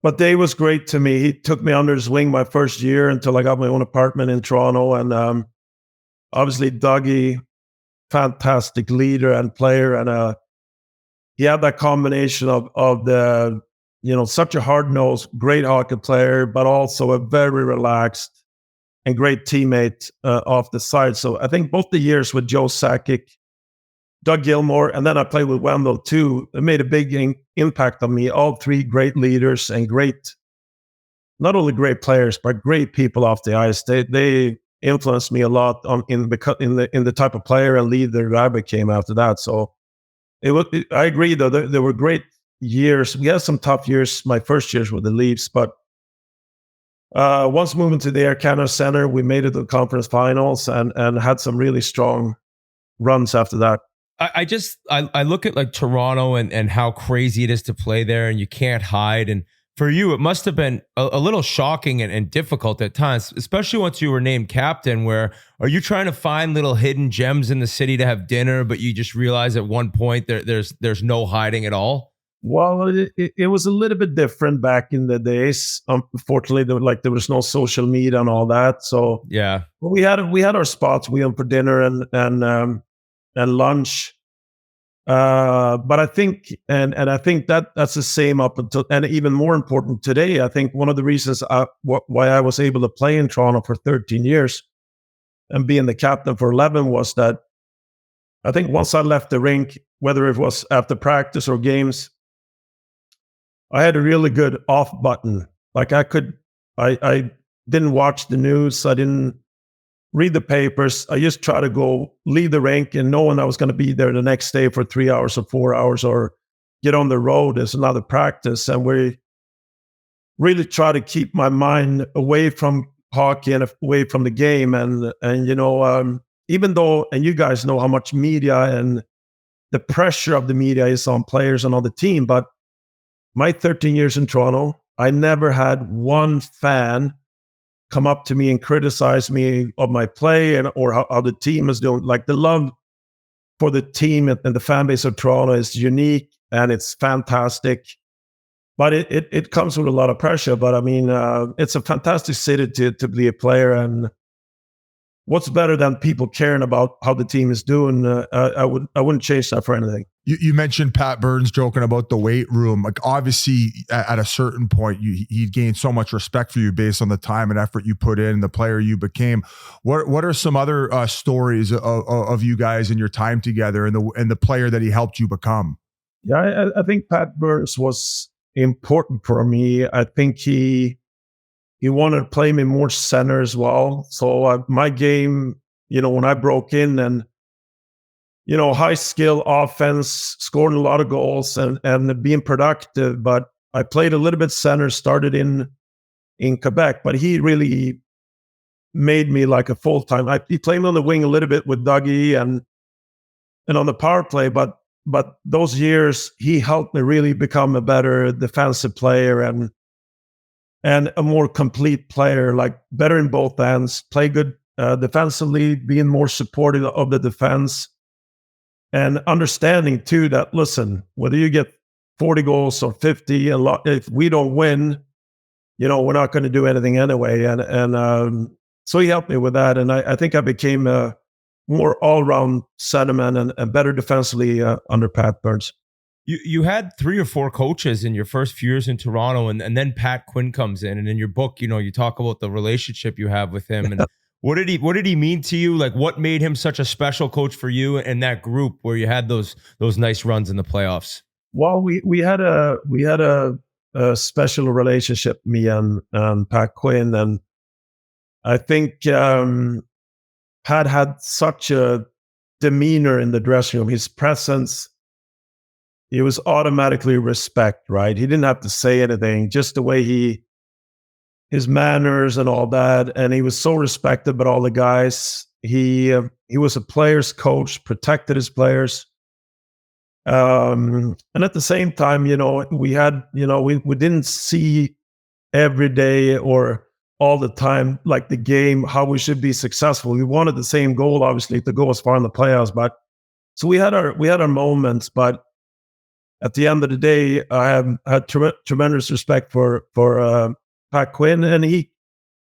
but Dave was great to me. He took me under his wing my first year until I got my own apartment in Toronto. And obviously Dougie, fantastic leader and player, and he had that combination of the, such a hard-nosed, great hockey player, but also a very relaxed and great teammate off the side. So I think both the years with Joe Sakic, Doug Gilmour, and then I played with Wendell too, it made a big impact on me. All three great leaders and great, not only great players, but great people off the ice. They influenced me a lot in the type of player and leader that I became after that. So I agree though. There were great years. We had some tough years. My first years with the Leafs, but once moving to the Air Canada Center, we made it to the conference finals and had some really strong runs after that. I look at like Toronto and how crazy it is to play there, and you can't hide. And for you, it must have been a little shocking and difficult at times, especially once you were named captain. Where are you trying to find little hidden gems in the city to have dinner, but you just realize at one point there's no hiding at all? Well, it was a little bit different back in the days. Unfortunately, there was no social media and all that. So yeah, we had our spots. We went for dinner and lunch. But I think I think that's the same up until, and even more important today. I think one of the reasons why I was able to play in Toronto for 13 years and being the captain for 11 was that I think once I left the rink, whether it was after practice or games, I had a really good off button. Like I didn't watch the news. I didn't read the papers. I just try to go leave the rink and knowing I was going to be there the next day for 3 hours or 4 hours or get on the road as another practice. And we really try to keep my mind away from hockey and away from the game. And even though, and you guys know how much media and the pressure of the media is on players and on the team, but my 13 years in Toronto, I never had one fan come up to me and criticize me of my play or how the team is doing. Like the love for the team and the fan base of Toronto is unique and it's fantastic. But it comes with a lot of pressure. But I mean, it's a fantastic city to be a player. And what's better than people caring about how the team is doing? I wouldn't change that for anything. You mentioned Pat Burns joking about the weight room. Like obviously at a certain point, he gained so much respect for you based on the time and effort you put in, the player you became. What are some other stories of you guys and your time together and the player that he helped you become? Yeah, I think Pat Burns was important for me. I think he wanted to play me more center as well. So my game, when I broke in and high skill offense, scoring a lot of goals and being productive. But I played a little bit center, started in Quebec, but he really made me like a full-time. He played me on the wing a little bit with Dougie and on the power play, but those years he helped me really become a better defensive player and a more complete player, like better in both ends, play good defensively, being more supportive of the defense. And understanding too that, listen, whether you get 40 goals or 50, if we don't win, we're not going to do anything anyway. And so he helped me with that. And I think I became a more all-round centerman and better defensively under Pat Burns. You had 3 or 4 coaches in your first few years in Toronto, and then Pat Quinn comes in. And in your book, you talk about the relationship you have with him. And what did he mean to you? Like, what made him such a special coach for you and that group where you had those nice runs in the playoffs? Well, we had a special relationship, me and Pat Quinn, and I think Pat had such a demeanor in the dressing room. His presence, it was automatically respect, right? He didn't have to say anything, just the way his manners and all that. And he was so respected by all the guys. He was a player's coach, protected his players. And at the same time, we had, we didn't see every day or all the time, like the game, how we should be successful. We wanted the same goal, obviously, to go as far in the playoffs. But so we had our moments, but at the end of the day, I had tremendous respect for Pat Quinn, and he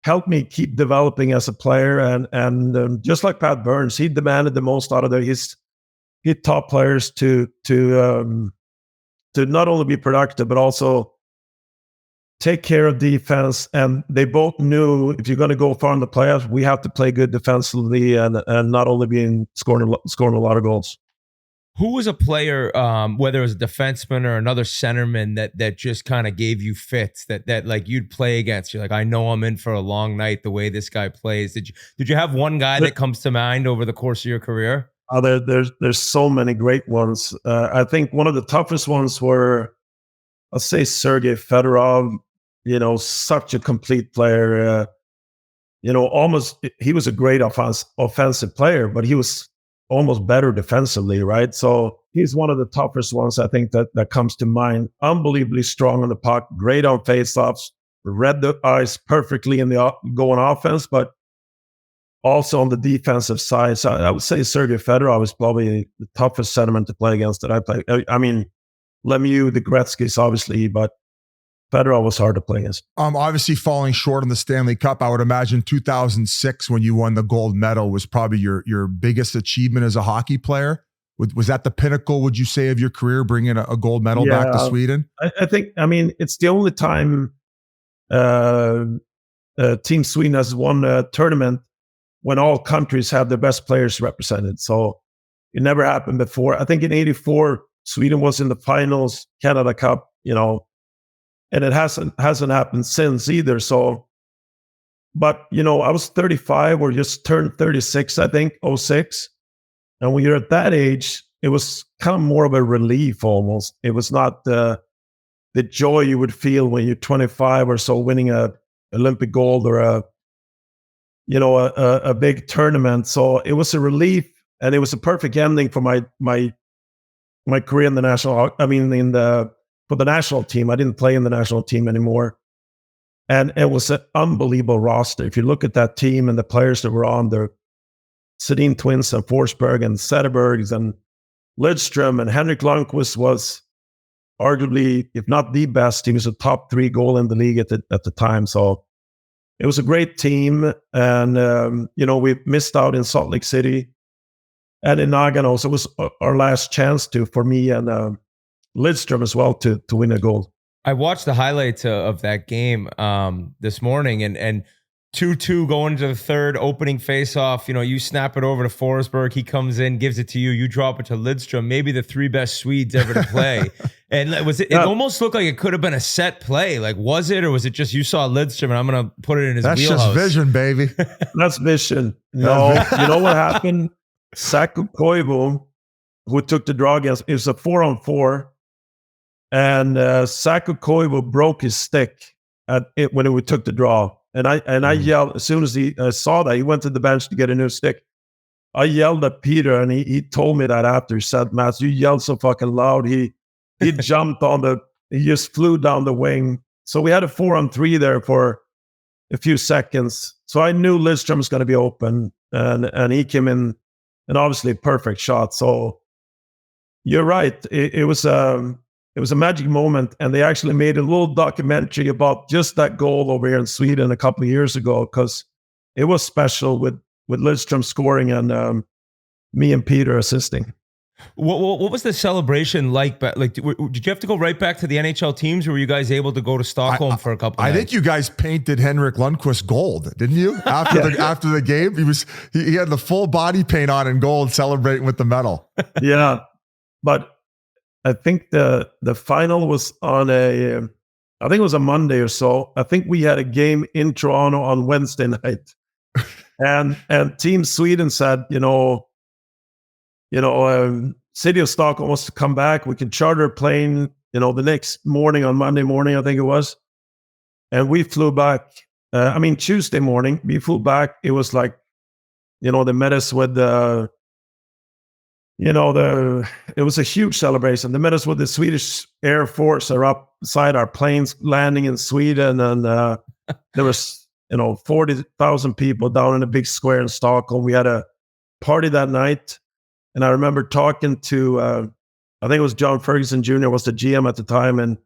helped me keep developing as a player. And just like Pat Burns, he demanded the most out of his top players to not only be productive but also take care of defense. And they both knew if you're going to go far in the playoffs, we have to play good defensively and not only scoring a lot of goals. Who was a player, whether it was a defenseman or another centerman, that just kind of gave you fits that like you'd play against? You're like, I know I'm in for a long night the way this guy plays. Did you have one guy that comes to mind over the course of your career? There's so many great ones. I think one of the toughest ones were, I'll say, Sergei Fedorov. Such a complete player. Almost he was a great offensive player, but he was almost better defensively, right? So he's one of the toughest ones, I think, that comes to mind. Unbelievably strong on the puck, great on faceoffs, read the ice perfectly in the going offense, but also on the defensive side. So I would say Sergei Fedorov is probably the toughest centerman to play against that I played. I mean, Lemieux, the Gretzky's obviously, but Fedorov was hard to play against. Obviously falling short on the Stanley Cup. I would imagine 2006 when you won the gold medal was probably your biggest achievement as a hockey player. Was that the pinnacle, would you say, of your career, bringing a gold medal back to Sweden? I think, it's the only time Team Sweden has won a tournament when all countries have their best players represented. So it never happened before. I think in '84, Sweden was in the finals, Canada Cup, and it hasn't happened since either. So, but I was 35 or just turned 36, I think, '06. And when you're at that age, it was kind of more of a relief almost. It was not the joy you would feel when you're 25 or so winning a Olympic gold or a big tournament. So it was a relief, and it was a perfect ending for my career in the national. For the national team. I didn't play in the national team anymore. And it was an unbelievable roster. If you look at that team and the players that were on there, Sedin twins and Forsberg and Zetterbergs and Lidström and Henrik Lundqvist was arguably, if not the best, he was a top 3 goal in the league at the time. So it was a great team. And, we missed out in Salt Lake City and in Nagano. So it was our last chance for me and Lidström as well to win a gold. I watched the highlights of that game this morning, and 2-2 going to the third, opening face-off. You snap it over to Forsberg. He comes in, gives it to you. You drop it to Lidström, maybe the 3 best Swedes ever to play. And it almost looked like it could have been a set play. Like, was it, or was it just you saw Lidström and I'm going to put it in his wheelhouse? That's just vision, baby. That's vision. No, you know what happened? Saku Koivu, who took the draw against, it was a 4-on-4. And Saku Koivu broke his stick when we took the draw. And I yelled, as soon as he saw that, he went to the bench to get a new stick. I yelled at Peter, and he told me that after. He said, "Mats, you yelled so fucking loud." He jumped he just flew down the wing. So we had a 4-on-3 there for a few seconds. So I knew Lidström was going to be open, and he came in, and obviously a perfect shot. So you're right. It was a magic moment, and they actually made a little documentary about just that goal over here in Sweden a couple of years ago, because it was special with Lidström scoring and me and Peter assisting. What was the celebration like? Did you have to go right back to the NHL teams, or were you guys able to go to Stockholm for a couple of nights? I think you guys painted Henrik Lundqvist gold, didn't you? After the game, he had the full body paint on in gold, celebrating with the medal. Yeah, but I think the final was on I think it was a Monday or so. I think we had a game in Toronto on Wednesday night, and Team Sweden said, City of Stockholm wants to come back. We can charter a plane, the next morning, on Monday morning, I think it was, and we flew back. Tuesday morning we flew back. It was like, they met us with it was a huge celebration. They met us with the Swedish Air Force. Are up beside our planes landing in Sweden. And there was, 40,000 people down in a big square in Stockholm. We had a party that night. And I remember talking to, I think it was John Ferguson Jr. was the GM at the time. And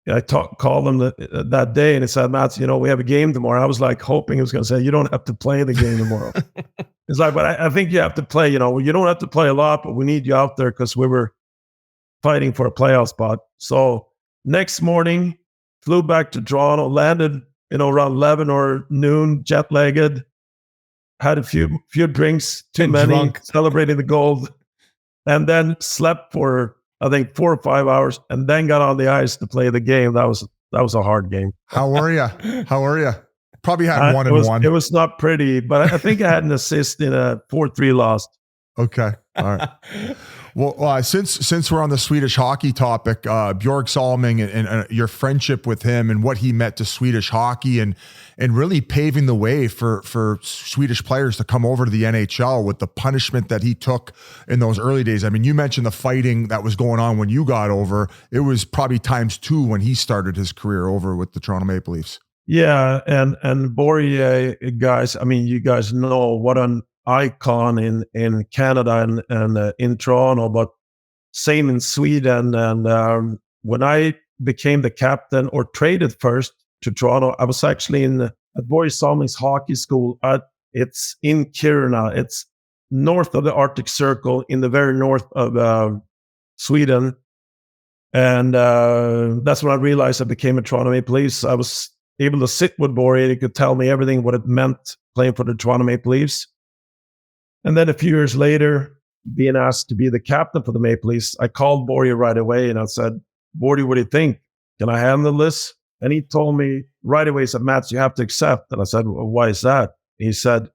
I called him that day, and he said, "Mats, we have a game tomorrow." I was like hoping he was going to say, "You don't have to play the game tomorrow." It's like, but I think you have to play, you don't have to play a lot, but we need you out there because we were fighting for a playoff spot. So next morning, flew back to Toronto, landed, around 11 or noon, jet-lagged, had a few drinks, too many, drunk, celebrating the gold. and then slept for, I think, 4 or 5 hours, and then got on the ice to play the game. That was a hard game. How were you? Probably had one and one. It was not pretty, but I think I had an assist in a 4-3 loss. Okay. All right. Well, since we're on the Swedish hockey topic, Björk Salming and your friendship with him and what he meant to Swedish hockey and really paving the way for Swedish players to come over to the NHL with the punishment that he took in those early days. I mean, you mentioned the fighting that was going on when you got over. It was probably times 2 when he started his career over with the Toronto Maple Leafs. Yeah, and Borje, guys, I mean, you guys know what an icon in Canada and in Toronto, but same in Sweden. And when I became the captain or traded first to Toronto, I was actually at Borje Salming's hockey school. It's in Kiruna. It's north of the Arctic Circle, in the very north of Sweden. And that's when I realized I became a Toronto Maple Leafs. I was able to sit with Borje. He could tell me everything, what it meant playing for the Toronto Maple Leafs. And then a few years later, being asked to be the captain for the Maple Leafs, I called Borje right away and I said, Borje, what do you think? Can I handle this? And he told me right away, he said, Mats, you have to accept. And I said, well, why is that? He said,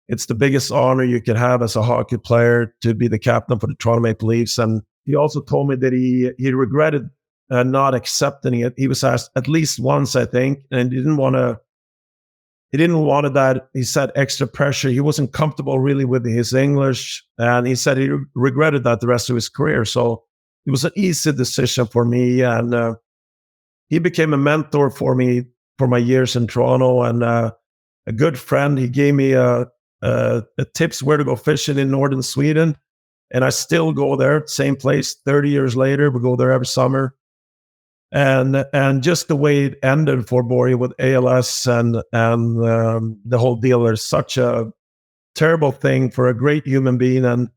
it's the biggest honor you can have as a hockey player to be the captain for the Toronto Maple Leafs. And he also told me that he regretted not accepting it. He was asked at least once, I think, and he didn't want that, he said, extra pressure. He wasn't comfortable really with his English. And he said he regretted that the rest of his career. So it was an easy decision for me. And he became a mentor for me for my years in Toronto, and a good friend. He gave me tips where to go fishing in northern Sweden. And I still go there, same place 30 years later. We go there every summer. And just the way it ended for Borje with ALS and the whole deal is such a terrible thing for a great human being and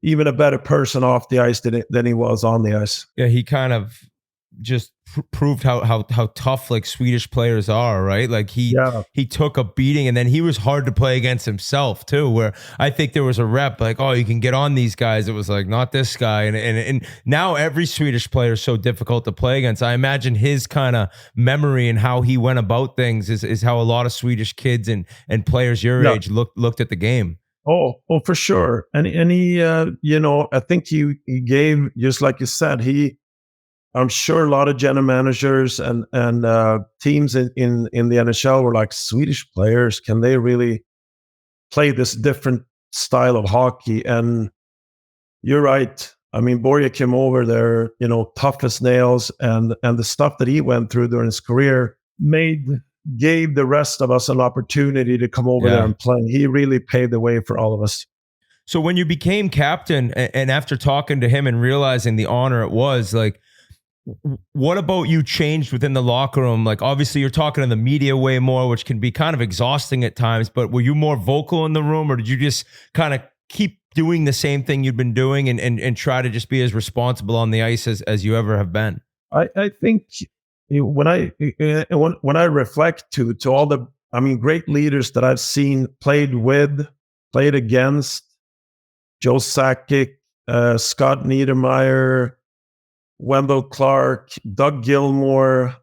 even a better person off the ice than he was on the ice. Yeah, he kind of just proved how tough like Swedish players are, right? Like he took a beating, and then he was hard to play against himself too, where I think there was a rep like, oh, you can get on these guys. It was like, not this guy. And now every Swedish player is so difficult to play against. I imagine his kind of memory and how he went about things is how a lot of Swedish kids and players your age looked at the game. Oh, for sure. And he, I think he gave, just like you said, I'm sure a lot of general managers and teams in the NHL were like, Swedish players, can they really play this different style of hockey? And you're right. I mean, Borje came over there, tough as nails, and the stuff that he went through during his career gave the rest of us an opportunity to come over there and play. He really paved the way for all of us. So when you became captain, and after talking to him and realizing the honor it was, like, what about you changed within the locker room? Like, obviously you're talking to the media way more, which can be kind of exhausting at times, but were you more vocal in the room, or did you just kind of keep doing the same thing you'd been doing and try to just be as responsible on the ice as you ever have been? I think when I reflect to all the, great leaders that I've seen, played against, Joe Sakic, Scott Niedermayer, Wendell Clark, Doug Gilmour,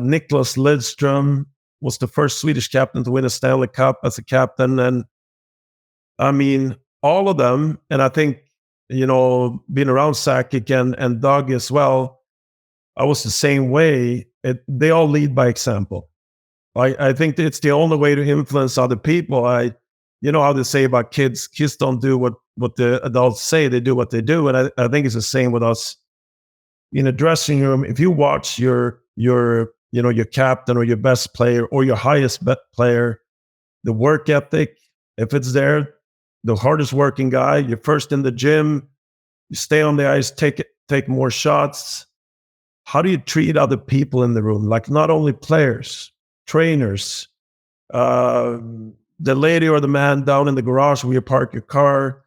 Nicholas Lidström was the first Swedish captain to win a Stanley Cup as a captain. And all of them, and I think, being around Sakic and Doug as well, I was the same way. They all lead by example. I think it's the only way to influence other people. You know how they say about kids don't do what the adults say, they do what they do. And I think it's the same with us. In a dressing room, if you watch your captain or your best player or your highest player, the work ethic, if it's there, the hardest working guy, you're first in the gym, you stay on the ice, take more shots. How do you treat other people in the room? Like, not only players, trainers, the lady or the man down in the garage where you park your car.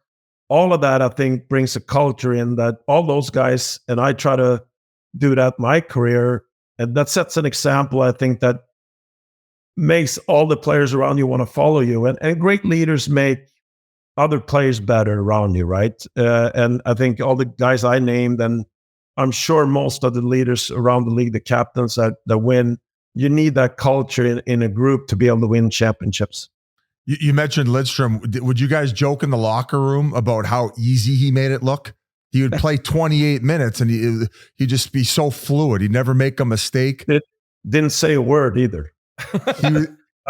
All of that, I think, brings a culture in that all those guys, and I try to do that in my career, and that sets an example, I think, that makes all the players around you want to follow you. And great leaders make other players better around you, right? And I think all the guys I named, and I'm sure most of the leaders around the league, the captains that win, you need that culture in a group to be able to win championships. You mentioned Lidstrom. Would you guys joke in the locker room about how easy he made it look? He would play 28 minutes and he'd just be so fluid. He'd never make a mistake. It didn't say a word either. I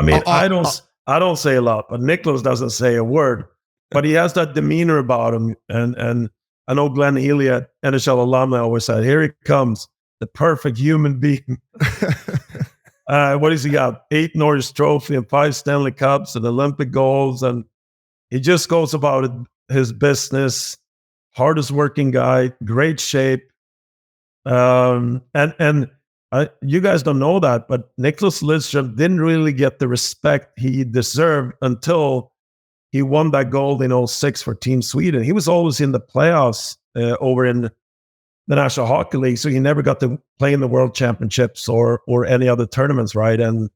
mean, I don't say a lot, but Nicholas doesn't say a word. But he has that demeanor about him. And I know Glenn Healy at NHL alumni always said, here he comes, the perfect human being. What has he got? 8 Norris Trophy and 5 Stanley Cups and Olympic golds. And he just goes about his business. Hardest working guy, great shape. You guys don't know that, but Nicholas Lidstrom didn't really get the respect he deserved until he won that gold in 2006 for Team Sweden. He was always in the playoffs over in the National Hockey League, so he never got to play in the World Championships or any other tournaments, right? And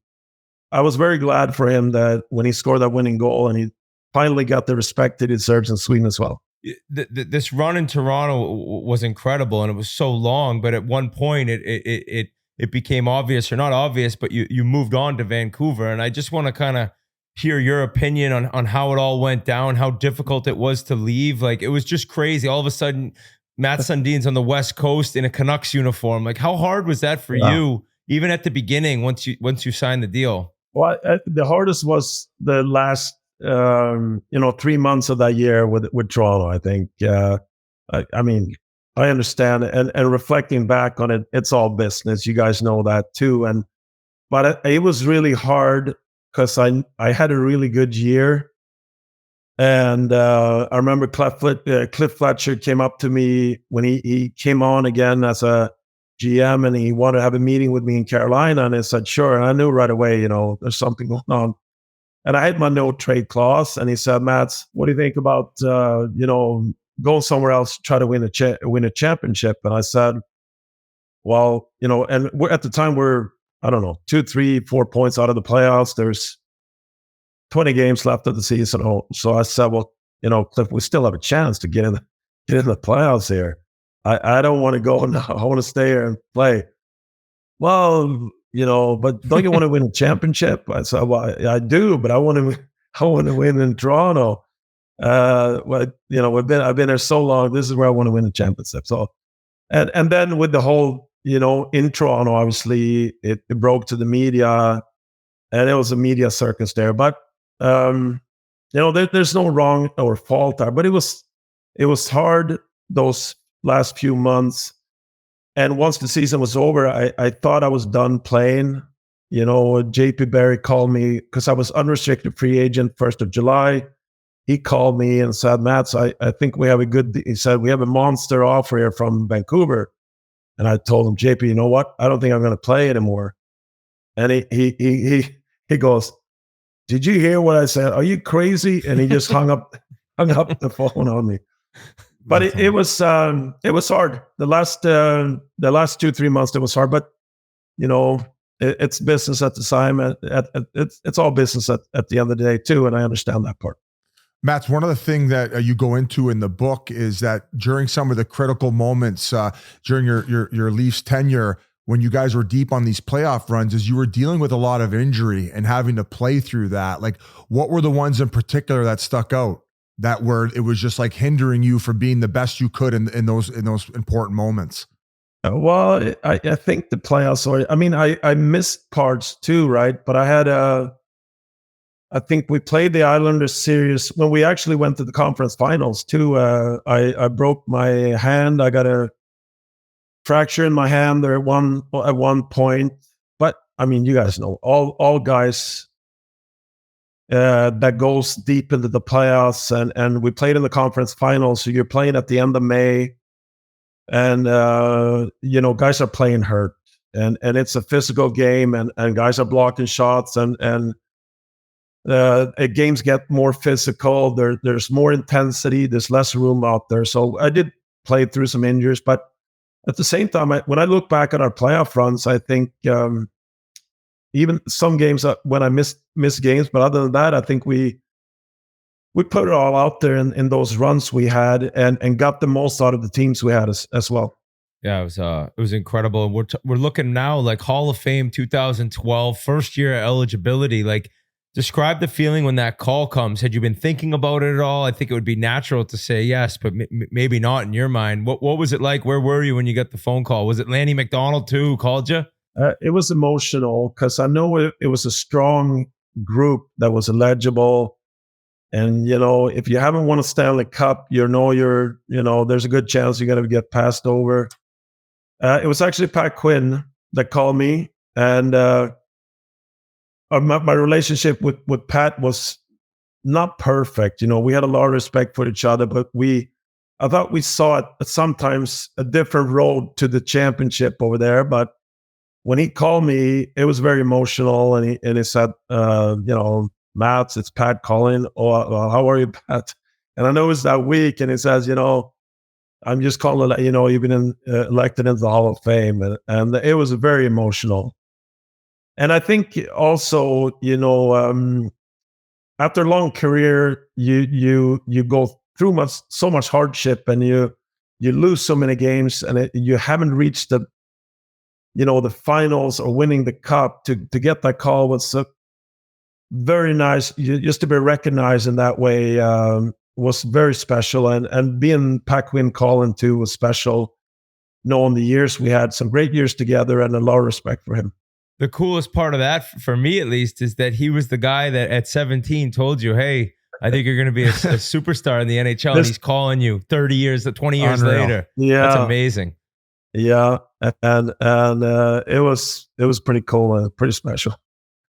I was very glad for him that when he scored that winning goal and he finally got the respect he deserves in Sweden as well. This run in Toronto was incredible, and it was so long. But at one point, it became obvious, or not obvious, but you moved on to Vancouver. And I just want to kind of hear your opinion on how it all went down, how difficult it was to leave. Like, it was just crazy. All of a sudden, Matt Sundin's on the West Coast in a Canucks uniform. Like, how hard was that for you, even at the beginning, once you signed the deal? Well, the hardest was the last 3 months of that year with Toronto, I think. I mean, I understand, and reflecting back on it, it's all business. You guys know that too. But it was really hard because I had a really good year. And I remember Cliff Fletcher came up to me when he came on again as a GM, and he wanted to have a meeting with me in Carolina. And I said, sure. And I knew right away, there's something going on. And I had my no trade clause, and he said, Mats, what do you think about going somewhere else to try to win a championship? And I said, well, and at the time we're, I don't know, 2, 3, 4 points out of the playoffs. There's 20 games left of the season. So I said, well, Cliff, we still have a chance to get in the playoffs here. I don't want to go now. I want to stay here and play. Well, but don't you want to win a championship? I said, well, I do, but I want to win in Toronto. I've been there so long. This is where I want to win a championship. So, and then with the whole, in Toronto, obviously it broke to the media, and it was a media circus there. But there's no wrong or fault there. But it was hard those last few months. And once the season was over, I thought I was done playing. JP Barry called me because I was unrestricted free agent 1st of July. He called me and said, Mats, I think we have he said, we have a monster offer here from Vancouver. And I told him, JP, you know what? I don't think I'm going to play anymore. And he goes, did you hear what I said? Are you crazy? And he just hung up the phone on me. But it was hard. The last 2-3 months, it was hard. But it's business at the time. It's all business at the end of the day too, and I understand that part. Matt, one of the things that you go into in the book is that during some of the critical moments during your Leafs tenure, when you guys were deep on these playoff runs, is you were dealing with a lot of injury and having to play through that. Like, what were the ones in particular that stuck out? That where it was just like hindering you from being the best you could in those important moments? Well, I think the playoffs, I missed parts too, right? But I had I think we played the Islanders series when we actually went to the conference finals too. I broke my hand. I got a fracture in my hand there at one point. But you guys know all guys that goes deep into the playoffs, and we played in the conference finals. So you're playing at the end of May, and guys are playing hurt, and it's a physical game, and guys are blocking shots, and games get more physical. There's more intensity. There's less room out there. So I did play through some injuries, but at the same time, when I look back at our playoff runs, I think even some games when I missed games, but other than that, I think we we put it all out there in those runs we had, and got the most out of the teams we had as well. Yeah, it was incredible. And we're looking now like Hall of Fame 2012, first year eligibility. Like, describe the feeling when that call comes. Had you been thinking about it at all? I think it would be natural to say yes, but maybe not in your mind. What was it like? Where were you when you got the phone call? Was it Lanny McDonald too who called you? It was emotional because I know it was a strong group that was eligible. And, if you haven't won a Stanley Cup, there's a good chance you're going to get passed over. It was actually Pat Quinn that called me. And my relationship with Pat was not perfect. We had a lot of respect for each other, but I thought we saw it sometimes a different road to the championship over there. But when he called me, it was very emotional. And he said, Matt, it's Pat calling. Oh, well, how are you, Pat? And I know it's that week. And he says, I'm just calling to let you know you've been elected into the Hall of Fame. And it was very emotional. And I think also, after a long career, you go through so much hardship, and you lose so many games, and you haven't reached the finals or winning the cup. To get that call was very nice. Just to be recognized in that way was very special, and being Pat Quinn calling too was special. Knowing the years we had, some great years together, and a lot of respect for him. The coolest part of that, for me at least, is that he was the guy that at 17 told you, hey, I think you're going to be a superstar in the NHL. And he's calling you 20 years Unreal. later. Yeah. That's amazing. Yeah. And it was pretty cool and pretty special.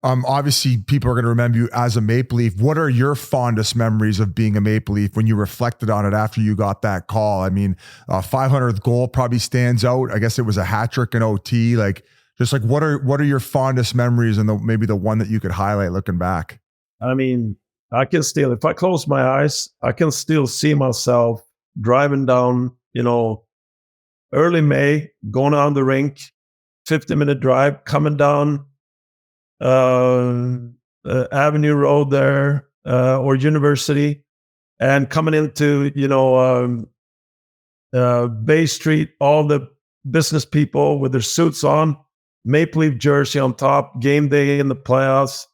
Obviously, people are going to remember you as a Maple Leaf. What are your fondest memories of being a Maple Leaf when you reflected on it after you got that call? I mean, 500th goal probably stands out. I guess it was a hat trick in OT. Just what are your fondest memories, and maybe the one that you could highlight looking back? I mean, if I close my eyes, I can still see myself driving down, early May, going on the rink, 50-minute drive, coming down Avenue Road there, or University, and coming into, Bay Street, all the business people with their suits on, Maple Leaf jersey on top, game day in the playoffs.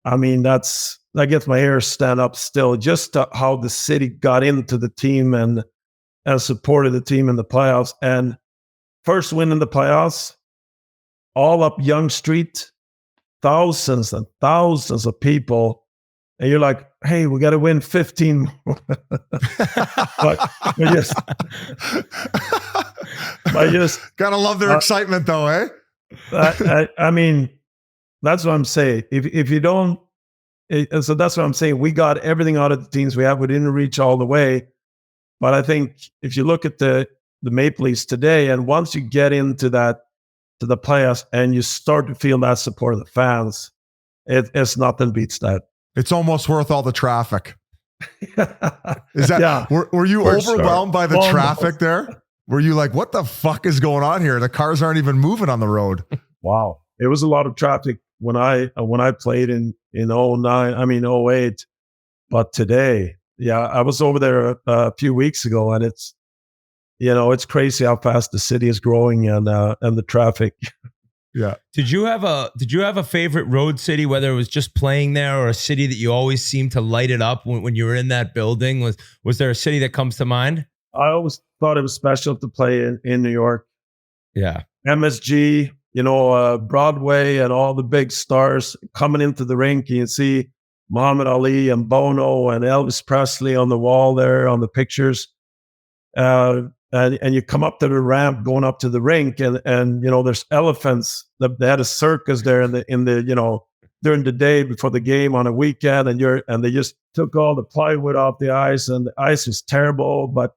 I mean, that gets my hair stand up still, just how the city got into the team and supported the team in the playoffs. And first win in the playoffs, all up Yonge Street, thousands and thousands of people. And you're like, hey, we got to win 15 more. but just gotta love their excitement though, eh? I mean, that's what I'm saying. If you don't, so that's what I'm saying. We got everything out of the teams we have. We didn't reach all the way, but I think if you look at the Maple Leafs today, and once you get into the playoffs and you start to feel that support of the fans, it's nothing beats that. It's almost worth all the traffic. Is that? Yeah, were you overwhelmed by the traffic there? Were you like, what the fuck is going on here? The cars aren't even moving on the road. Wow. It was a lot of traffic when I played in 08. But today, I was over there a few weeks ago, and it's crazy how fast the city is growing and the traffic. Yeah. Did you have a favorite road city, whether it was just playing there or a city that you always seemed to light it up when you were in that building? Was there a city that comes to mind? I always thought it was special to play in New York. Yeah. MSG, Broadway, and all the big stars coming into the rink. You can see Muhammad Ali and Bono and Elvis Presley on the wall there on the pictures. And you come up to the ramp going up to the rink, and there's elephants. They had a circus there in the during the day before the game on a weekend, and they just took all the plywood off the ice, and the ice was terrible. But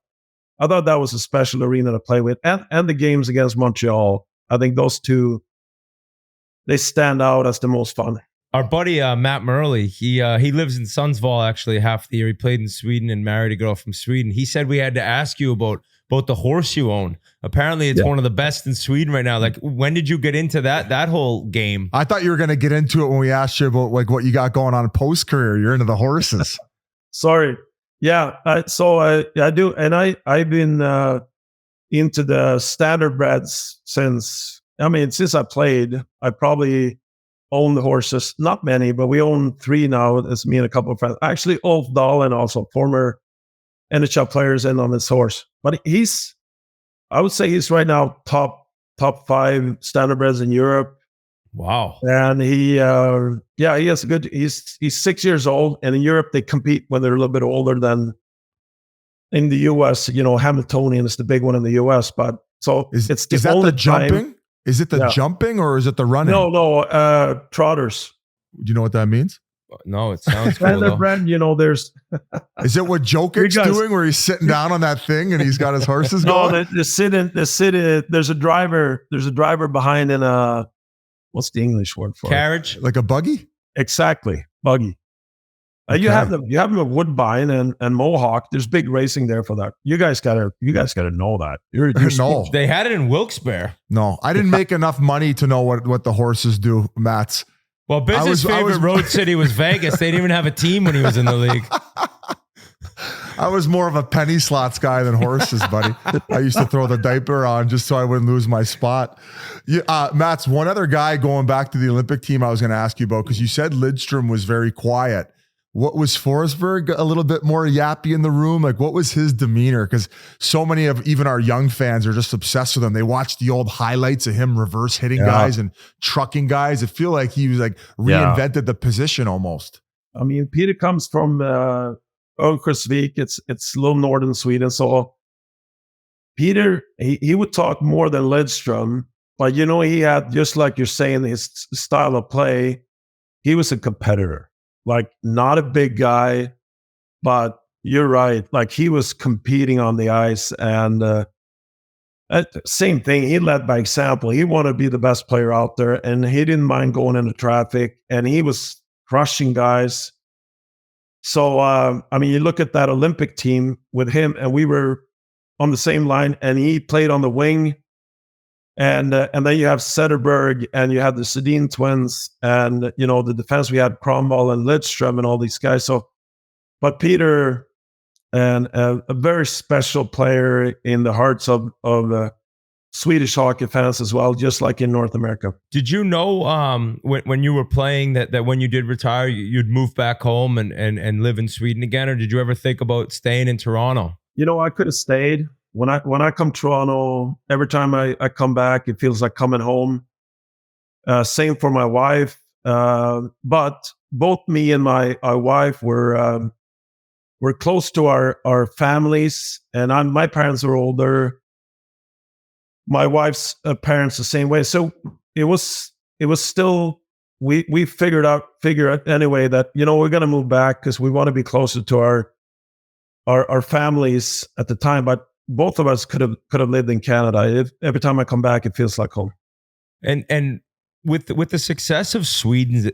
I thought that was a special arena to play with, and the games against Montreal. I think those two, they stand out as the most fun. Our buddy Matt Murley, he lives in Sundsvall actually half the year. He played in Sweden and married a girl from Sweden. He said we had to ask you about the horse you own. Apparently it's one of the best in Sweden right now. Like, when did you get into that whole game? I thought you were going to get into it when we asked you about what you got going on post-career. You're into the horses. Sorry. Yeah. So I do. And I've been into the standardbreds since I played. I probably own the horses, not many, but we own 3 now. It's me and a couple of friends. Actually, Ulf Dahlin, also former NHL players, in on this horse. But I would say he's right now top 5 standardbreds in Europe. Wow. And he has a good. He's 6 years old, and in Europe they compete when they're a little bit older than in the U.S. Hamiltonian is the big one in the U.S. But so Is that only the jumping? time. Is it the jumping or is it the running? No, trotters. Do you know what that means? No, it sounds cool. though. Standardbred, there's. Is it what Jokic's doing, where he's sitting down on that thing and he's got his horses No, going? the sitting. There's a driver. There's a driver behind in a. What's the English word for Carriage? Like a buggy? Exactly, buggy. You have them at Woodbine and Mohawk. There's big racing there for that. You guys gotta know that. No, They had it in Wilkes-Barre. no, I didn't make enough money to know what the horses do, Mats. Well, Biz's favorite road city was Vegas. They didn't even have a team when he was in the league. I was more of a penny slots guy than horses, buddy. I used to throw the diaper on just so I wouldn't lose my spot. Mats, one other guy going back to the Olympic team I was going to ask you about, because you said Lidstrom was very quiet. What was Forsberg a little bit more yappy in the room? Like, what was his demeanor? Because so many of even our young fans are just obsessed with him. They watch the old highlights of him reverse hitting guys and trucking guys. I feel like he was like reinvented the position almost. I mean, Peter comes from Örnsköldsvik. It's a little northern Sweden. So Peter, he would talk more than Lidstrom, but he had, just like you're saying, his style of play. He was a competitor. Like, not a big guy, but you're right. Like, he was competing on the ice, and same thing. He led by example. He wanted to be the best player out there, and he didn't mind going into traffic, and he was crushing guys. So, you look at that Olympic team with him, and we were on the same line, and he played on the wing. And then you have Zetterberg, and you have the Sundin twins, and the defense, we had Cromwell and Lidstrom and all these guys. So, but Peter, and a very special player in the hearts of Swedish hockey fans as well, just like in North America. Did you know when you were playing that when you did retire, you'd move back home and live in Sweden again, or did you ever think about staying in Toronto? I could have stayed. When I come to Toronto, every time I come back, it feels like coming home. Same for my wife. But both me and my wife were close to our families, and my parents were older. My wife's parents the same way. So it was still, we figured out anyway that we're gonna move back because we want to be closer to our families at the time. But both of us could have lived in Canada. Every time I come back, it feels like home. And with the success of Swedes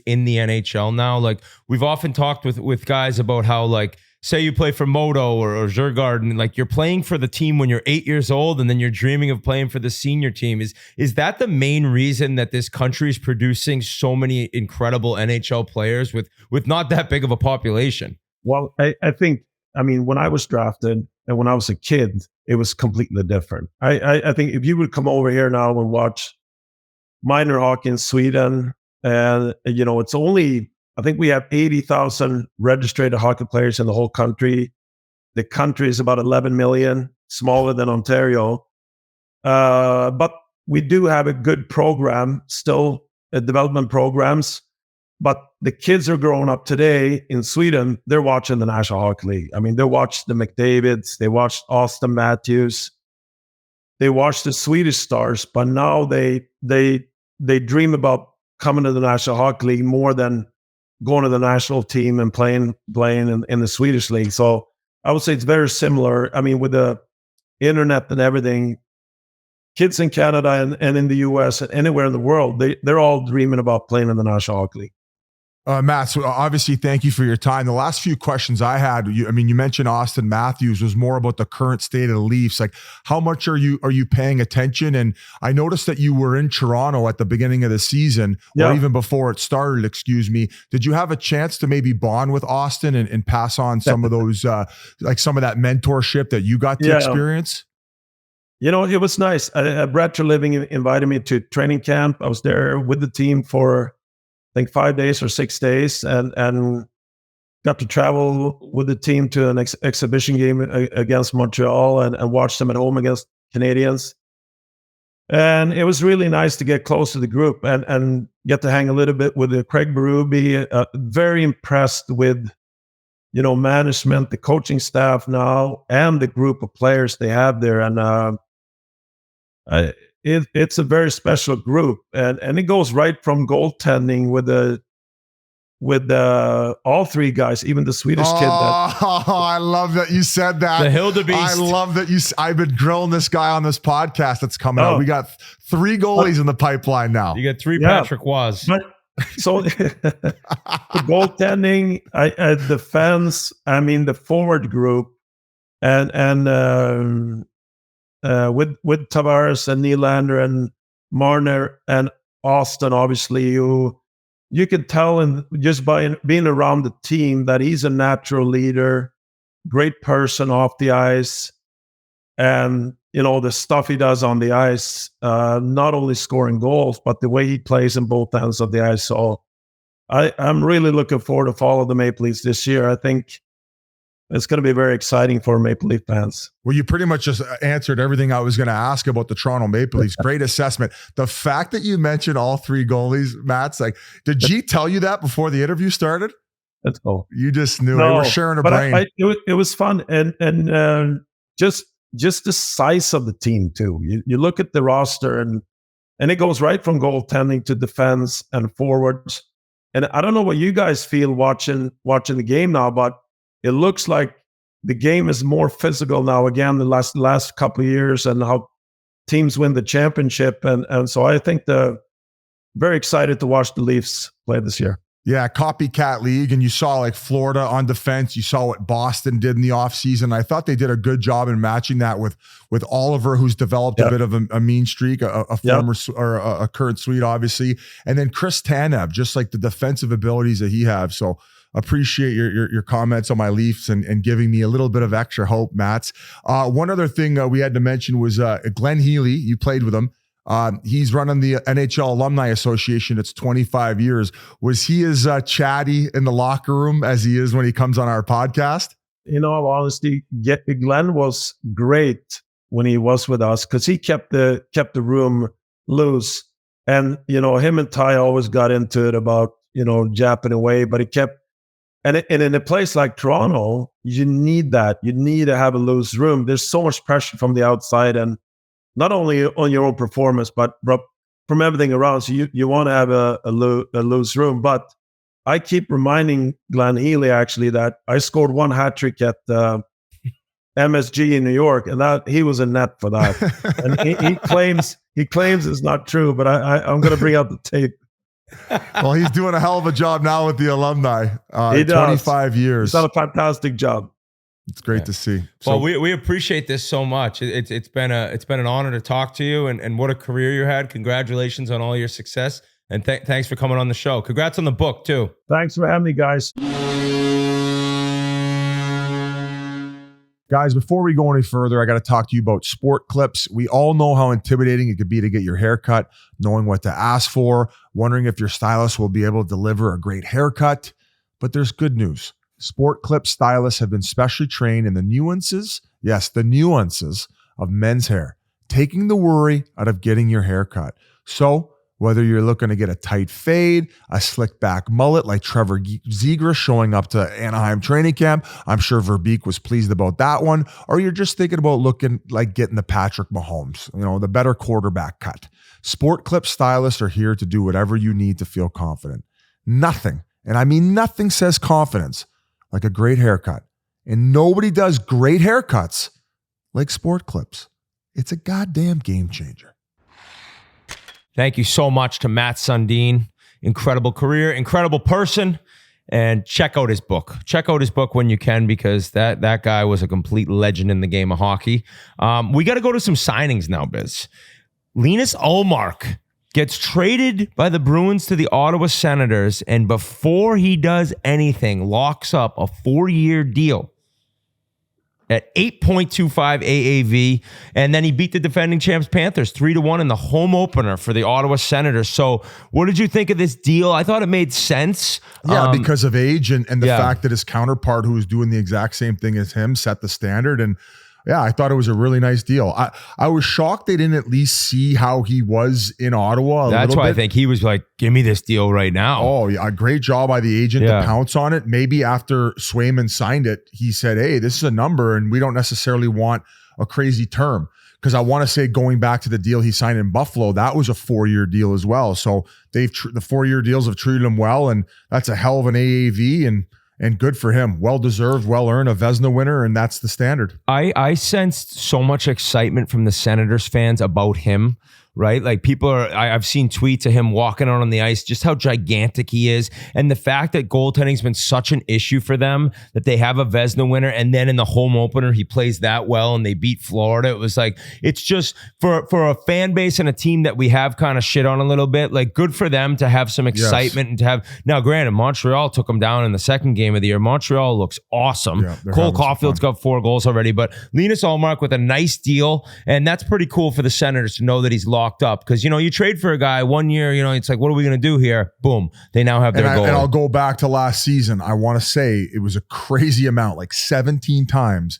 in the NHL now, like, we've often talked with guys about how, like, say you play for Modo or Djurgården, like, you're playing for the team when you're 8 years old, and then you're dreaming of playing for the senior team. Is that the main reason that this country is producing so many incredible NHL players with not that big of a population? Well, I think, when I was drafted and when I was a kid, it was completely different. I think if you would come over here now and watch minor hockey in Sweden, and it's only, I think we have 80,000 registered hockey players in the whole country. The country is about 11 million, smaller than Ontario. But we do have a good program, still development programs. But the kids are growing up today in Sweden. They're watching the National Hockey League. They watch the McDavids. They watch Austin Matthews. They watch the Swedish stars. But now they dream about coming to the National Hockey League more than going to the national team and playing in the Swedish league. So I would say it's very similar. With the internet and everything, kids in Canada and in the US and anywhere in the world, they're all dreaming about playing in the National Hockey League. Matt, so obviously, thank you for your time. The last few questions I had, you mentioned Austin Matthews, was more about the current state of the Leafs. Like, how much are you paying attention? And I noticed that you were in Toronto at the beginning of the season, or even before it started, excuse me. Did you have a chance to maybe bond with Austin and pass on some of those, like some of that mentorship that you got to experience? You know, it was nice. Brad Treliving invited me to training camp. I was there with the team for, I think, 5 days or 6 days, and got to travel with the team to an exhibition game against Montreal and watch them at home against Canadians. And it was really nice to get close to the group and get to hang a little bit with Craig Berube. Very impressed with, management, the coaching staff now, and the group of players they have there. And it's a very special group, and it goes right from goaltending with all three guys, even the Swedish kid. I love that you said that. The Hildebeest. I love that I've been grilling this guy on this podcast that's coming out. We got 3 goalies in the pipeline now. You got 3 Patrick Waz. So the goaltending, defense, the forward group, and with Tavares and Nylander and Marner and Austin, obviously you could tell, and just by being around the team, that he's a natural leader, great person off the ice, and the stuff he does on the ice, not only scoring goals, but the way he plays in both ends of the ice. So I'm really looking forward to follow the Maple Leafs this year. I think it's going to be very exciting for Maple Leaf fans. Well, you pretty much just answered everything I was going to ask about the Toronto Maple Leafs. Great assessment. The fact that you mentioned all 3 goalies, Matt's like, did G tell you that before the interview started? That's cool. You just knew. No, we're sharing a brain. It was fun, and just the size of the team too. You look at the roster, and it goes right from goaltending to defense and forwards. And I don't know what you guys feel watching the game now, but it looks like the game is more physical now again the last couple of years, and how teams win the championship. And so I think very excited to watch the Leafs play this year. Yeah, copycat league. And you saw like Florida on defense. You saw what Boston did in the offseason. I thought they did a good job in matching that with Oliver, who's developed a bit of a mean streak, a former or a current Swede, obviously. And then Chris Tanev, just like the defensive abilities that he has. So appreciate your comments on my Leafs and giving me a little bit of extra hope, Mats. One other thing we had to mention was Glenn Healy. You played with him. He's running the NHL Alumni Association. It's 25 years. Was he as chatty in the locker room as he is when he comes on our podcast? In all honesty, Glenn was great when he was with us, because he kept the room loose. And, him and Ty always got into it about, japping away, but he kept. And in a place like Toronto, you need that. You need to have a loose room. There's so much pressure from the outside, and not only on your own performance, but from everything around. So you want to have a loose room. But I keep reminding Glenn Healy, actually, that I scored 1 hat trick at MSG in New York, and that he was in net for that. And he claims it's not true, but I'm going to bring out the tape. Well, he's doing a hell of a job now with the alumni. He does. 25 years. He's done a fantastic job. It's great to see. Well, we appreciate this so much. It's been an honor to talk to you, and what a career you had. Congratulations on all your success, and thanks for coming on the show. Congrats on the book too. Thanks for having me, guys. Guys, before we go any further, I got to talk to you about Sport Clips. We all know how intimidating it could be to get your hair cut, knowing what to ask for, wondering if your stylist will be able to deliver a great haircut. But there's good news. Sport Clip stylists have been specially trained in the nuances, yes, the nuances of men's hair, taking the worry out of getting your hair cut. So whether you're looking to get a tight fade, a slick back mullet like Trevor Zegras showing up to Anaheim training camp, I'm sure Verbeek was pleased about that one, or you're just thinking about looking like getting the Patrick Mahomes, the better quarterback cut. Sport Clip stylists are here to do whatever you need to feel confident. Nothing, and I mean nothing, says confidence like a great haircut. And nobody does great haircuts like Sport Clips. It's a goddamn game changer. Thank you so much to Matt Sundin. incredible career, incredible person. And check out his book. Check out his book when you can, because that guy was a complete legend in the game of hockey. We got to go to some signings now, Biz. Linus Ullmark gets traded by the Bruins to the Ottawa Senators, and before he does anything, locks up a 4-year deal at 8.25 AAV, and then he beat the defending champs Panthers 3-1 in the home opener for the Ottawa Senators. So what did you think of this deal? I thought it made sense. Yeah, because of age and the fact that his counterpart, who was doing the exact same thing as him, set the standard. And yeah, I thought it was a really nice deal. I was shocked they didn't at least see how he was in Ottawa. That's why I think he was like, give me this deal right now. Oh, yeah. A great job by the agent to pounce on it. Maybe after Swayman signed it, he said, hey, this is a number and we don't necessarily want a crazy term. Because I want to say, going back to the deal he signed in Buffalo, that was a 4-year deal as well. So the 4-year deals have treated him well, and that's a hell of an AAV, and good for him. Well-deserved, well-earned, a Vezina winner, and that's the standard. I sensed so much excitement from the Senators fans about him, right? Like I've seen tweets of him walking out on the ice, just how gigantic he is. And the fact that goaltending's been such an issue for them, that they have a Vezina winner, and then in the home opener, he plays that well and they beat Florida. It was like, it's just for a fan base and a team that we have kind of shit on a little bit, like good for them to have some excitement and to have, now granted, Montreal took them down in the second game of the year. Montreal looks awesome. Yeah, Cole Caulfield's got 4 goals already, but Linus Ullmark with a nice deal. And that's pretty cool for the Senators to know that he's locked up, because you trade for a guy 1 year, it's like, what are we going to do here? Boom, they now have their goal. And I'll go back to last season. I want to say it was a crazy amount, like 17 times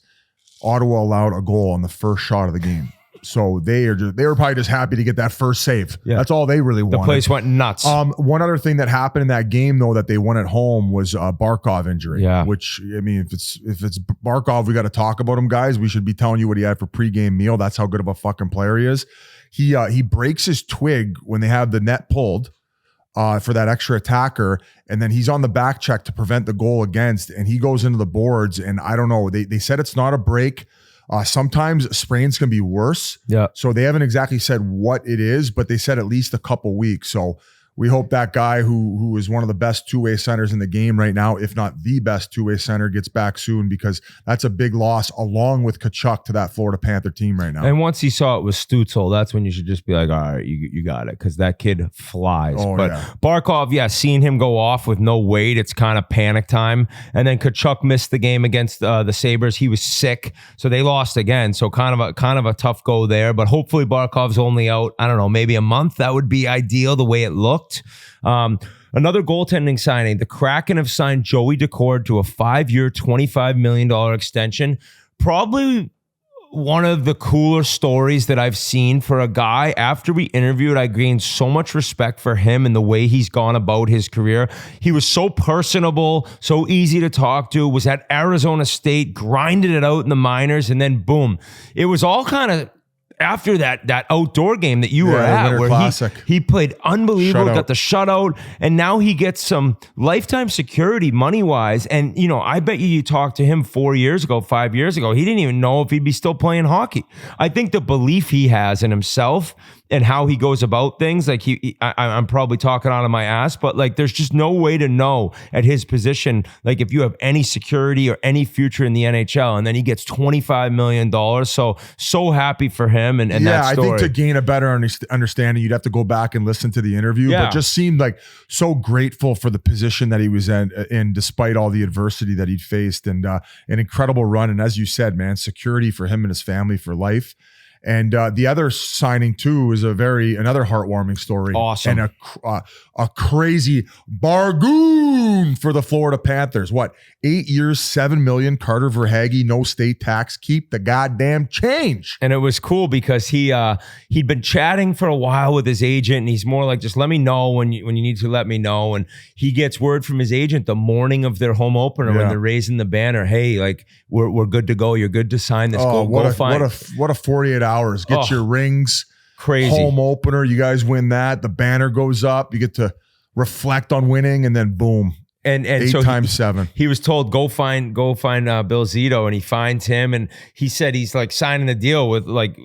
Ottawa allowed a goal on the first shot of the game. So they were probably just happy to get that first save. Yeah. That's all they really wanted. The place went nuts. One other thing that happened in that game, though, that they won at home was a Barkov injury. Yeah. Which, I mean, if it's Barkov, we got to talk about him, guys. We should be telling you what he had for pregame meal. That's how good of a fucking player he is. He breaks his twig when they have the net pulled for that extra attacker, and then he's on the back check to prevent the goal against, and he goes into the boards, and I don't know. They said it's not a break. Sometimes sprains can be worse. Yeah. So they haven't exactly said what it is, but they said at least a couple weeks. So we hope that guy who is one of the best two-way centers in the game right now, if not the best two-way center, gets back soon, because that's a big loss along with Tkachuk to that Florida Panther team right now. And once he saw it was Stutzel, that's when you should just be like, all right, you got it, because that kid flies. Oh, but Barkov, seeing him go off with no weight, it's kind of panic time. And then Tkachuk missed the game against the Sabres. He was sick, so they lost again. So kind of a tough go there. But hopefully Barkov's only out, I don't know, maybe a month. That would be ideal the way it looked. Another goaltending signing, the Kraken have signed Joey Decord to a 5-year, $25 million extension. Probably one of the cooler stories that I've seen for a guy. After we interviewed, I gained so much respect for him and the way he's gone about his career. He was so personable, so easy to talk to, was at Arizona State, grinded it out in the minors, and then boom. It was all kind of after that outdoor game that you were at, where he played unbelievable, got the shutout, and now he gets some lifetime security money-wise. And, I bet you talked to him 4 years ago, 5 years ago, he didn't even know if he'd be still playing hockey. I think the belief he has in himself and how he goes about things, like I'm probably talking out of my ass, but like there's just no way to know at his position, like if you have any security or any future in the NHL, and then he gets $25 million. So happy for him and that story. I think to gain a better understanding, you'd have to go back and listen to the interview, but just seemed like so grateful for the position that he was in despite all the adversity that he'd faced, and an incredible run. And as you said, man, security for him and his family for life. And the other signing too is another heartwarming story. Awesome. And a crazy bargain for the Florida Panthers. 8 years, $7 million. Carter Verhaeghe, no state tax. Keep the goddamn change. And it was cool because he'd been chatting for a while with his agent, and he's more like, just let me know when you need to let me know. And he gets word from his agent the morning of their home opener when they're raising the banner. Hey, like we're good to go. You're good to sign this. What a 48 hours. Get your rings. Crazy. Home opener. You guys win that. The banner goes up. You get to reflect on winning, and then boom. And 8 so times 7. he was told, go find Bill Zito, and he finds him, and he said he's like signing a deal with like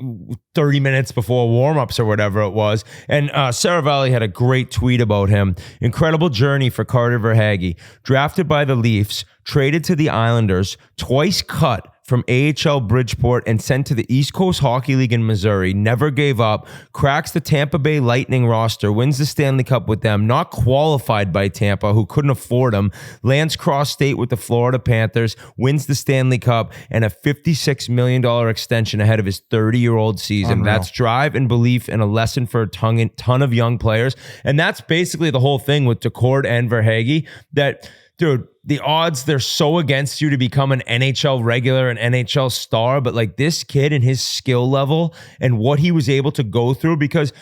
30 minutes before warmups or whatever it was. And Saravalli had a great tweet about him. Incredible journey for Carter Verhaeghe. Drafted by the Leafs, traded to the Islanders, twice cut from AHL Bridgeport and sent to the East Coast Hockey League in Missouri, never gave up, cracks the Tampa Bay Lightning roster, wins the Stanley Cup with them, not qualified by Tampa, who couldn't afford him, lands cross-state with the Florida Panthers, wins the Stanley Cup, and a $56 million extension ahead of his 30-year-old season. Unreal. That's drive and belief and a lesson for a ton of young players. And that's basically the whole thing with Decord and Verhaeghe, that, dude, the odds, they're so against you to become an NHL regular, an NHL star, but like this kid and his skill level and what he was able to go through, because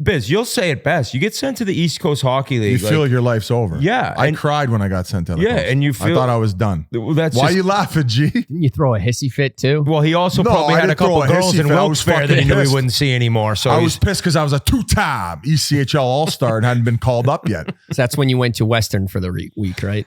Biz, you'll say it best. You get sent to the East Coast Hockey League. You feel like your life's over. Yeah. I cried when I got sent to the coast. and you feel, I thought I was done. That's Why just, are you laughing, G? Didn't you throw a hissy fit too? well, he also No, probably I had a didn't throw couple a girls hissy in fit. I Wilkes was Fair that he fucking knew he pissed. wouldn't see anymore. So I was pissed because I was a 2-time ECHL All-Star and hadn't been called up yet. So that's when you went to Western for the week, right?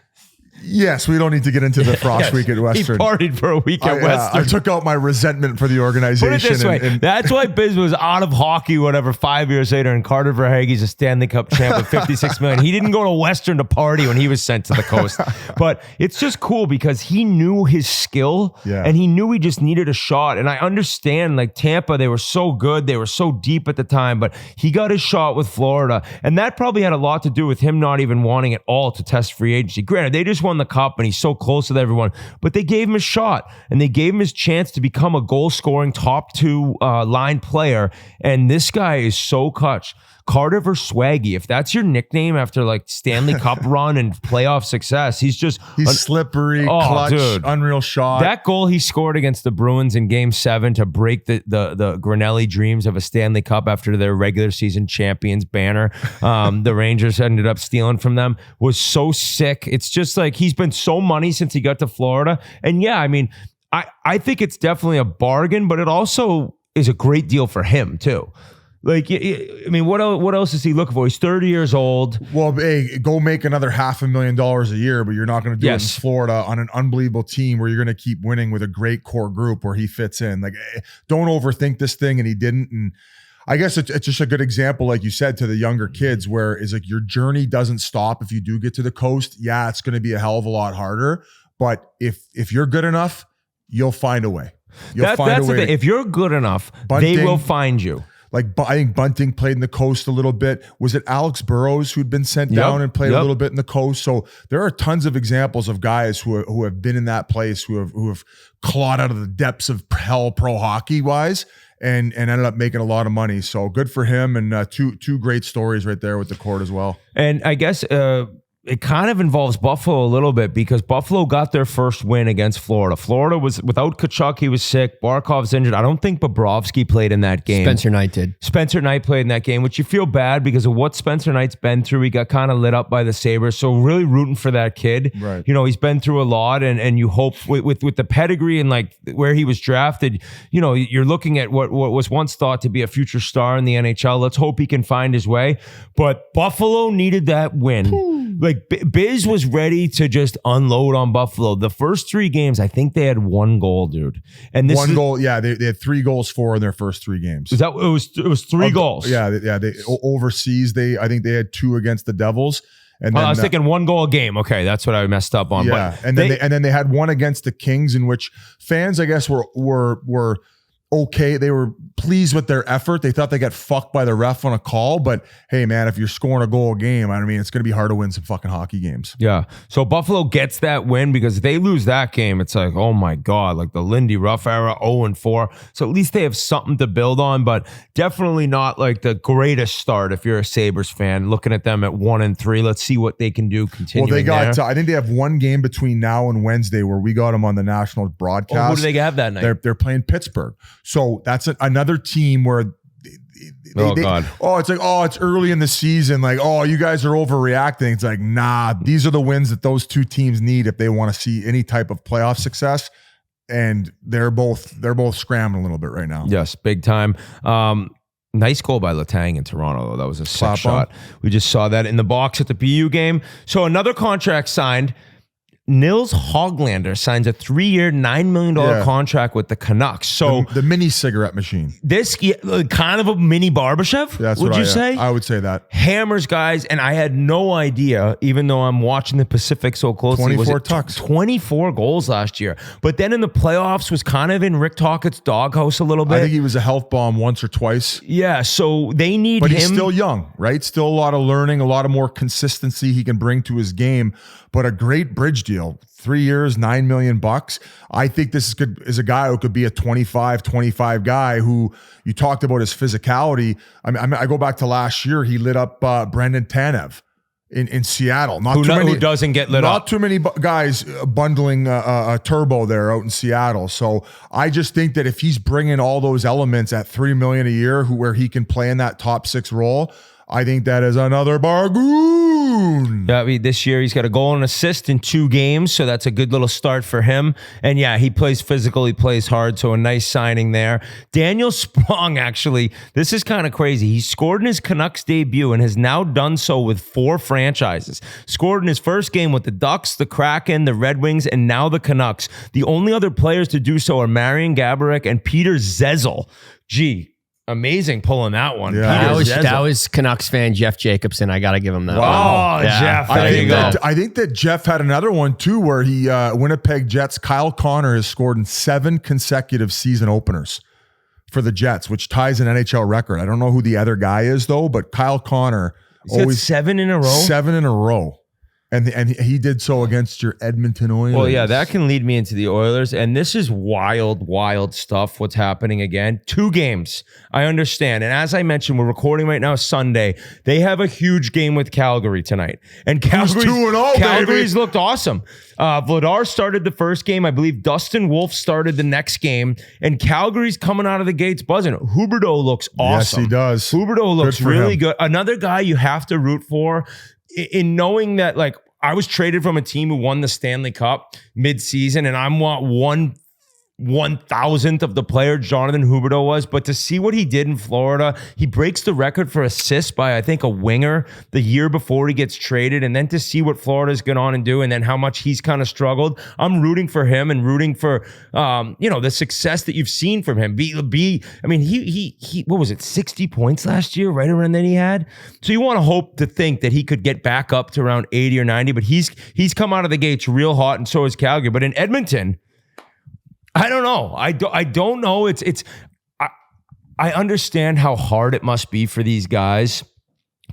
Yes, we don't need to get into the frost week at Western. He partied for a week at Western. I took out my resentment for the organization. Put it this way, and that's why Biz was out of hockey, whatever, 5 years later, and Carter Verhaeghe's a Stanley Cup champ with $56 million. He didn't go to Western to party when he was sent to the coast. But it's just cool because he knew his skill, and he knew he just needed a shot. And I understand, like Tampa, they were so good, they were so deep at the time, but he got his shot with Florida. And that probably had a lot to do with him not even wanting at all to test free agency. Granted, they just won the Cup, and he's so close with everyone, but they gave him a shot and they gave him his chance to become a goal-scoring top 2 line player. And this guy is so clutch. Carter Verhaeghe, if that's your nickname after like Stanley Cup run and playoff success, he's slippery, clutch, dude. Unreal shot. That goal he scored against the Bruins in Game 7 to break the Granelli dreams of a Stanley Cup after their regular season champions banner, the Rangers ended up stealing from them, was so sick. It's just like he's been so money since he got to Florida. And yeah, I mean, I think it's definitely a bargain, but it also is a great deal for him too. Like, I mean, what else is he looking for? He's 30 years old. Well, hey, go make another $500,000 a year, but you're not going to do it in Florida on an unbelievable team where you're going to keep winning with a great core group where he fits in. Like, don't overthink this thing, and he didn't. And I guess it's just a good example, like you said, to the younger kids, where it's like your journey doesn't stop if you do get to the coast. Yeah, it's going to be a hell of a lot harder, but if you're good enough, you'll find a way. That's the thing. If you're good enough, they will find you. Like, I think Bunting played in the coast a little bit. Was it Alex Burrows who'd been sent down and played a little bit in the coast? So there are tons of examples of guys who have been in that place, who have clawed out of the depths of hell pro hockey wise and ended up making a lot of money. So good for him, and two great stories right there with the court as well. And I guess it kind of involves Buffalo a little bit, because Buffalo got their first win against Florida. Florida was without Tkachuk, he was sick. Barkov's injured. I don't think Bobrovsky played in that game. Spencer Knight did. Spencer Knight played in that game, which you feel bad because of what Spencer Knight's been through. He got kind of lit up by the Sabres. So really rooting for that kid. Right. You know, he's been through a lot, and you hope with the pedigree and like where he was drafted, you know, you're looking at what was once thought to be a future star in the NHL. Let's hope he can find his way. But Buffalo needed that win. Like, Biz was ready to just unload on Buffalo. The first 3 games, I think they had 1 goal, dude. And this goal, yeah. They had 3 goals for in their first 3 games. Is that it was 3 goals? Yeah. They overseas. I think they had 2 against the Devils. And then, I was thinking 1 goal a game. Okay, that's what I messed up on. Yeah, but and then they had 1 against the Kings, in which fans, I guess, were okay. They were pleased with their effort. They thought they got fucked by the ref on a call, but hey, man, if you're scoring a goal a game, I mean, it's going to be hard to win some fucking hockey games. Yeah. So Buffalo gets that win, because if they lose that game, it's like, oh my God, like the Lindy Ruff era, 0-4. So at least they have something to build on, but definitely not like the greatest start if you're a Sabres fan. Looking at them at 1-3, let's see what they can do continuing. Well, they got, I think they have 1 game between now and Wednesday where we got them on the national broadcast. Oh, who do they have that night? They're playing Pittsburgh. So that's another team where it's early in the season. Like, oh, you guys are overreacting. It's like, nah, these are the wins that those 2 teams need if they want to see any type of playoff success. And they're both scrambling a little bit right now. Yes, big time. Nice goal by Letang in Toronto, though. That was a sick Slap shot. We just saw that in the box at the BU game. So another contract signed. Nils Hoglander signs a 3-year, $9 million contract with the Canucks. So the mini cigarette machine. This kind of a mini Barbashev, That's would what you say? I would say that. Hammers guys, and I had no idea, even though I'm watching the Pacific so closely. 24 tucks. 24 goals last year. But then in the playoffs was kind of in Rick Tockett's doghouse a little bit. I think he was a health bomb once or twice. Yeah, so they need him. But he's still young, right? Still a lot of learning, a lot of more consistency he can bring to his game. But a great bridge deal, 3 years, $9 million. I think this is a guy who could be a 25 guy who you talked about his physicality. I mean, I go back to last year, he lit up Brendan Tanev in Seattle. Who doesn't get lit up? Not too many guys bundling a turbo there out in Seattle. So I just think that if he's bringing all those elements at $3 million a year, where he can play in that top 6 role, I think that is another bargain. Yeah, I mean, this year he's got a goal and assist in 2 games, so that's a good little start for him. And yeah, he plays physical, he plays hard, so a nice signing there. Daniel Sprong, actually, this is kind of crazy. He scored in his Canucks debut and has now done so with 4 franchises. Scored in his first game with the Ducks, the Kraken, the Red Wings, and now the Canucks. The only other players to do so are Marian Gaborik and Peter Zezel. Gee, amazing pulling that one. Yeah. That was Canucks fan Jeff Jacobson. I got to give him that. Wow, one. Yeah. Jeff. I think that Jeff had another one too, where he Winnipeg Jets Kyle Connor has scored in 7 consecutive season openers for the Jets, which ties an NHL record. I don't know who the other guy is though, but Kyle Connor always 7 in a row. 7 in a row. And he did so against your Edmonton Oilers. Well, yeah, that can lead me into the Oilers. And this is wild stuff, what's happening again. 2 games, I understand. And as I mentioned, we're recording right now Sunday. They have a huge game with Calgary tonight. And Calgary's looked awesome. Vladar started the first game. I believe Dustin Wolf started the next game. And Calgary's coming out of the gates buzzing. Huberdeau looks awesome. Yes, he does. Huberdeau looks really good. Another guy you have to root for in knowing that, like, I was traded from a team who won the Stanley Cup mid-season, and I want 1/1000th of the player Jonathan Huberdeau was. But to see what he did in Florida, he breaks the record for assists by, I think, a winger the year before he gets traded. And then to see what Florida's gone on and do, and then how much he's kind of struggled, I'm rooting for him and rooting for, the success that you've seen from him. He what was it, 60 points last year, right around that he had? So you want to hope to think that he could get back up to around 80 or 90, but he's come out of the gates real hot, and so is Calgary. But in Edmonton, I don't know. I don't know. I understand how hard it must be for these guys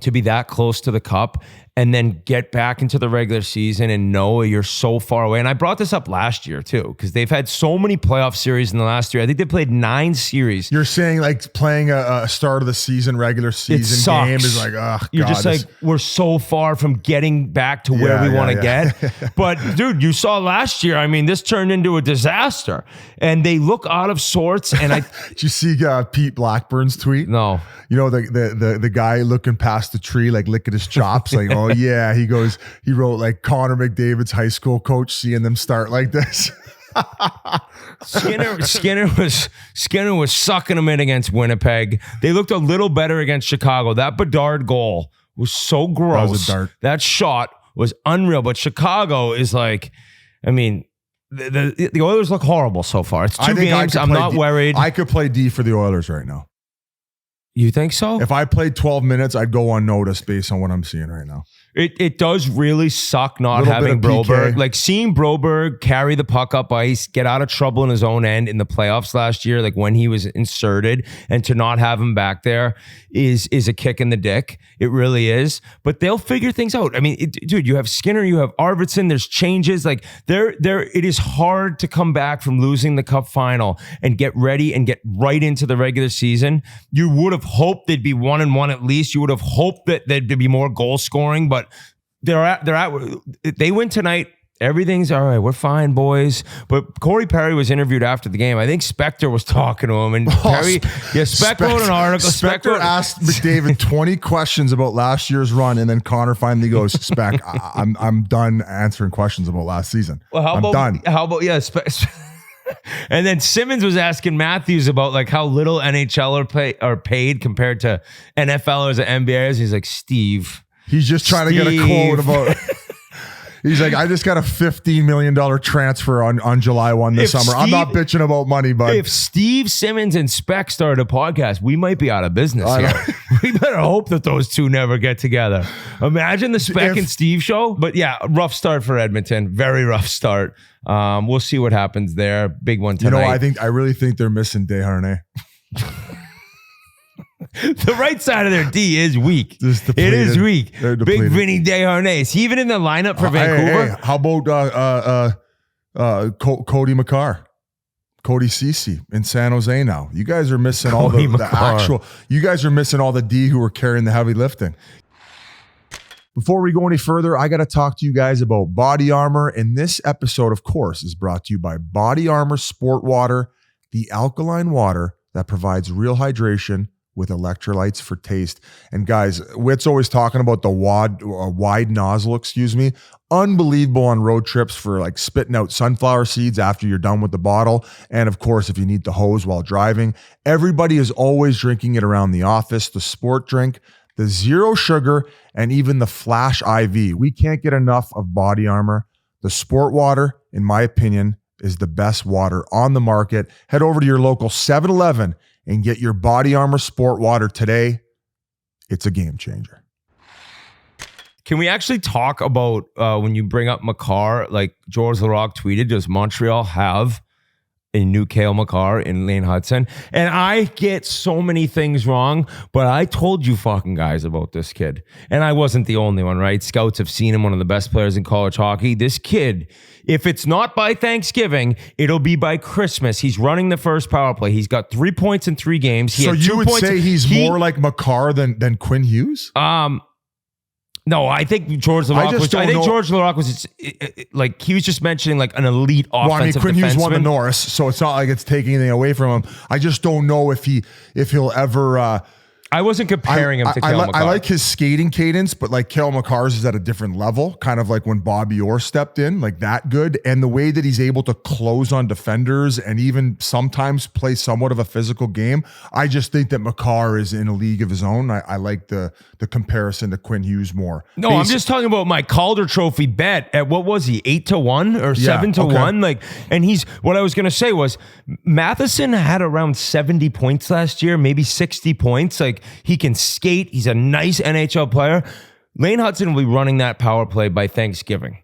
to be that close to the cup and then get back into the regular season and know you're so far away. And I brought this up last year too, because they've had so many playoff series in the last year. I think they played 9 series. You're saying like playing a start of the season, regular season game is like, you're just like, we're so far from getting back to where we want to get. But dude, you saw last year, I mean, this turned into a disaster and they look out of sorts. And did you see Pete Blackburn's tweet? No. You know, the guy looking past the tree, like licking his chops, like, oh yeah. He wrote like Connor McDavid's high school coach seeing them start like this. Skinner was sucking them in against Winnipeg. They looked a little better against Chicago. That Bedard goal was so gross. That was a dart. That shot was unreal. But Chicago is like, I mean, the Oilers look horrible so far. It's 2 games. I'm not worried. I could play D for the Oilers right now. You think so? If I played 12 minutes, I'd go unnoticed based on what I'm seeing right now. It does really suck not having Broberg. Like seeing Broberg carry the puck up ice, get out of trouble in his own end in the playoffs last year, like when he was inserted, and to not have him back there is a kick in the dick. It really is. But they'll figure things out. I mean, dude, you have Skinner, you have Arvidsson, there's changes. Like it is hard to come back from losing the cup final and get ready and get right into the regular season. You would have hoped they'd be 1-1 at least. You would have hoped that there'd be more goal scoring, but they win tonight. Everything's all right. We're fine, boys. But Corey Perry was interviewed after the game. I think Spector was talking to him, and Perry, Spector wrote an article. Spector asked McDavid 20 questions about last year's run, and then Connor finally goes, "Spec, I'm done answering questions about last season. Well, I'm done." How about And then Simmons was asking Matthews about like how little NHL are paid compared to NFLers or NBAers. He's like, Steve. He's just trying to get a quote about. He's like, I just got a $15 million transfer on July 1 this summer. I'm not bitching about money, but if Steve Simmons and Speck started a podcast, we might be out of business here. We better hope that those two never get together. Imagine the Speck and Steve show. But yeah, rough start for Edmonton. Very rough start. We'll see what happens there. Big one tonight. I really think they're missing Desharnais. The right side of their D is weak. It is weak. Big Vinny Desharnais. Is he even in the lineup for Vancouver? Hey, how about Cody McCarr? Cody Ceci in San Jose now. You guys are missing all the actual. You guys are missing all the D who are carrying the heavy lifting. Before we go any further, I got to talk to you guys about Body Armor. And this episode, of course, is brought to you by Body Armor Sport Water, the alkaline water that provides real hydration with electrolytes for taste. And guys, Whit's always talking about the wide nozzle, unbelievable on road trips for like spitting out sunflower seeds after you're done with the bottle. And of course, if you need the hose while driving, everybody is always drinking it around the office. The sport drink, the zero sugar, and even the Flash IV. We can't get enough of Body Armor. The sport water, in my opinion, is the best water on the market. Head over to your local 7-Eleven and get your Body Armor Sport Water today. It's a game changer. Can we actually talk about when you bring up Makar, like George Laraque tweeted, does Montreal have a new Cale Makar in Lane Hudson? And I get so many things wrong, but I told you fucking guys about this kid. And I wasn't the only one, right? Scouts have seen him, one of the best players in college hockey. This kid, if it's not by Thanksgiving, it'll be by Christmas. He's running the first power play. He's got 3 points in 3 games. So you would say he's more like Makar than Quinn Hughes? No, I think George Laraque was like, he was just mentioning like an elite offensive Quinn Hughes won the defenseman. Norris, so it's not like it's taking anything away from him. I just don't know if he'll ever. I wasn't comparing him to Cale Makar. I like his skating cadence, but like Cale Makar's is at a different level, kind of like when Bobby Orr stepped in, like that good. And the way that he's able to close on defenders and even sometimes play somewhat of a physical game, I just think that Makar is in a league of his own. I like the comparison to Quinn Hughes more. No, I'm just talking about my Calder Trophy bet at, what was he, 8-1 or 7-1? Like, and what I was going to say was Matheson had around 70 points last year, maybe 60 points. Like, he can skate. He's a nice NHL player. Lane Hudson will be running that power play by Thanksgiving.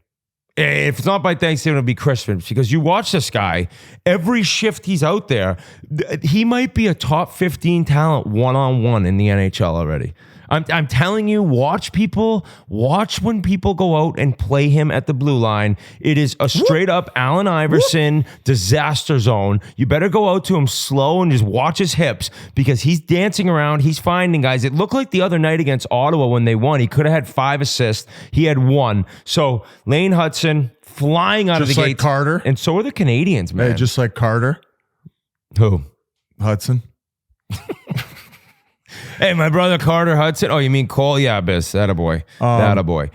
If it's not by Thanksgiving, it'll be Christmas, because you watch this guy, every shift he's out there, he might be a top 15 talent one-on-one in the NHL already. I'm telling you, watch when people go out and play him at the blue line. It is a straight up Allen Iverson disaster zone. You better go out to him slow and just watch his hips, because he's dancing around. He's finding guys. It looked like the other night against Ottawa when they won. He could have had 5 assists. He had 1. So Lane Hudson flying out of the just like gates. Carter. And so are the Canadians, man. Hey, just like Carter. Who? Hudson. Hey, my brother Carter Hudson. Oh, you mean Cole? Yeah, Biss. Attaboy. Attaboy.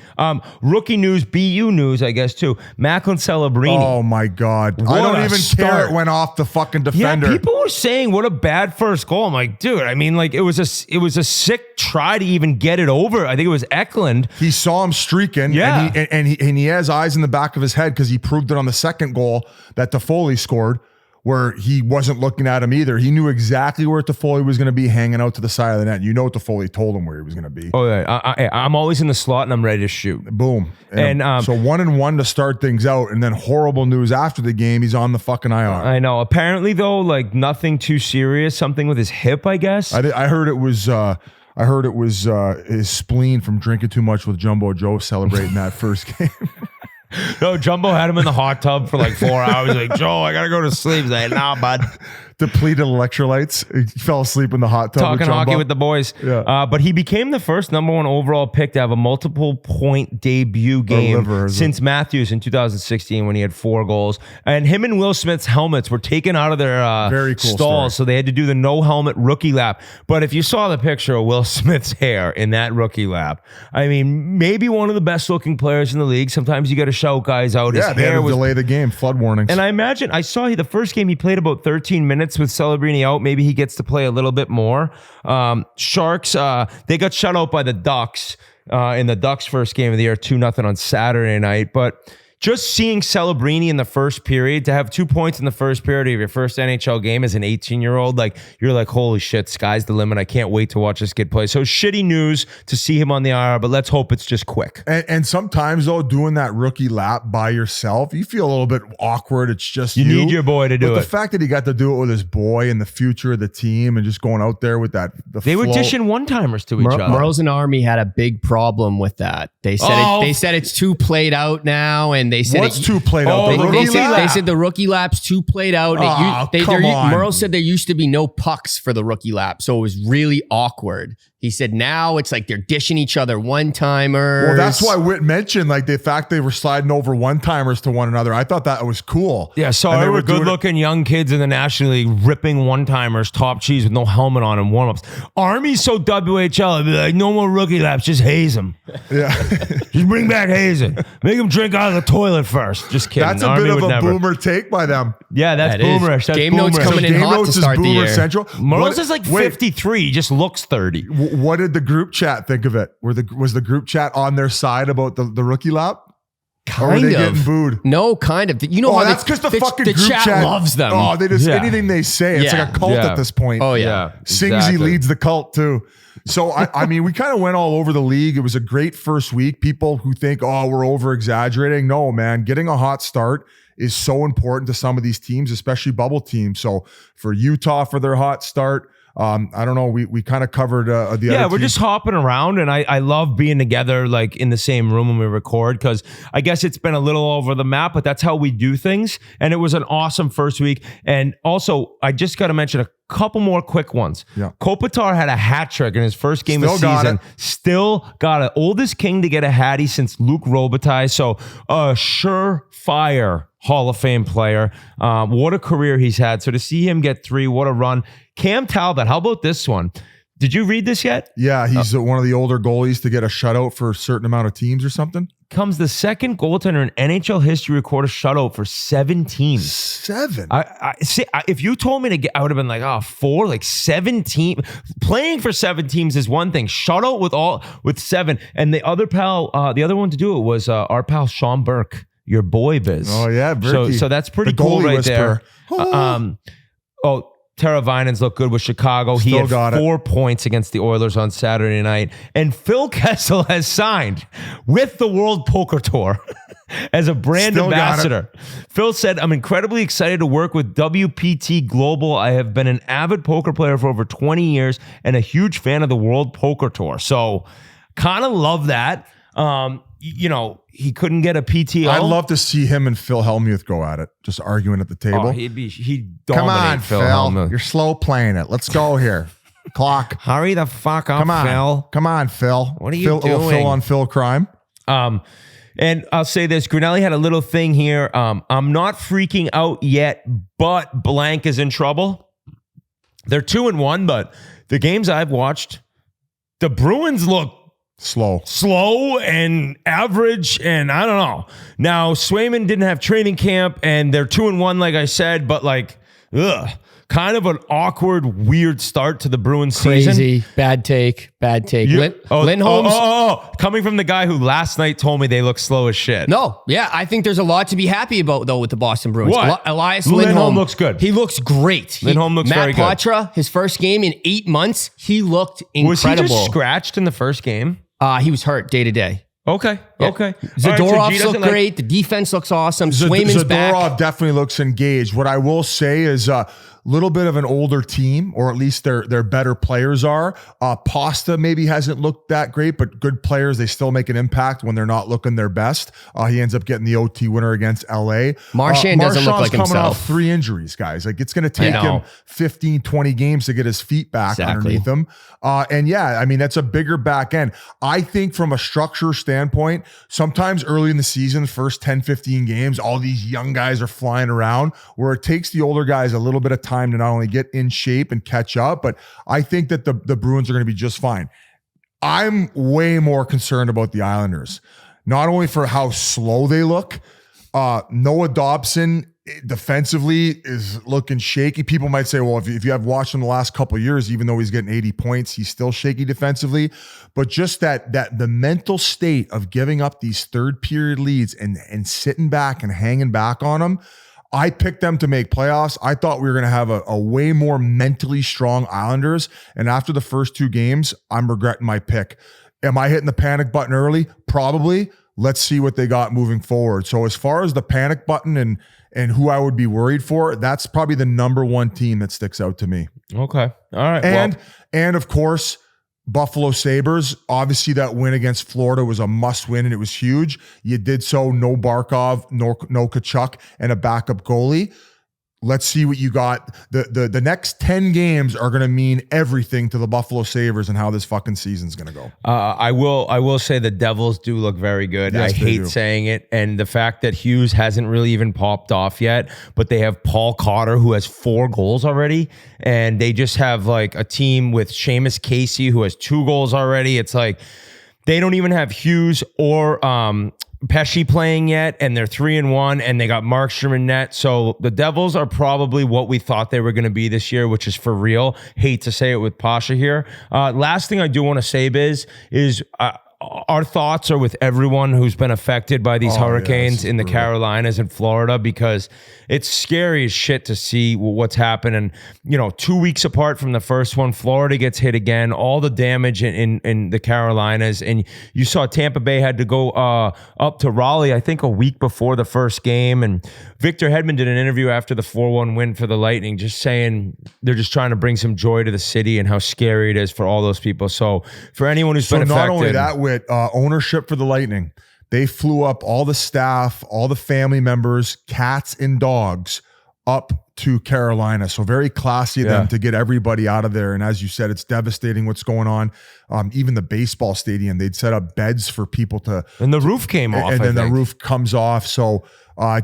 Rookie news, BU news, I guess, too. Macklin Celebrini. Oh, my God. I don't even care it went off the fucking defender. Yeah, people were saying what a bad first goal. I'm like, dude, I mean, like, it was a sick try to even get it over. I think it was Eklund. He saw him streaking. Yeah. And he has eyes in the back of his head, because he proved it on the second goal that Toffoli scored, where he wasn't looking at him either. He knew exactly where Toffoli was going to be, hanging out to the side of the net. You know, Toffoli told him where he was going to be. Oh, yeah. I'm always in the slot and I'm ready to shoot. Boom. And so 1-1 to start things out, and then horrible news after the game. He's on the fucking IR. I know. Apparently, though, like nothing too serious. Something with his hip, I guess. I heard it was. His spleen from drinking too much with Jumbo Joe celebrating that first game. No, Jumbo had him in the hot tub for like 4 hours. Like, Joe, I got to go to sleep. He's like, nah, bud. Depleted electrolytes. He fell asleep in the hot tub. Talking hockey with the boys. Yeah. But he became the first #1 overall pick to have a multiple point debut game since Matthews in 2016, when he had 4 goals. And him and Will Smith's helmets were taken out of their Very cool stalls, so they had to do the no helmet rookie lap. But if you saw the picture of Will Smith's hair in that rookie lap, I mean, maybe one of the best looking players in the league. Sometimes you got to shout guys out. His Yeah, they had hair to was delay the game, flood warnings. And I imagine, I saw the first game he played about 13 minutes with Celebrini out. Maybe he gets to play a little bit more. Sharks, they got shut out by the Ducks in the Ducks' first game of the year, 2-0 on Saturday night. But just seeing Celebrini in the first period, to have 2 points in the first period of your first NHL game as an 18-year-old, like, you're like, holy shit, sky's the limit. I can't wait to watch this kid play. So shitty news to see him on the IR, but let's hope it's just quick. And sometimes, though, doing that rookie lap by yourself, you feel a little bit awkward. It's just You need your boy to do but it. the fact that he got to do it with his boy and the future of the team and just going out there with that. They were dishing one-timers to each other. Merles and Army had a big problem with that. They said they said it's too played out now, and they said What's too played out? Oh, The rookie lap? They said the rookie lap's too played out. Come on. Merle said there used to be no pucks for the rookie lap, so it was really awkward. He said now it's like they're dishing each other one-timers. Well, that's why Whit mentioned like the fact they were sliding over one-timers to one another. I thought that was cool. Yeah, so And they they were were doing good-looking young kids in the National League ripping one-timers, top cheese with no helmet on in warm-ups. Army's so WHL, it'd be like, no more rookie laps, just haze them. Yeah. Just bring back hazing. Make them drink out of the toilet first. Just kidding. That's a Army bit of would a never. boomer take by them. Yeah, that's That is. boomerish. That's Game Notes boomerish. coming in Game hot Notes to is start the boomer year. central. Merle's is like Wait, 53. He just looks 30. What did the group chat think of it? Was the group chat on their side about the rookie lap? Or were Kind they of. getting booed? No, kind of. You know Oh, how that's because the fucking the group chat loves them. Oh, they just Yeah. anything they say. It's Yeah. like a cult Yeah. at this point. Oh yeah. Singsy exactly. leads the cult too. So I mean, we kind of went all over the league. It was a great first week. People who think, oh, we're over exaggerating. No, man, getting a hot start is so important to some of these teams, especially bubble teams. So for Utah for their hot start, I don't know. We kind of covered the other Yeah, we're teams. just hopping around, and I love being together like in the same room when we record, because I guess it's been a little over the map, but that's how we do things. And it was an awesome first week. And also, I just got to mention a couple more quick ones. Yeah. Kopitar had a hat trick in his first game Still of got season. it. Still got it. Oldest king to get a hattie since Luke Robitaille. So a surefire Hall of Fame player. What a career he's had. So to see him get 3, what a run. Cam Talbot, how about this one? Did you read this yet? Yeah, he's one of the older goalies to get a shutout for a certain amount of teams or something. Comes the second goaltender in NHL history to record a shutout for 7 teams. 7. I see. If you told me to get, I would have been like, 4, like 17. Playing for 7 teams is one thing. Shutout with 7, and the other one to do it was our pal Sean Burke, your boy Biz. Oh yeah, Berkey. So that's pretty The cool goalie right whisperer. there. Tara Vinans looked good with Chicago. He Still had got it. 4 points against the Oilers on Saturday night. And Phil Kessel has signed with the World Poker Tour as a brand Still got it. ambassador. Phil said, I'm incredibly excited to work with WPT Global. I have been an avid poker player for over 20 years and a huge fan of the World Poker Tour. So kind of love that. He couldn't get a PTO. I'd love to see him and Phil Hellmuth go at it, just arguing at the table. He'd dominate Come on, Phil. Phil. Hellmuth. You're slow playing it. Let's go here. Clock. Hurry the fuck up, Come on. Phil. Come on, Phil. What are you Phil, doing? Phil on Phil crime. And I'll say this, Grinelli had a little thing here. I'm not freaking out yet, but blank is in trouble. They're 2-1, but the games I've watched, the Bruins look slow and average, and I don't know. Now, Swayman didn't have training camp, and they're 2-1, like I said, but kind of an awkward, weird start to the Bruins season. Crazy. Bad take. Lindholm's. Coming from the guy who last night told me they look slow as shit. No, yeah, I think there's a lot to be happy about though with the Boston Bruins. What? Elias Lindholm Lindholm looks good. He looks great. Lindholm looks very good. Matt Poitras, his first game in 8 months, he looked incredible. Was he just scratched in the first game? He was hurt day to day. Okay. Zadorov's look great. The defense looks awesome. Swayman's back. Zadorov definitely looks engaged. What I will say is little bit of an older team, or at least their better players are. Pasta maybe hasn't looked that great, but good players, they still make an impact when they're not looking their best. He ends up getting the OT winner against LA. Marchand doesn't look like coming himself. off 3 injuries, guys. Like it's going to take him 15, 20 games to get his feet back underneath him. And yeah, I mean, that's a bigger back end. I think from a structure standpoint, sometimes early in the season, first 10, 15 games, all these young guys are flying around, where it takes the older guys a little bit of time to not only get in shape and catch up, but I think that the Bruins are going to be just fine. I'm way more concerned about the Islanders. not only for how slow they look. Noah Dobson defensively is looking shaky. People might say, well, if you have watched him the last couple of years, even though he's getting 80 points, he's still shaky defensively. But just that the mental state of giving up these third period leads and sitting back and hanging back on them. I picked them to make playoffs. I thought we were going to have a way more mentally strong Islanders. And after the first 2 games, I'm regretting my pick. Am I hitting the panic button early? Probably. Let's see what they got moving forward. So as far as the panic button and who I would be worried for, that's probably the number 1 team that sticks out to me. Okay. All right. And of course, Buffalo Sabres, obviously that win against Florida was a must win and it was huge. You did so, no Barkov, no Tkachuk, and a backup goalie. Let's see what you got. The next 10 games are going to mean everything to the Buffalo Sabres and how this fucking season's going to go. I will say the Devils do look very good. Yes, I hate do. saying it. And the fact that Hughes hasn't really even popped off yet, but they have Paul Cotter who has 4 goals already. And they just have like a team with Seamus Casey who has 2 goals already. It's like they don't even have Hughes or Pesci playing yet, and they're 3-1, and they got Markstrom in net. So the Devils are probably what we thought they were going to be this year, which is for real. Hate to say it with Pasha here. Last thing I do want to say, Biz, is our thoughts are with everyone who's been affected by these hurricanes in the Carolinas and Florida, because it's scary as shit to see what's happened. And, 2 weeks apart from the first one, Florida gets hit again, all the damage in the Carolinas. And you saw Tampa Bay had to go up to Raleigh, I think a week before the first game. And Victor Hedman did an interview after the 4-1 win for the Lightning, just saying they're just trying to bring some joy to the city and how scary it is for all those people. So for anyone who's been affected. Not only that, Whit, ownership for the Lightning, they flew up all the staff, all the family members, cats and dogs up to Carolina. So very classy of them to get everybody out of there. And as you said, it's devastating what's going on. Even the baseball stadium, they'd set up beds for people to. And the roof came off. And then the roof comes off. So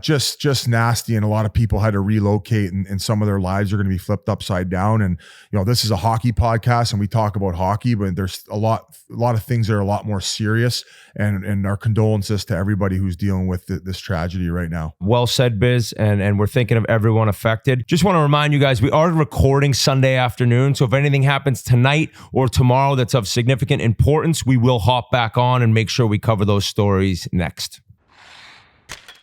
just nasty. And a lot of people had to relocate and some of their lives are going to be flipped upside down. And, this is a hockey podcast and we talk about hockey, but there's a lot of things that are a lot more serious, and our condolences to everybody who's dealing with this tragedy right now. Well said, Biz. And we're thinking of everyone affected. Just want to remind you guys, we are recording Sunday afternoon. So if anything happens tonight or tomorrow that's of significant importance, we will hop back on and make sure we cover those stories next.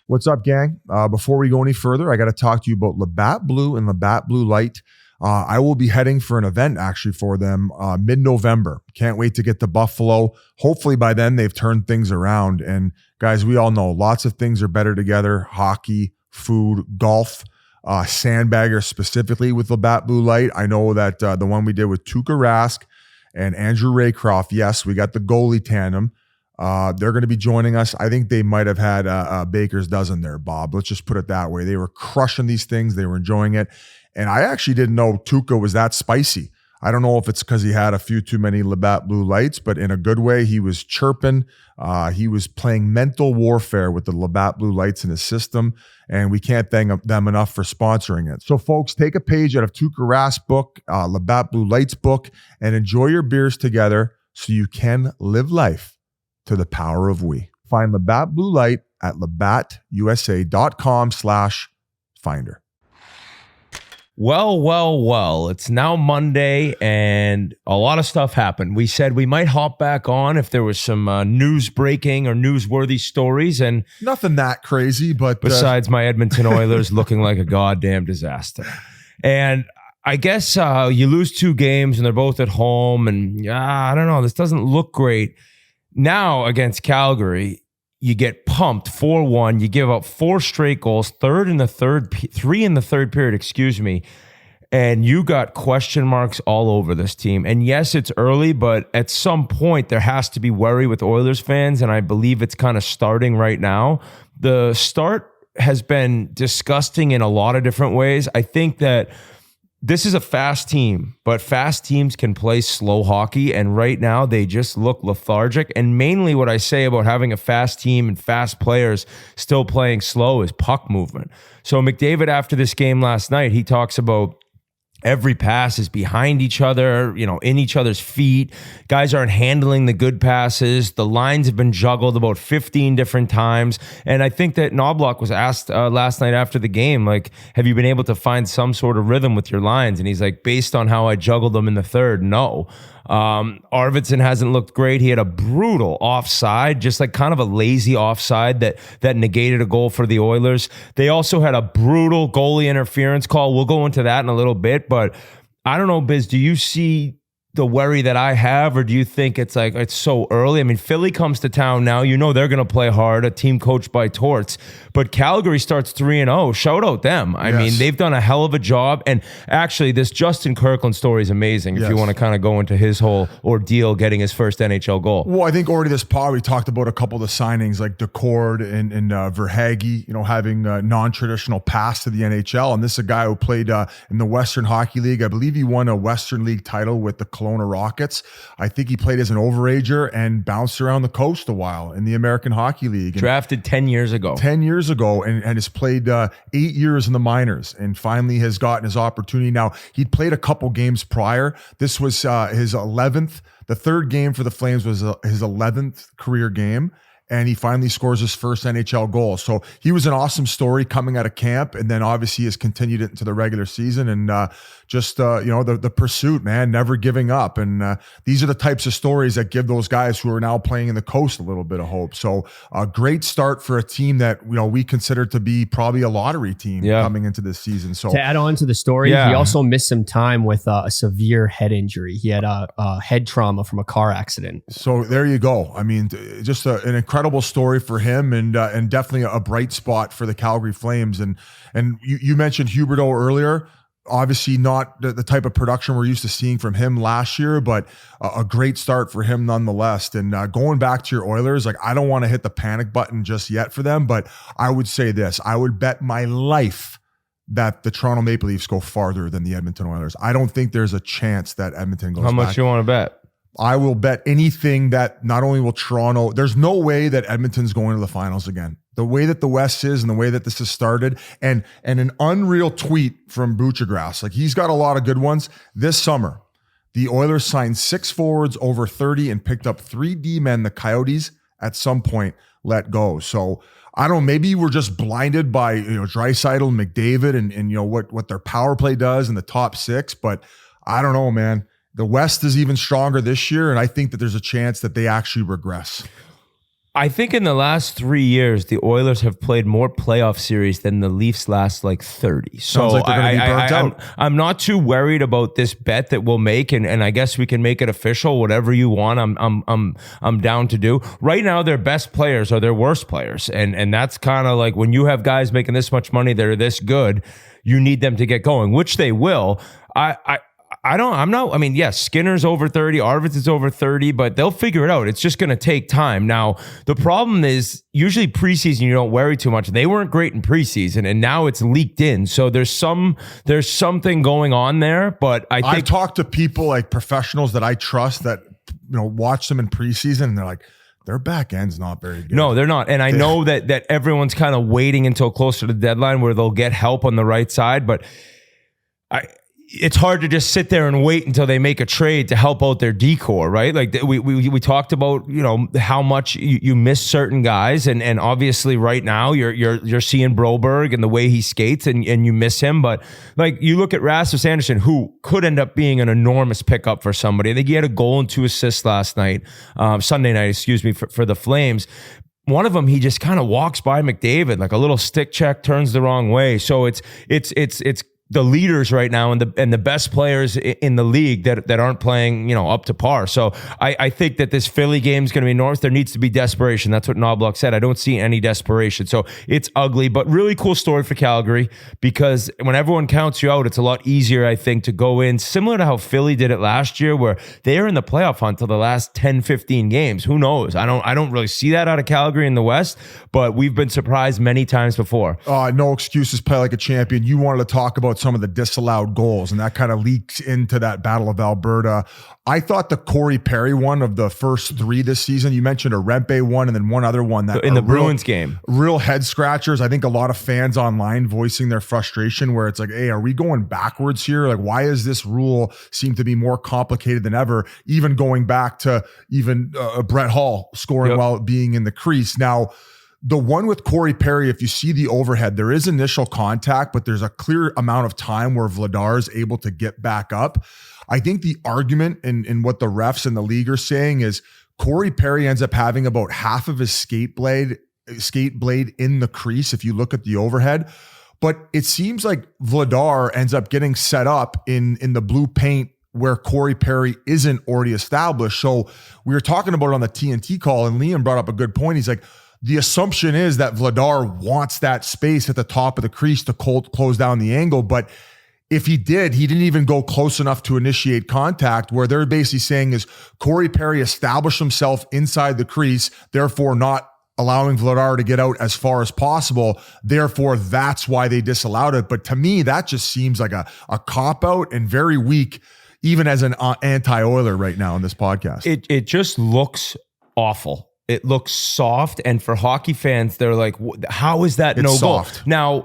What's up, gang? Before we go any further, I got to talk to you about Labatt Blue and Labatt Blue Light. I will be heading for an event actually for them mid-November. Can't wait to get to Buffalo. Hopefully by then they've turned things around. And guys, we all know lots of things are better together. Hockey, food, golf, sandbagger specifically with Labatt Blue Light. I know that the one we did with Tuukka Rask and Andrew Raycroft, yes, we got the goalie tandem. They're going to be joining us. I think they might have had a baker's dozen there, Bob. Let's just put it that way. They were crushing these things. They were enjoying it. And I actually didn't know Tuukka was that spicy. I don't know if it's because he had a few too many Labatt Blue Lights, but in a good way, he was chirping. He was playing mental warfare with the Labatt Blue Lights in his system, and we can't thank them enough for sponsoring it. So folks, take a page out of Tuukka Rask's book, Labatt Blue Lights book, and enjoy your beers together so you can live life to the power of we. Find Labatt Blue Light at labattusa.com/finder. Well, it's now Monday and a lot of stuff happened. We said we might hop back on if there was some news breaking or newsworthy stories, and nothing that crazy, but besides my Edmonton Oilers looking like a goddamn disaster. And I guess you lose 2 games and they're both at home, and I don't know, this doesn't look great. Now against Calgary, you get pumped 4-1. You give up 4 straight goals, 3 in the third period, and you got question marks all over this team. And yes, it's early, but at some point there has to be worry with Oilers fans, and I believe it's kind of starting right now. The start has been disgusting in a lot of different ways. I think that this is a fast team, but fast teams can play slow hockey, and right now they just look lethargic. And mainly what I say about having a fast team and fast players still playing slow is puck movement. So McDavid, after this game last night, he talks about Every pass is behind each other, in each other's feet. Guys aren't handling the good passes. The lines have been juggled about 15 different times. And I think that Knobloch was asked last night after the game, like, have you been able to find some sort of rhythm with your lines? And he's like, based on how I juggled them in the third, no. Arvidsson hasn't looked great. He had a brutal offside, just like kind of a lazy offside that negated a goal for the Oilers. They also had a brutal goalie interference call. We'll go into that in a little bit, but I don't know, Biz, do you see the worry that I have, or do you think it's like it's so early? I mean, Philly comes to town now. They're going to play hard, a team coached by Torts. But Calgary starts 3-0. Shout out them. I mean, they've done a hell of a job. And actually, this Justin Kirkland story is amazing if you want to kind of go into his whole ordeal getting his first NHL goal. Well, I think already this pod, we talked about a couple of the signings like Decord and Verhaeghe, having a non-traditional pass to the NHL. And this is a guy who played in the Western Hockey League. I believe he won a Western League title with the Kelowna Rockets. I think he played as an overager and bounced around the coast a while in the American Hockey League. Drafted 10 years ago. 10 years ago and has played 8 years in the minors and finally has gotten his opportunity. Now, he'd played a couple games prior. This was his 11th. The third game for the Flames was his 11th career game. And he finally scores his first NHL goal. So he was an awesome story coming out of camp. And then obviously has continued it into the regular season. And the pursuit, man, never giving up. And these are the types of stories that give those guys who are now playing in the coast a little bit of hope. So a great start for a team that, we consider to be probably a lottery team coming into this season. So to add on to the story, he also missed some time with a severe head injury. He had a head trauma from a car accident. So there you go. I mean, just an incredible story for him and definitely a bright spot for the Calgary Flames. And you mentioned Huberdeau earlier. Obviously not the type of production we're used to seeing from him last year, but a great start for him nonetheless. And going back to your Oilers, like I don't want to hit the panic button just yet for them, but I would say this, I would bet my life that the Toronto Maple Leafs go farther than the Edmonton Oilers. I don't think there's a chance that Edmonton goes back. How much you want to bet? I will bet anything that not only will Toronto, there's no way that Edmonton's going to the finals again. The way that the West is and the way that this has started, and an unreal tweet from Buchagrass. Like he's got a lot of good ones. This summer, the Oilers signed 6 forwards over 30 and picked up 3 D-men the Coyotes at some point let go. So I don't know, maybe we're just blinded by Draisaitl and McDavid and what their power play does in the top 6, but I don't know, man. The West is even stronger this year, and I think that there's a chance that they actually regress. I think in the last 3 years, the Oilers have played more playoff series than the Leafs last 30. Sounds like they're going to be burnt out. I'm not too worried about this bet that we'll make, and I guess we can make it official. Whatever you want, I'm down to do. Right now, their best players are their worst players, and that's kind of like when you have guys making this much money that are this good, you need them to get going, which they will. Yes, Skinner's over 30, Arvids is over 30, but they'll figure it out. It's just going to take time. Now, the problem is usually preseason, you don't worry too much. They weren't great in preseason, and now it's leaked in. So there's something going on there, but I've talked to people like professionals that I trust that, watch them in preseason, and they're like, their back end's not very good. No, they're not. And I know that everyone's kind of waiting until closer to the deadline where they'll get help on the right side, but it's hard to just sit there and wait until they make a trade to help out their decor, right? Like we talked about, how much you miss certain guys, and obviously right now you're seeing Broberg and the way he skates, and you miss him. But like you look at Rasmus Andersson, who could end up being an enormous pickup for somebody. I think he had a goal and 2 assists last night, Sunday night, for the Flames. One of them, he just kind of walks by McDavid like a little stick check, turns the wrong way. So it's the leaders right now and the best players in the league that aren't playing, up to par. So I think that this Philly game is going to be north. There needs to be desperation. That's what Knobloch said. I don't see any desperation. So it's ugly, but really cool story for Calgary, because when everyone counts you out, it's a lot easier, I think, to go in similar to how Philly did it last year, where they are in the playoff hunt till the last 10, 15 games. Who knows? I don't really see that out of Calgary in the West, but we've been surprised many times before. No excuses, play like a champion. You wanted to talk about about some of the disallowed goals, and that kind of leaks into that Battle of Alberta. I thought the Corey Perry one of the first 3 this season, you mentioned a Rempe one and then one other one that in the Bruins game. Real head scratchers. I think a lot of fans online voicing their frustration where it's like, hey, are we going backwards here? Like, why is this rule seem to be more complicated than ever? Even going back to even Brett Hall scoring while being in the crease. Now, the one with Corey Perry, if you see the overhead, there is initial contact, but there's a clear amount of time where Vladar is able to get back up. I think the argument in what the refs and the league are saying is Corey Perry ends up having about half of his skate blade in the crease if you look at the overhead. But it seems like Vladar ends up getting set up in the blue paint where Corey Perry isn't already established. So we were talking about it on the TNT call, and Liam brought up a good point. He's like, the assumption is that Vladar wants that space at the top of the crease to close down the angle. But if he did, he didn't even go close enough to initiate contact, where they're basically saying is Corey Perry established himself inside the crease, therefore not allowing Vladar to get out as far as possible. Therefore, that's why they disallowed it. But to me, that just seems like a cop-out and very weak, even as an anti-Oiler right now in this podcast. It just looks awful. It looks soft, and for hockey fans, they're like, how is that no goal? Now,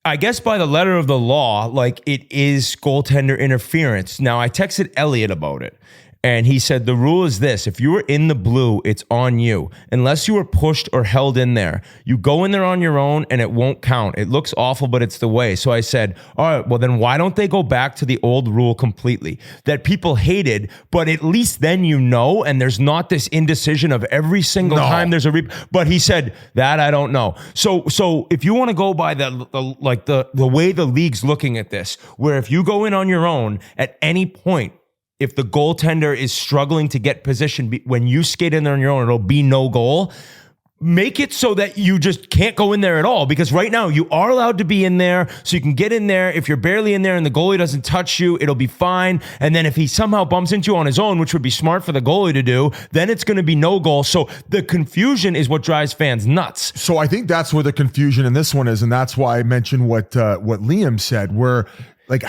I guess by the letter of the law, like, it is goaltender interference. Now, I texted Elliot about it, and he said the rule is this: if you were in the blue, it's on you. Unless you were pushed or held in there, you go in there on your own and it won't count. It looks awful, but it's the way. So I said, all right, well then why don't they go back to the old rule completely that people hated, but at least then you know, and there's not this indecision of every single time there's a but he said that I don't know. So if you want to go by the way the league's looking at this, where if you go in on your own at any point, if the goaltender is struggling to get position, when you skate in there on your own, it'll be no goal. Make it so that you just can't go in there at all, because right now you are allowed to be in there, so you can get in there. If you're barely in there and the goalie doesn't touch you, it'll be fine. And then if he somehow bumps into you on his own, which would be smart for the goalie to do, then it's going to be no goal. So the confusion is what drives fans nuts. So I think that's where the confusion in this one is, and that's why I mentioned what Liam said, where like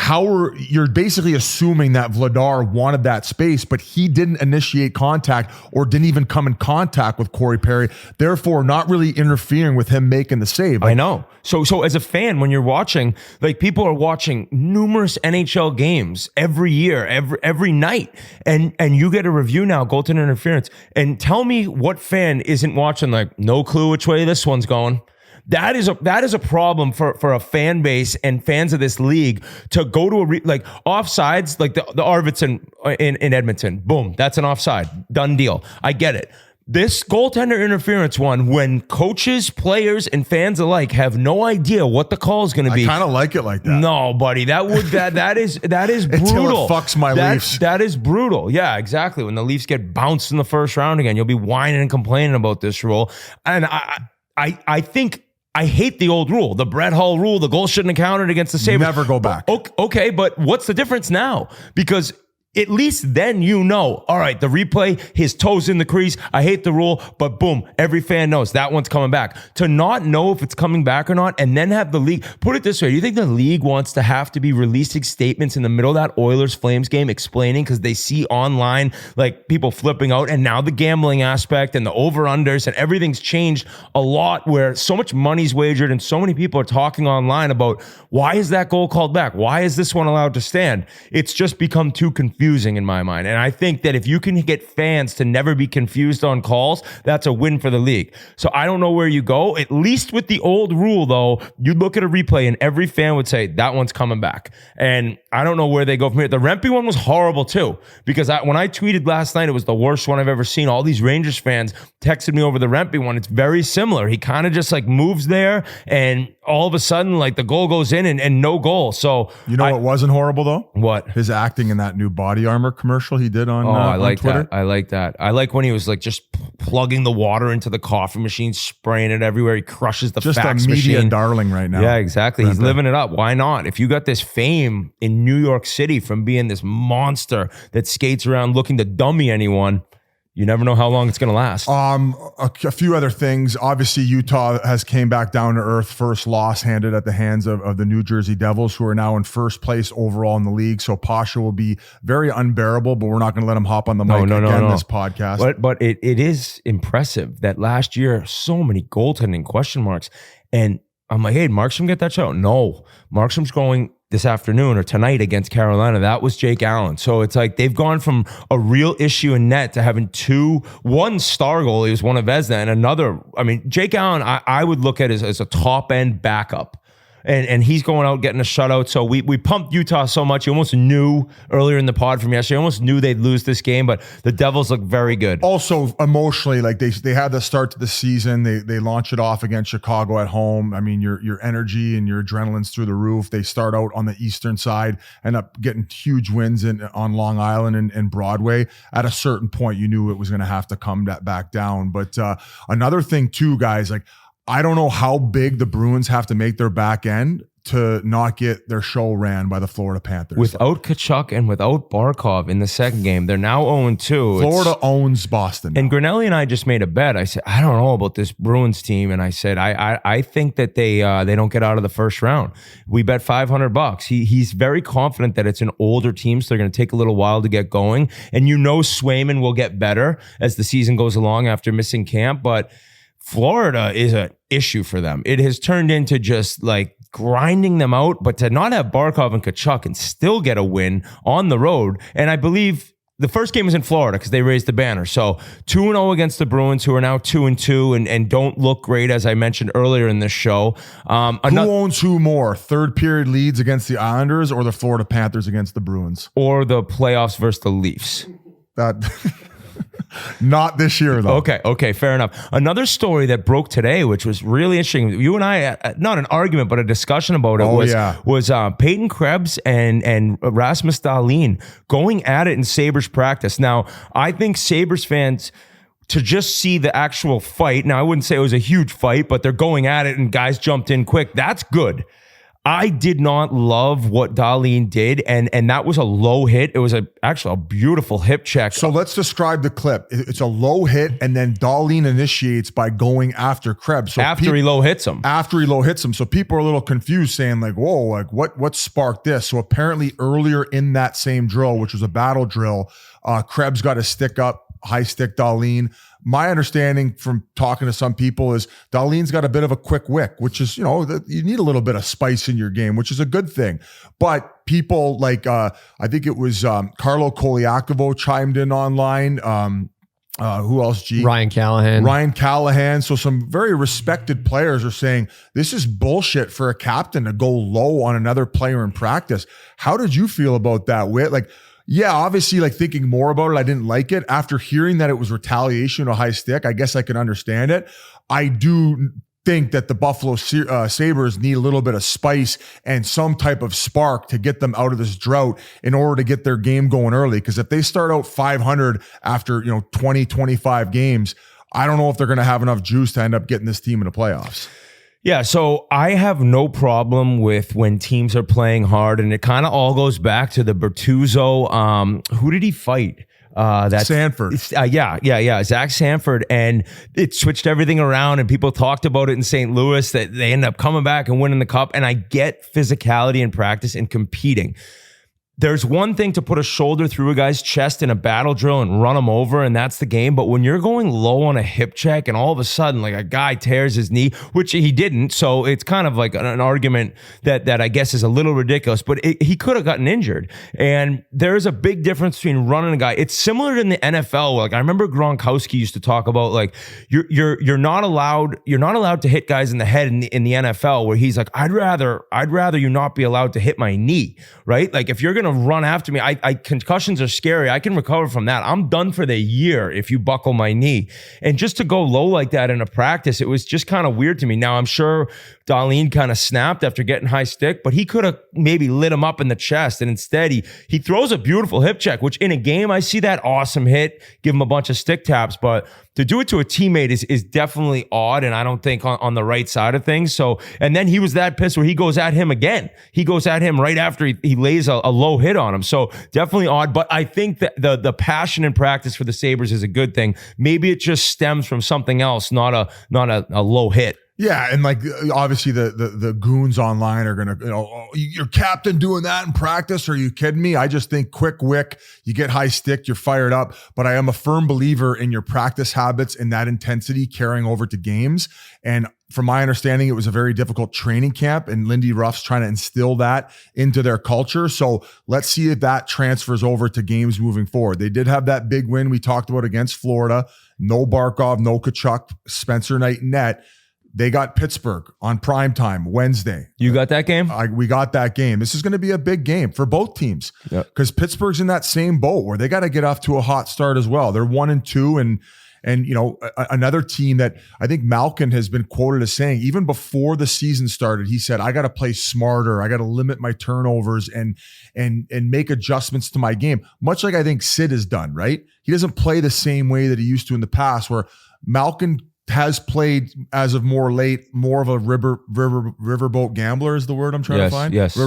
you're basically assuming that Vladar wanted that space, but he didn't initiate contact or didn't even come in contact with Corey Perry, therefore not really interfering with him making the save. I know. So as a fan, when you're watching, like, people are watching numerous NHL games every year, every night, and you get a review now, goaltender interference, and tell me what fan isn't watching, like, no clue which way this one's going. That is a problem for a fan base and fans of this league to go to like offsides, like the Arvidsson in Edmonton. Boom, that's an offside. Done deal. I get it. This goaltender interference one, when coaches, players, and fans alike have no idea what the call is going to be. I kind of like it like that. No, buddy, that is brutal. Until it fucks my Leafs. That is brutal. Yeah, exactly. When the Leafs get bounced in the first round again, you'll be whining and complaining about this rule. And I think I hate the old rule, the Brett Hull rule. The goal shouldn't have counted against the Sabres. Never go back. Okay, but what's the difference now? Because at least then you know, all right, the replay, his toes in the crease. I hate the rule, but boom, every fan knows that one's coming back. To not know if it's coming back or not, and then have the league, put it this way, do you think the league wants to have to be releasing statements in the middle of that Oilers-Flames game explaining, because they see online, like, people flipping out, and now the gambling aspect and the over-unders and everything's changed a lot, where so much money's wagered and so many people are talking online about, why is that goal called back? Why is this one allowed to stand? It's just become too confusing in my mind. And I think that if you can get fans to never be confused on calls, that's a win for the league. So I don't know where you go. At least with the old rule, though, you'd look at a replay and every fan would say, that one's coming back. And I don't know where they go from here. The Rempe one was horrible too, because when I tweeted last night, it was the worst one I've ever seen. All these Rangers fans texted me over the Rempe one. It's very similar. He kind of just like moves there, and all of a sudden, like, the goal goes in and no goal. So you know what wasn't horrible though? What? His acting in that new body armor commercial he did on I like Twitter. that. I like that. I like when he was like just plugging the water into the coffee machine, spraying it everywhere. He crushes the just fax a media machine. darling right now. Yeah, exactly. He's living it up. Why not? If you got this fame in New York City from being this monster that skates around looking to dummy anyone, you never know how long it's going to last. A few other things. Obviously, Utah has came back down to earth. First loss handed at the hands of the New Jersey Devils, who are now in first place overall in the league. So Pasha will be very unbearable, but we're not going to let him hop on the mic again this podcast. But it is impressive that last year, so many goaltending question marks. And I'm like, hey, Markstrom get that shot? No. Markstrom's going this afternoon or tonight against Carolina. That was Jake Allen. So it's like they've gone from a real issue in net to having one star goalie who's one of Vezina and another. I mean, Jake Allen, I would look at as a top end backup. And he's going out getting a shutout. So we pumped Utah so much. You almost knew earlier in the pod from yesterday, you almost knew they'd lose this game, but the Devils look very good. Also, emotionally, like they had the start to the season. They launch it off against Chicago at home. I mean, your energy and your adrenaline's through the roof. They start out on the eastern side, end up getting huge wins on Long Island and Broadway. At a certain point, you knew it was going to have to come back down. But another thing too, guys, like, I don't know how big the Bruins have to make their back end to not get their show ran by the Florida Panthers. Without Tkachuk and without Barkov in the second game, they're now 0-2. Florida owns Boston now. And Grinelli and I just made a bet. I said, I don't know about this Bruins team. And I said, I think that they don't get out of the first round. We bet $500. He's very confident that it's an older team, so they're going to take a little while to get going. And Swayman will get better as the season goes along after missing camp. But Florida is an issue for them. It has turned into just like grinding them out, but to not have Barkov and Tkachuk and still get a win on the road. And I believe the first game was in Florida because they raised the banner. So 2-0 against the Bruins, who are now 2-2 and don't look great, as I mentioned earlier in this show. Who owns who more? Third period leads against the Islanders or the Florida Panthers against the Bruins? Or the playoffs versus the Leafs? Not this year, though. Okay, fair enough. Another story that broke today, which was really interesting. You and I, not an argument, but a discussion about it was Peyton Krebs and Rasmus Dahlin going at it in Sabres practice. Now, I think Sabres fans, to just see the actual fight, now I wouldn't say it was a huge fight, but they're going at it and guys jumped in quick. That's good. I did not love what Dahlin did, and that was a low hit. It was actually a beautiful hip check. So let's describe the clip. It's a low hit, and then Dahlin initiates by going after Krebs. So after he low hits him. So people are a little confused, saying like, whoa, like what sparked this? So apparently earlier in that same drill, which was a battle drill, Krebs got a stick up, high stick Dahlin. My understanding from talking to some people is Dahlin's got a bit of a quick wick, which is, you need a little bit of spice in your game, which is a good thing. But people like, I think it was Carlo Koliakovo chimed in online. Who else? Ryan Callahan. So some very respected players are saying this is bullshit for a captain to go low on another player in practice. How did you feel about that, Whit? Like, yeah, obviously, like thinking more about it, I didn't like it. After hearing that it was retaliation or high stick, I guess I can understand it. I do think that the Buffalo Sabres need a little bit of spice and some type of spark to get them out of this drought in order to get their game going early. Because if they start out 500 after 20, 25 games, I don't know if they're going to have enough juice to end up getting this team in the playoffs. Yeah, so I have no problem with when teams are playing hard, and it kind of all goes back to the Bertuzzo. Who did he fight? That's Sanford. Zach Sanford. And it switched everything around, and people talked about it in St. Louis that they end up coming back and winning the cup. And I get physicality in practice and competing. There's one thing to put a shoulder through a guy's chest in a battle drill and run him over, and that's the game. But when you're going low on a hip check and all of a sudden like a guy tears his knee, which he didn't, so it's kind of like an argument that I guess is a little ridiculous, but he could have gotten injured. And there's a big difference between running a guy. It's similar in the NFL. Like I remember Gronkowski used to talk about like you're not allowed to hit guys in the head in the NFL, where he's like, I'd rather you not be allowed to hit my knee, right? Like if you're gonna run after me, concussions are scary. I can recover from that. I'm done for the year if you buckle my knee. And just to go low like that in a practice, it was just kind of weird to me. Now I'm sure Dahlin kind of snapped after getting high stick, but he could have maybe lit him up in the chest, and instead he throws a beautiful hip check, which in a game I see that awesome hit, give him a bunch of stick taps, but to do it to a teammate is definitely odd, and I don't think on the right side of things. So, and then he was that pissed where he goes at him again. He goes at him right after he lays a low hit on him. So definitely odd, but I think that the passion in practice for the Sabres is a good thing. Maybe it just stems from something else, not a low hit. Yeah, and like obviously the goons online are gonna, oh, your captain doing that in practice? Are you kidding me? I just think quick wick, you get high stick, you're fired up. But I am a firm believer in your practice habits and that intensity carrying over to games. And from my understanding, it was a very difficult training camp, and Lindy Ruff's trying to instill that into their culture. So let's see if that transfers over to games moving forward. They did have that big win we talked about against Florida. No Barkov, no Tkachuk, Spencer Knight net. They got Pittsburgh on primetime Wednesday. You got that game? We got that game. This is going to be a big game for both teams because Pittsburgh's in that same boat where they got to get off to a hot start as well. They're 1-2, and you know, another team that I think Malkin has been quoted as saying, even before the season started, he said, I got to play smarter. I got to limit my turnovers and make adjustments to my game. Much like I think Sid has done, right? He doesn't play the same way that he used to in the past, where Malkin has played as of more late, more of a riverboat gambler is the word I'm trying to find. Yes.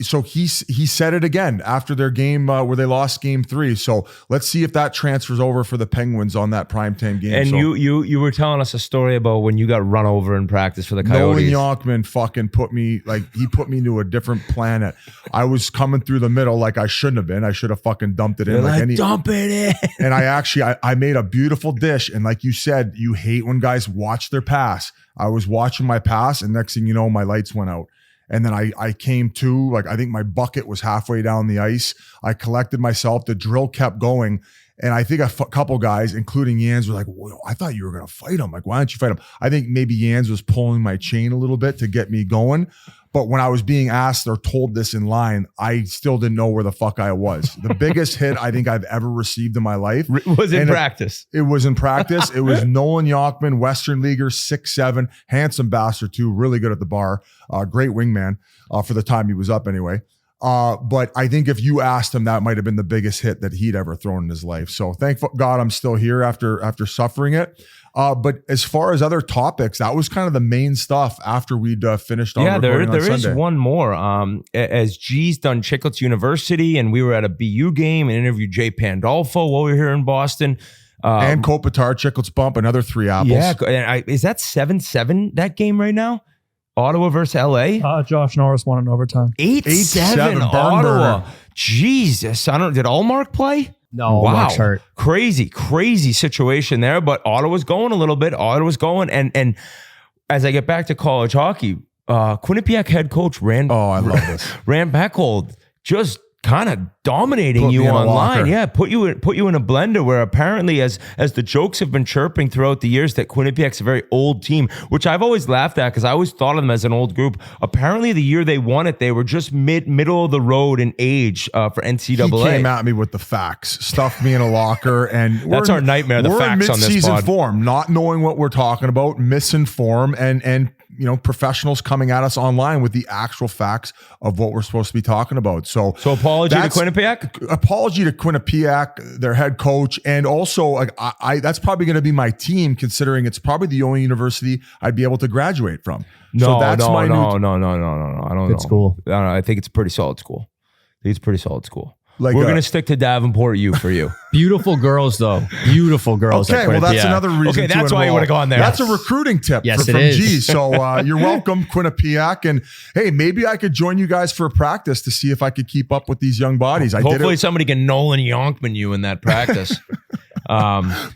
So he said it again after their game where they lost game 3. So let's see if that transfers over for the Penguins on that primetime game. And you were telling us a story about when you got run over in practice for the Coyotes. Nolan Yonkman fucking put me to a different planet. I was coming through the middle like I shouldn't have been. I should have fucking dumped it in. Dump it in. And I made a beautiful dish. And like you said, you hate when guys watch their pass. I was watching my pass, and next thing you know, my lights went out. And then I came to, like, I think my bucket was halfway down the ice. I collected myself. The drill kept going. And I think a couple guys, including Jans, were like, well, I thought you were going to fight him. Like, why don't you fight him? I think maybe Jans was pulling my chain a little bit to get me going. But when I was being asked or told this in line, I still didn't know where the fuck I was. The biggest hit I think I've ever received in my life was in practice. It was in practice. It was Nolan Yonkman, Western Leaguer, 6'7", handsome bastard too, really good at the bar, great wingman for the time he was up anyway. But I think if you asked him, that might have been the biggest hit that he'd ever thrown in his life. So thank God I'm still here after suffering it. But as far as other topics, that was kind of the main stuff after we'd finished on recording on Sunday. Is one more. As G's done Chiclets University, and we were at a BU game and interviewed Jay Pandolfo while we were here in Boston. And Kopitar, Chiclets Bump, another 3 apples. Yeah, and is that 7-7 that game right now? Ottawa versus LA? Josh Norris won in overtime. 8-7 Ottawa. Jesus. Did Allmark play? No, wow. Mark's hurt. Crazy situation there, but Ottawa's going a little bit. Ottawa's going. And as I get back to college hockey, Quinnipiac head coach I love this. Rand Beckhold just kind of dominating you online. Yeah, put you in a blender where apparently as the jokes have been chirping throughout the years that Quinnipiac's a very old team, which I've always laughed at because I always thought of them as an old group. Apparently the year they won it, they were just middle of the road in age for NCAA. He came at me with the facts, stuffed me in a locker, and that's our nightmare, the facts on this pod. We're in mid-season form, not knowing what we're talking about, misinformed, and you know, professionals coming at us online with the actual facts of what we're supposed to be talking about. So apology to Quinnipiac? Apology to Quinnipiac, their head coach. And also, like, I that's probably going to be my team, considering it's probably the only university I'd be able to graduate from. No. I don't know. Good school. I think it's a pretty solid school. Like, we're going to stick to Davenport U for you. Beautiful girls, though. Beautiful girls. Okay, well, that's another reason. Okay, that's why you would have gone there. That's a recruiting tip from G. So you're welcome, Quinnipiac. And hey, maybe I could join you guys for a practice to see if I could keep up with these young bodies. Hopefully somebody can Nolan Yonkman you in that practice.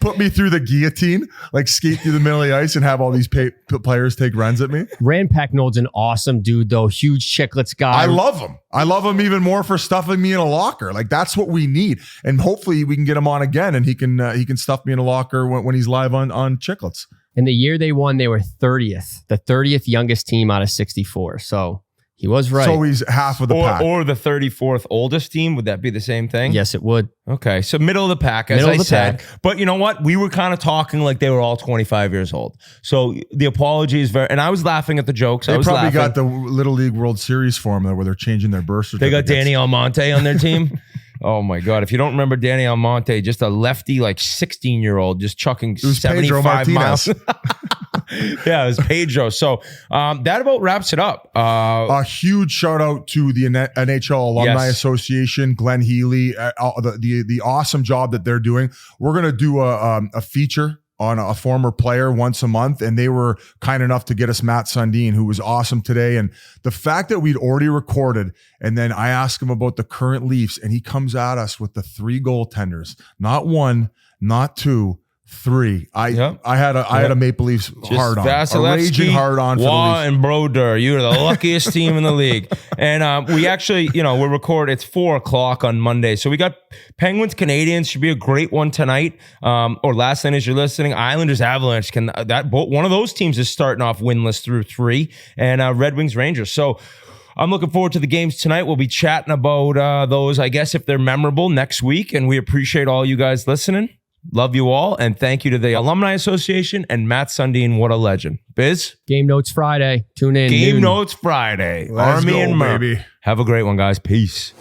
Put me through the guillotine, like skate through the middle of the ice and have all these players take runs at me. Rand Pecknold's an awesome dude, though. Huge Chiclets guy. I love him. I love him even more for stuffing me in a locker. Like, that's what we need. And hopefully we can get him on again, and he can stuff me in a locker when he's live on Chiclets. And the year they won, they were 30th, the 30th youngest team out of 64. So he was right. So he's half of the pack. Or the 34th oldest team. Would that be the same thing? Yes, it would. Okay. So middle of the pack, as I said. But you know what? We were kind of talking like they were all 25 years old. So the apology is and I was laughing at the jokes. They probably got the Little League World Series for them where they're changing their birth certificates. They got Danny Almonte on their team. Oh my God. If you don't remember Danny Almonte, just a lefty, like 16-year-old, just chucking was Pedro 75 miles. Martinez. Yeah, it was Pedro. So that about wraps it up. A huge shout out to the NHL Alumni Yes. Association, Glenn Healy, the awesome job that they're doing. We're going to do a feature on a former player once a month, and they were kind enough to get us Matt Sundin, who was awesome today. And the fact that we'd already recorded, and then I asked him about the current Leafs, and he comes at us with the 3 goaltenders, not 1, not 2, 3. I had a Maple Leafs hard on, a raging hard on for the Waugh Leafs. and Brodeur. You're the luckiest team in the league. And we actually, we're recording. It's 4:00 on Monday, so we got Penguins Canadians. Should be a great one tonight. Or last night, as you're listening, Islanders Avalanche. One of those teams is starting off winless through 3, and Red Wings Rangers. So I'm looking forward to the games tonight. We'll be chatting about those, I guess, if they're memorable next week. And we appreciate all you guys listening. Love you all, and thank you to the Alumni Association and Matt Sundin. What a legend. Biz? Game Notes Friday. Tune in. Game noon. Notes Friday. Let's Army go, and Murph. baby. Have a great one, guys. Peace.